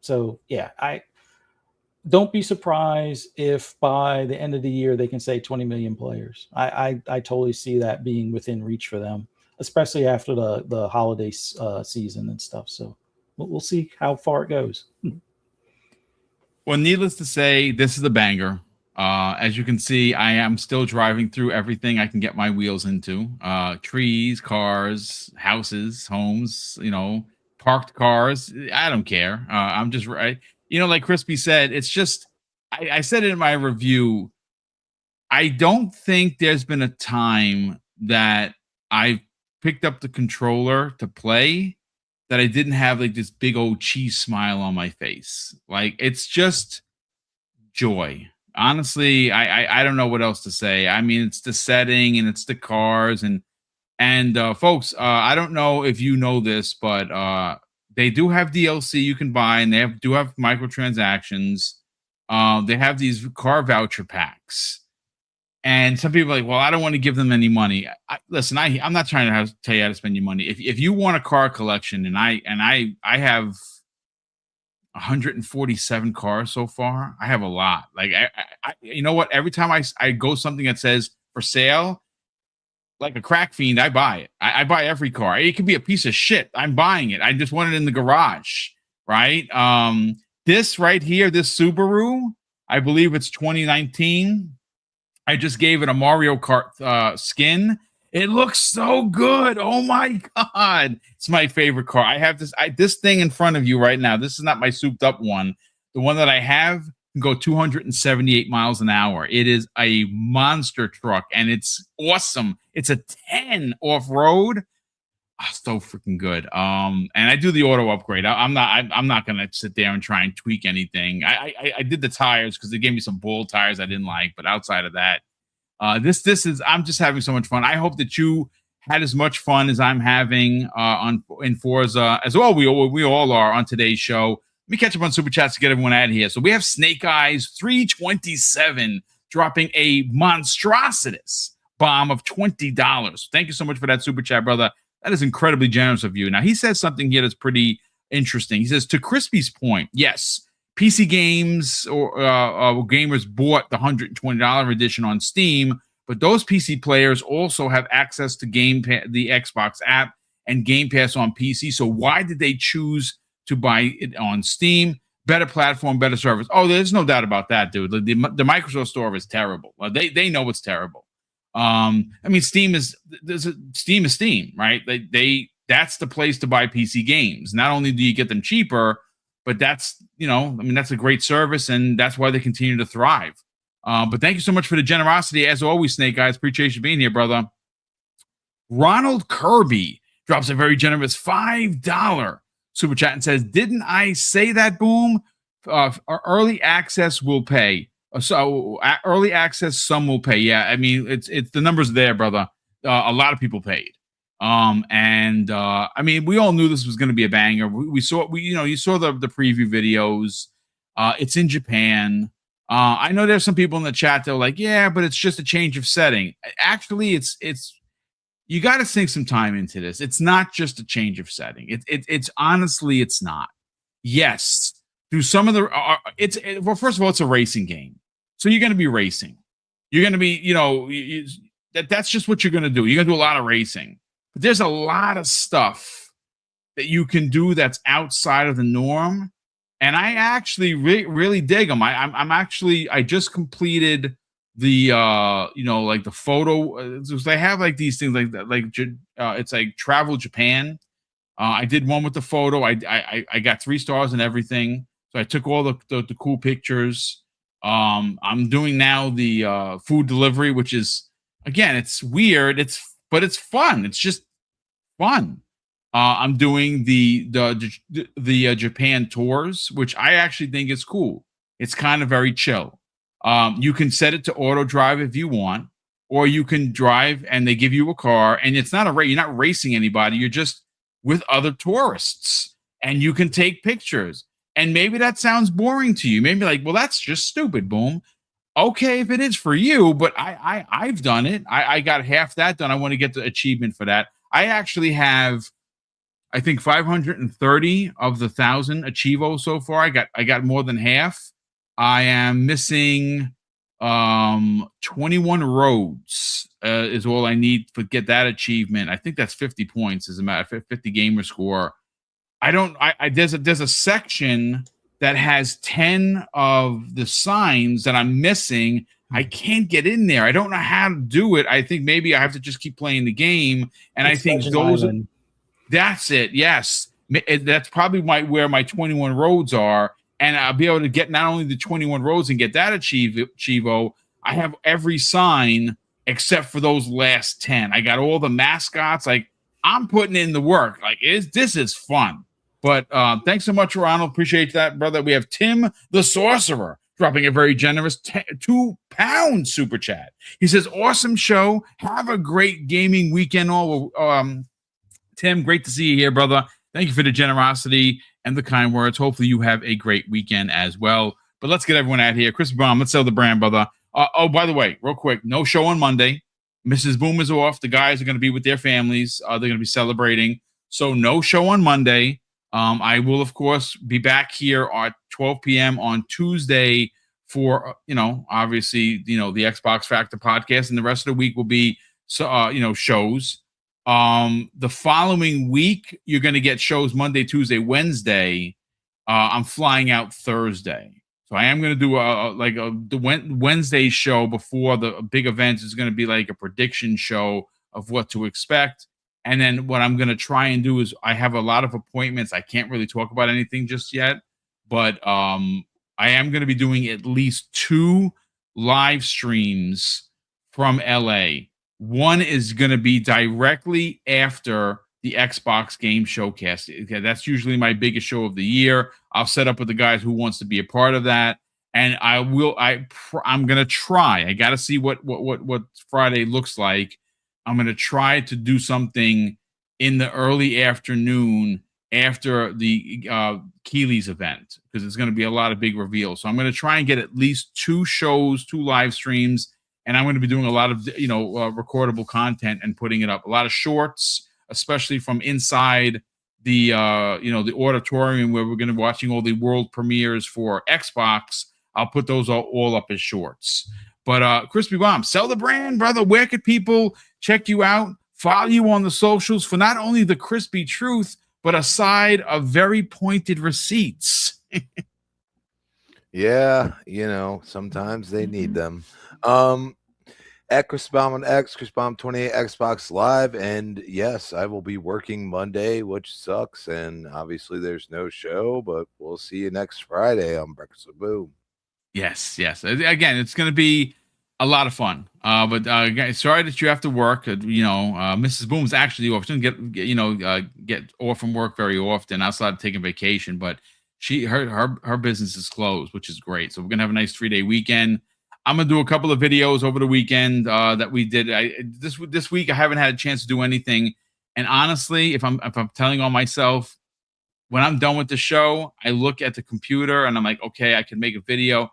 So yeah, I don't be surprised if by the end of the year they can say 20 million players. I totally see that being within reach for them, especially after the holiday season and stuff. So we'll see how far it goes. Well, needless to say, this is a banger. As you can see, I am still driving through everything I can get my wheels into. Trees, cars, houses, homes, parked cars. I don't care. I'm just right. Like Crispy said, it's just, I said it in my review. I don't think there's been a time that I've picked up the controller to play that I didn't have like this big old cheese smile on my face. Like, it's just joy. Honestly, I don't know what else to say. I mean, it's the setting and it's the cars and folks, I don't know if you know this, but they do have DLC you can buy, and they do have microtransactions. They have these car voucher packs, and some people are like, well, I don't want to give them any money. Listen, I'm not trying to tell you how to spend your money. If you want a car collection, and I have 147 cars so far. I have a lot. Like, I you know what? Every time I go something that says for sale, like a crack fiend, I buy it. I buy every car. It could be a piece of shit. I'm buying it. I just want it in the garage, right? This right here, this Subaru, I believe it's 2019. I just gave it a Mario Kart skin. It looks so good. Oh my God. It's my favorite car. I have this thing in front of you right now. This is not my souped up one. The one that I have can go 278 miles an hour. It is a monster truck and it's awesome. It's a 10 off-road. Oh, so freaking good. And I do the auto upgrade. I'm not gonna sit there and try and tweak anything. I did the tires because they gave me some bull tires I didn't like, but outside of that, This is I'm just having so much fun. I hope that you had as much fun as I'm having in Forza as well. We all are on today's show. Let me catch up on Super Chats to get everyone out of here. So we have Snake Eyes 327 dropping a monstrositous bomb of $20. Thank you so much for that Super Chat, brother. That is incredibly generous of you. Now, he says something here that's pretty interesting. He says, to Crispy's point, yes, PC games or gamers bought the $120 edition on Steam, but those PC players also have access to the Xbox app and Game Pass on PC. So why did they choose to buy it on Steam? Better platform, better service. Oh, there's no doubt about that, dude. The Microsoft Store is terrible. They know it's terrible. I mean, Steam is Steam, right? That's the place to buy PC games. Not only do you get them cheaper, but that's a great service, and that's why they continue to thrive. But thank you so much for the generosity, as always, Snake Eyes. Appreciate you being here, brother. Ronald Kirby drops a very generous $5 super chat and says, "Didn't I say that, Boom? Early access will pay. So early access, some will pay. Yeah, I mean, it's the numbers there, brother. A lot of people paid. I mean, we all knew this was going to be a banger. You saw the preview videos. It's in Japan. I know there's some people in the chat that are like, yeah, but it's just a change of setting. Actually, it's you got to sink some time into this. It's not just a change of setting. It's honestly, it's not. Yes, through some of the well, first of all, it's a racing game, so you're going to be racing. You're going to be, that's just what you're going to do. You're going to do a lot of racing. But there's a lot of stuff that you can do that's outside of the norm, and I actually really dig them. I just completed the the photo. They have like these things like that, it's like Travel Japan. I did one with the photo. I got 3 stars and everything. So I took all the cool pictures. I'm doing now the food delivery, which is, again, it's weird. But it's fun. It's just fun. I'm doing the Japan tours, which I actually think is cool. It's kind of very chill. You can set it to auto drive if you want, or you can drive and they give you a car, and it's not a race. You're not racing anybody. You're just with other tourists, and you can take pictures. And maybe that sounds boring to you. Maybe like, well, that's just stupid. Boom. Okay, if it is for you, but I've done it. I got half that done. I want to get the achievement for that. I actually have, I think, 530 of the 1,000 Achievo so far. I got more than half. I am missing 21 roads is all I need to get that achievement. I think that's 50 points, as a matter of 50 gamer score. There's a section that has 10 of the signs that I'm missing. I can't get in there. I don't know how to do it. I think maybe I have to just keep playing the game. And I think that's it. Yes. That's probably where my 21 roads are. And I'll be able to get not only the 21 roads and get that Achievo, I have every sign except for those last 10. I got all the mascots. Like, I'm putting in the work. Like, this is fun. But thanks so much, Ronald. Appreciate that, brother. We have Tim the Sorcerer dropping a very generous £2 super chat. He says, awesome show. Have a great gaming weekend. Tim, great to see you here, brother. Thank you for the generosity and the kind words. Hopefully you have a great weekend as well. But let's get everyone out here. Chris Baum, let's sell the brand, brother. By the way, real quick, no show on Monday. Mrs. Boom is off. The guys are going to be with their families. They're going to be celebrating. So no show on Monday. I will, of course, be back here at 12 p.m. on Tuesday for, obviously, the Xbox Factor podcast, and the rest of the week will be, shows. The following week, you're going to get shows Monday, Tuesday, Wednesday. I'm flying out Thursday. So I am going to do the Wednesday show before the big events is going to be like a prediction show of what to expect. And then what I'm going to try and do is I have a lot of appointments. I can't really talk about anything just yet, but I am going to be doing at least 2 live streams from LA. One is going to be directly after the Xbox Game Showcase. Okay, that's usually my biggest show of the year. I'll set up with the guys who wants to be a part of that. and I'm gonna try. I gotta see what Friday looks like. I'm gonna try to do something in the early afternoon after the Keeley's event, because it's gonna be a lot of big reveals. So I'm gonna try and get at least 2 shows, 2 live streams, and I'm gonna be doing a lot of recordable content and putting it up. A lot of shorts, especially from inside the the auditorium where we're going to be watching all the world premieres for Xbox. I'll put those all up as shorts. But Crispy Bomb, sell the brand, brother. Where could people check you out, follow you on the socials for not only the crispy truth, but a side of very pointed receipts? Yeah, sometimes they need them. At Crispbomb on X, Crispbomb28 Xbox Live, and yes, I will be working Monday, which sucks, and obviously there's no show, but we'll see you next Friday on Breakfast with Boom. Yes. Again, it's going to be a lot of fun. But guys, sorry that you have to work. Mrs. Boom's actually off. She doesn't get off from work very often outside of taking vacation, but her business is closed, which is great. So we're gonna have a nice 3-day weekend. I'm gonna do a couple of videos over the weekend that we did. This week I haven't had a chance to do anything, and honestly, if I'm telling on myself, when I'm done with the show, I look at the computer and I'm like, okay, I can make a video.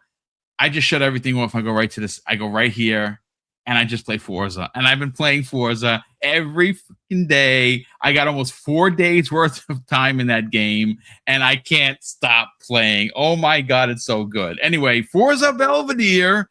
I just shut everything off. I go right to this. I go right here, and I just play Forza. And I've been playing Forza every freaking day. I got almost 4 days worth of time in that game, and I can't stop playing. Oh my God, it's so good. Anyway, Forza Belvedere.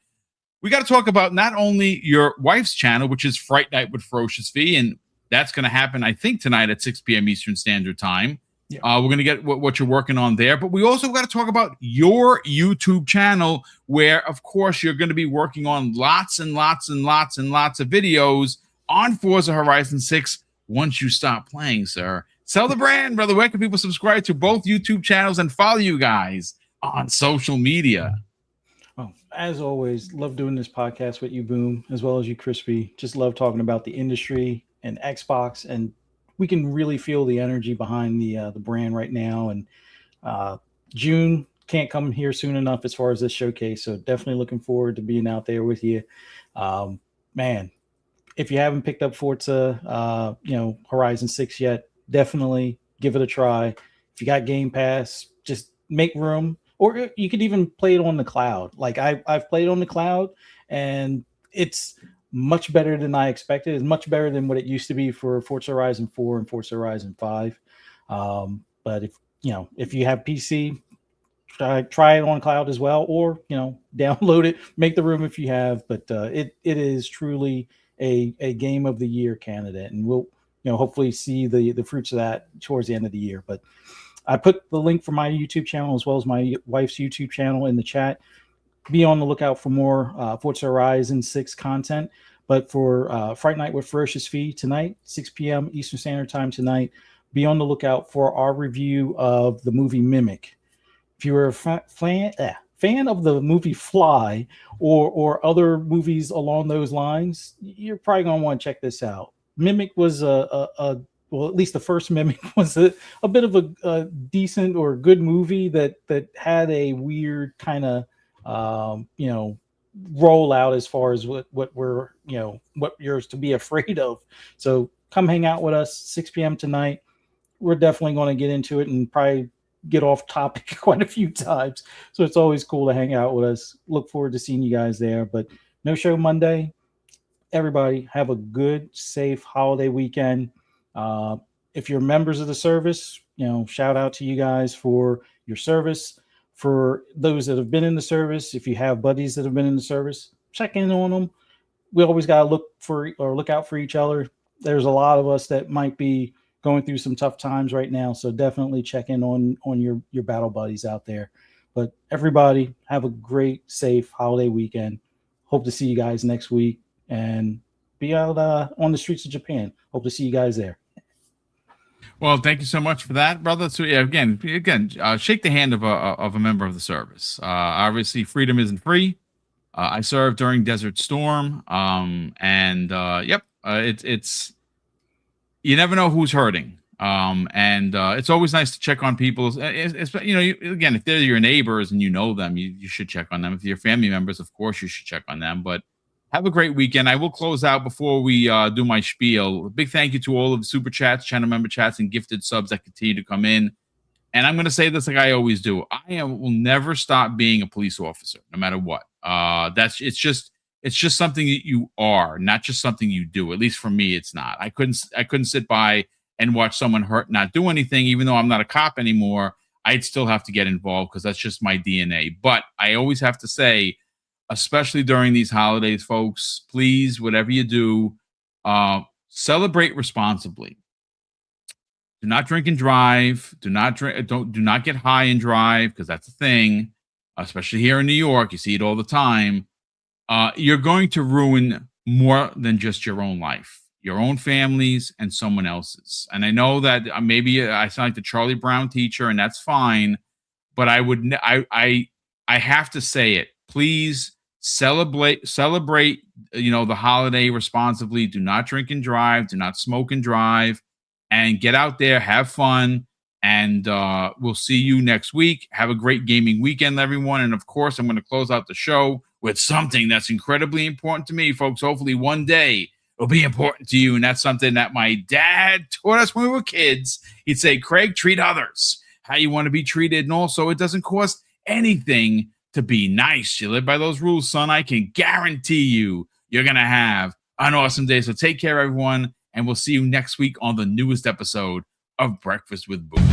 We got to talk about not only your wife's channel, which is Fright Night with Ferocious V, and that's going to happen, I think, tonight at 6 p.m. Eastern Standard Time. Yeah. We're going to get what you're working on there, but we also got to talk about your YouTube channel, where, of course, you're going to be working on lots and lots and lots and lots of videos on Forza Horizon 6 once you stop playing, sir. Sell the brand, brother. Where can people subscribe to both YouTube channels and follow you guys on social media? Oh, as always, love doing this podcast with you, Boom, as well as you, Crispy. Just love talking about the industry and Xbox, and we can really feel the energy behind the brand right now. And June can't come here soon enough as far as this showcase. So definitely looking forward to being out there with you. Man, if you haven't picked up Forza, Horizon 6 yet, definitely give it a try. If you got Game Pass, just make room, or you could even play it on the cloud. Like I've played on the cloud, and it's much better than I expected. It's much better than what it used to be for Forza Horizon 4 and Forza Horizon 5. But if you have PC, try it on cloud as well, or download it, make the room if you have. But it is truly a game of the year candidate, and we'll hopefully see the fruits of that towards the end of the year. But I put the link for my YouTube channel as well as my wife's YouTube channel in the chat. Be on the lookout for more Forza Horizon 6 content. But for Fright Night with Ferocious V tonight, 6 p.m. Eastern Standard Time tonight, be on the lookout for our review of the movie Mimic. If you're a fan of the movie Fly or other movies along those lines, you're probably going to want to check this out. Mimic was well, at least the first Mimic was a bit of a decent or good movie that had a weird kind of roll out as far as what we're what you're to be afraid of. So come hang out with us 6 p.m. tonight. We're definitely going to get into it and probably get off topic quite a few times. So it's always cool to hang out with us. Look forward to seeing you guys there. But no show Monday. Everybody have a good, safe holiday weekend. If you're members of the service, shout out to you guys for your service. For those that have been in the service, if you have buddies that have been in the service, check in on them. We always got to look out for each other. There's a lot of us that might be going through some tough times right now. So definitely check in on your battle buddies out there. But everybody have a great, safe holiday weekend. Hope to see you guys next week and be out on the streets of Japan. Hope to see you guys there. Well, thank you so much for that, brother. So yeah, again, shake the hand of a member of the service. Obviously, freedom isn't free. I served during Desert Storm, it's you never know who's hurting. And it's always nice to check on people. Again, if they're your neighbors and you know them, you should check on them. If they're family members, of course, you should check on them. But have a great weekend. I will close out before we do my spiel. A big thank you to all of the super chats, channel member chats, and gifted subs that continue to come in. And I'm going to say this like I always do. Will never stop being a police officer, no matter what. It's just something that you are, not just something you do. At least for me, it's not. I couldn't sit by and watch someone hurt, not do anything, even though I'm not a cop anymore. I'd still have to get involved because that's just my DNA. But I always have to say, especially during these holidays, folks, please, whatever you do, celebrate responsibly. Do not drink and drive. Do not get high and drive, because that's a thing, especially here in New York. You see it all the time. You're going to ruin more than just your own life, your own families, and someone else's. And I know that maybe I sound like the Charlie Brown teacher, and that's fine. But I have to say it. Please celebrate, the holiday responsibly. Do not drink and drive. Do not smoke and drive. And get out there, have fun, and we'll see you next week. Have a great gaming weekend, everyone. And of course, I'm going to close out the show with something that's incredibly important to me, folks. Hopefully one day it'll be important to you. And that's something that my dad taught us when we were kids. He'd say, Craig, treat others how you want to be treated. And also, it doesn't cost anything to be nice. You live by those rules, son. I can guarantee you're going to have an awesome day. So take care, everyone. And we'll see you next week on the newest episode of Breakfast with Boom.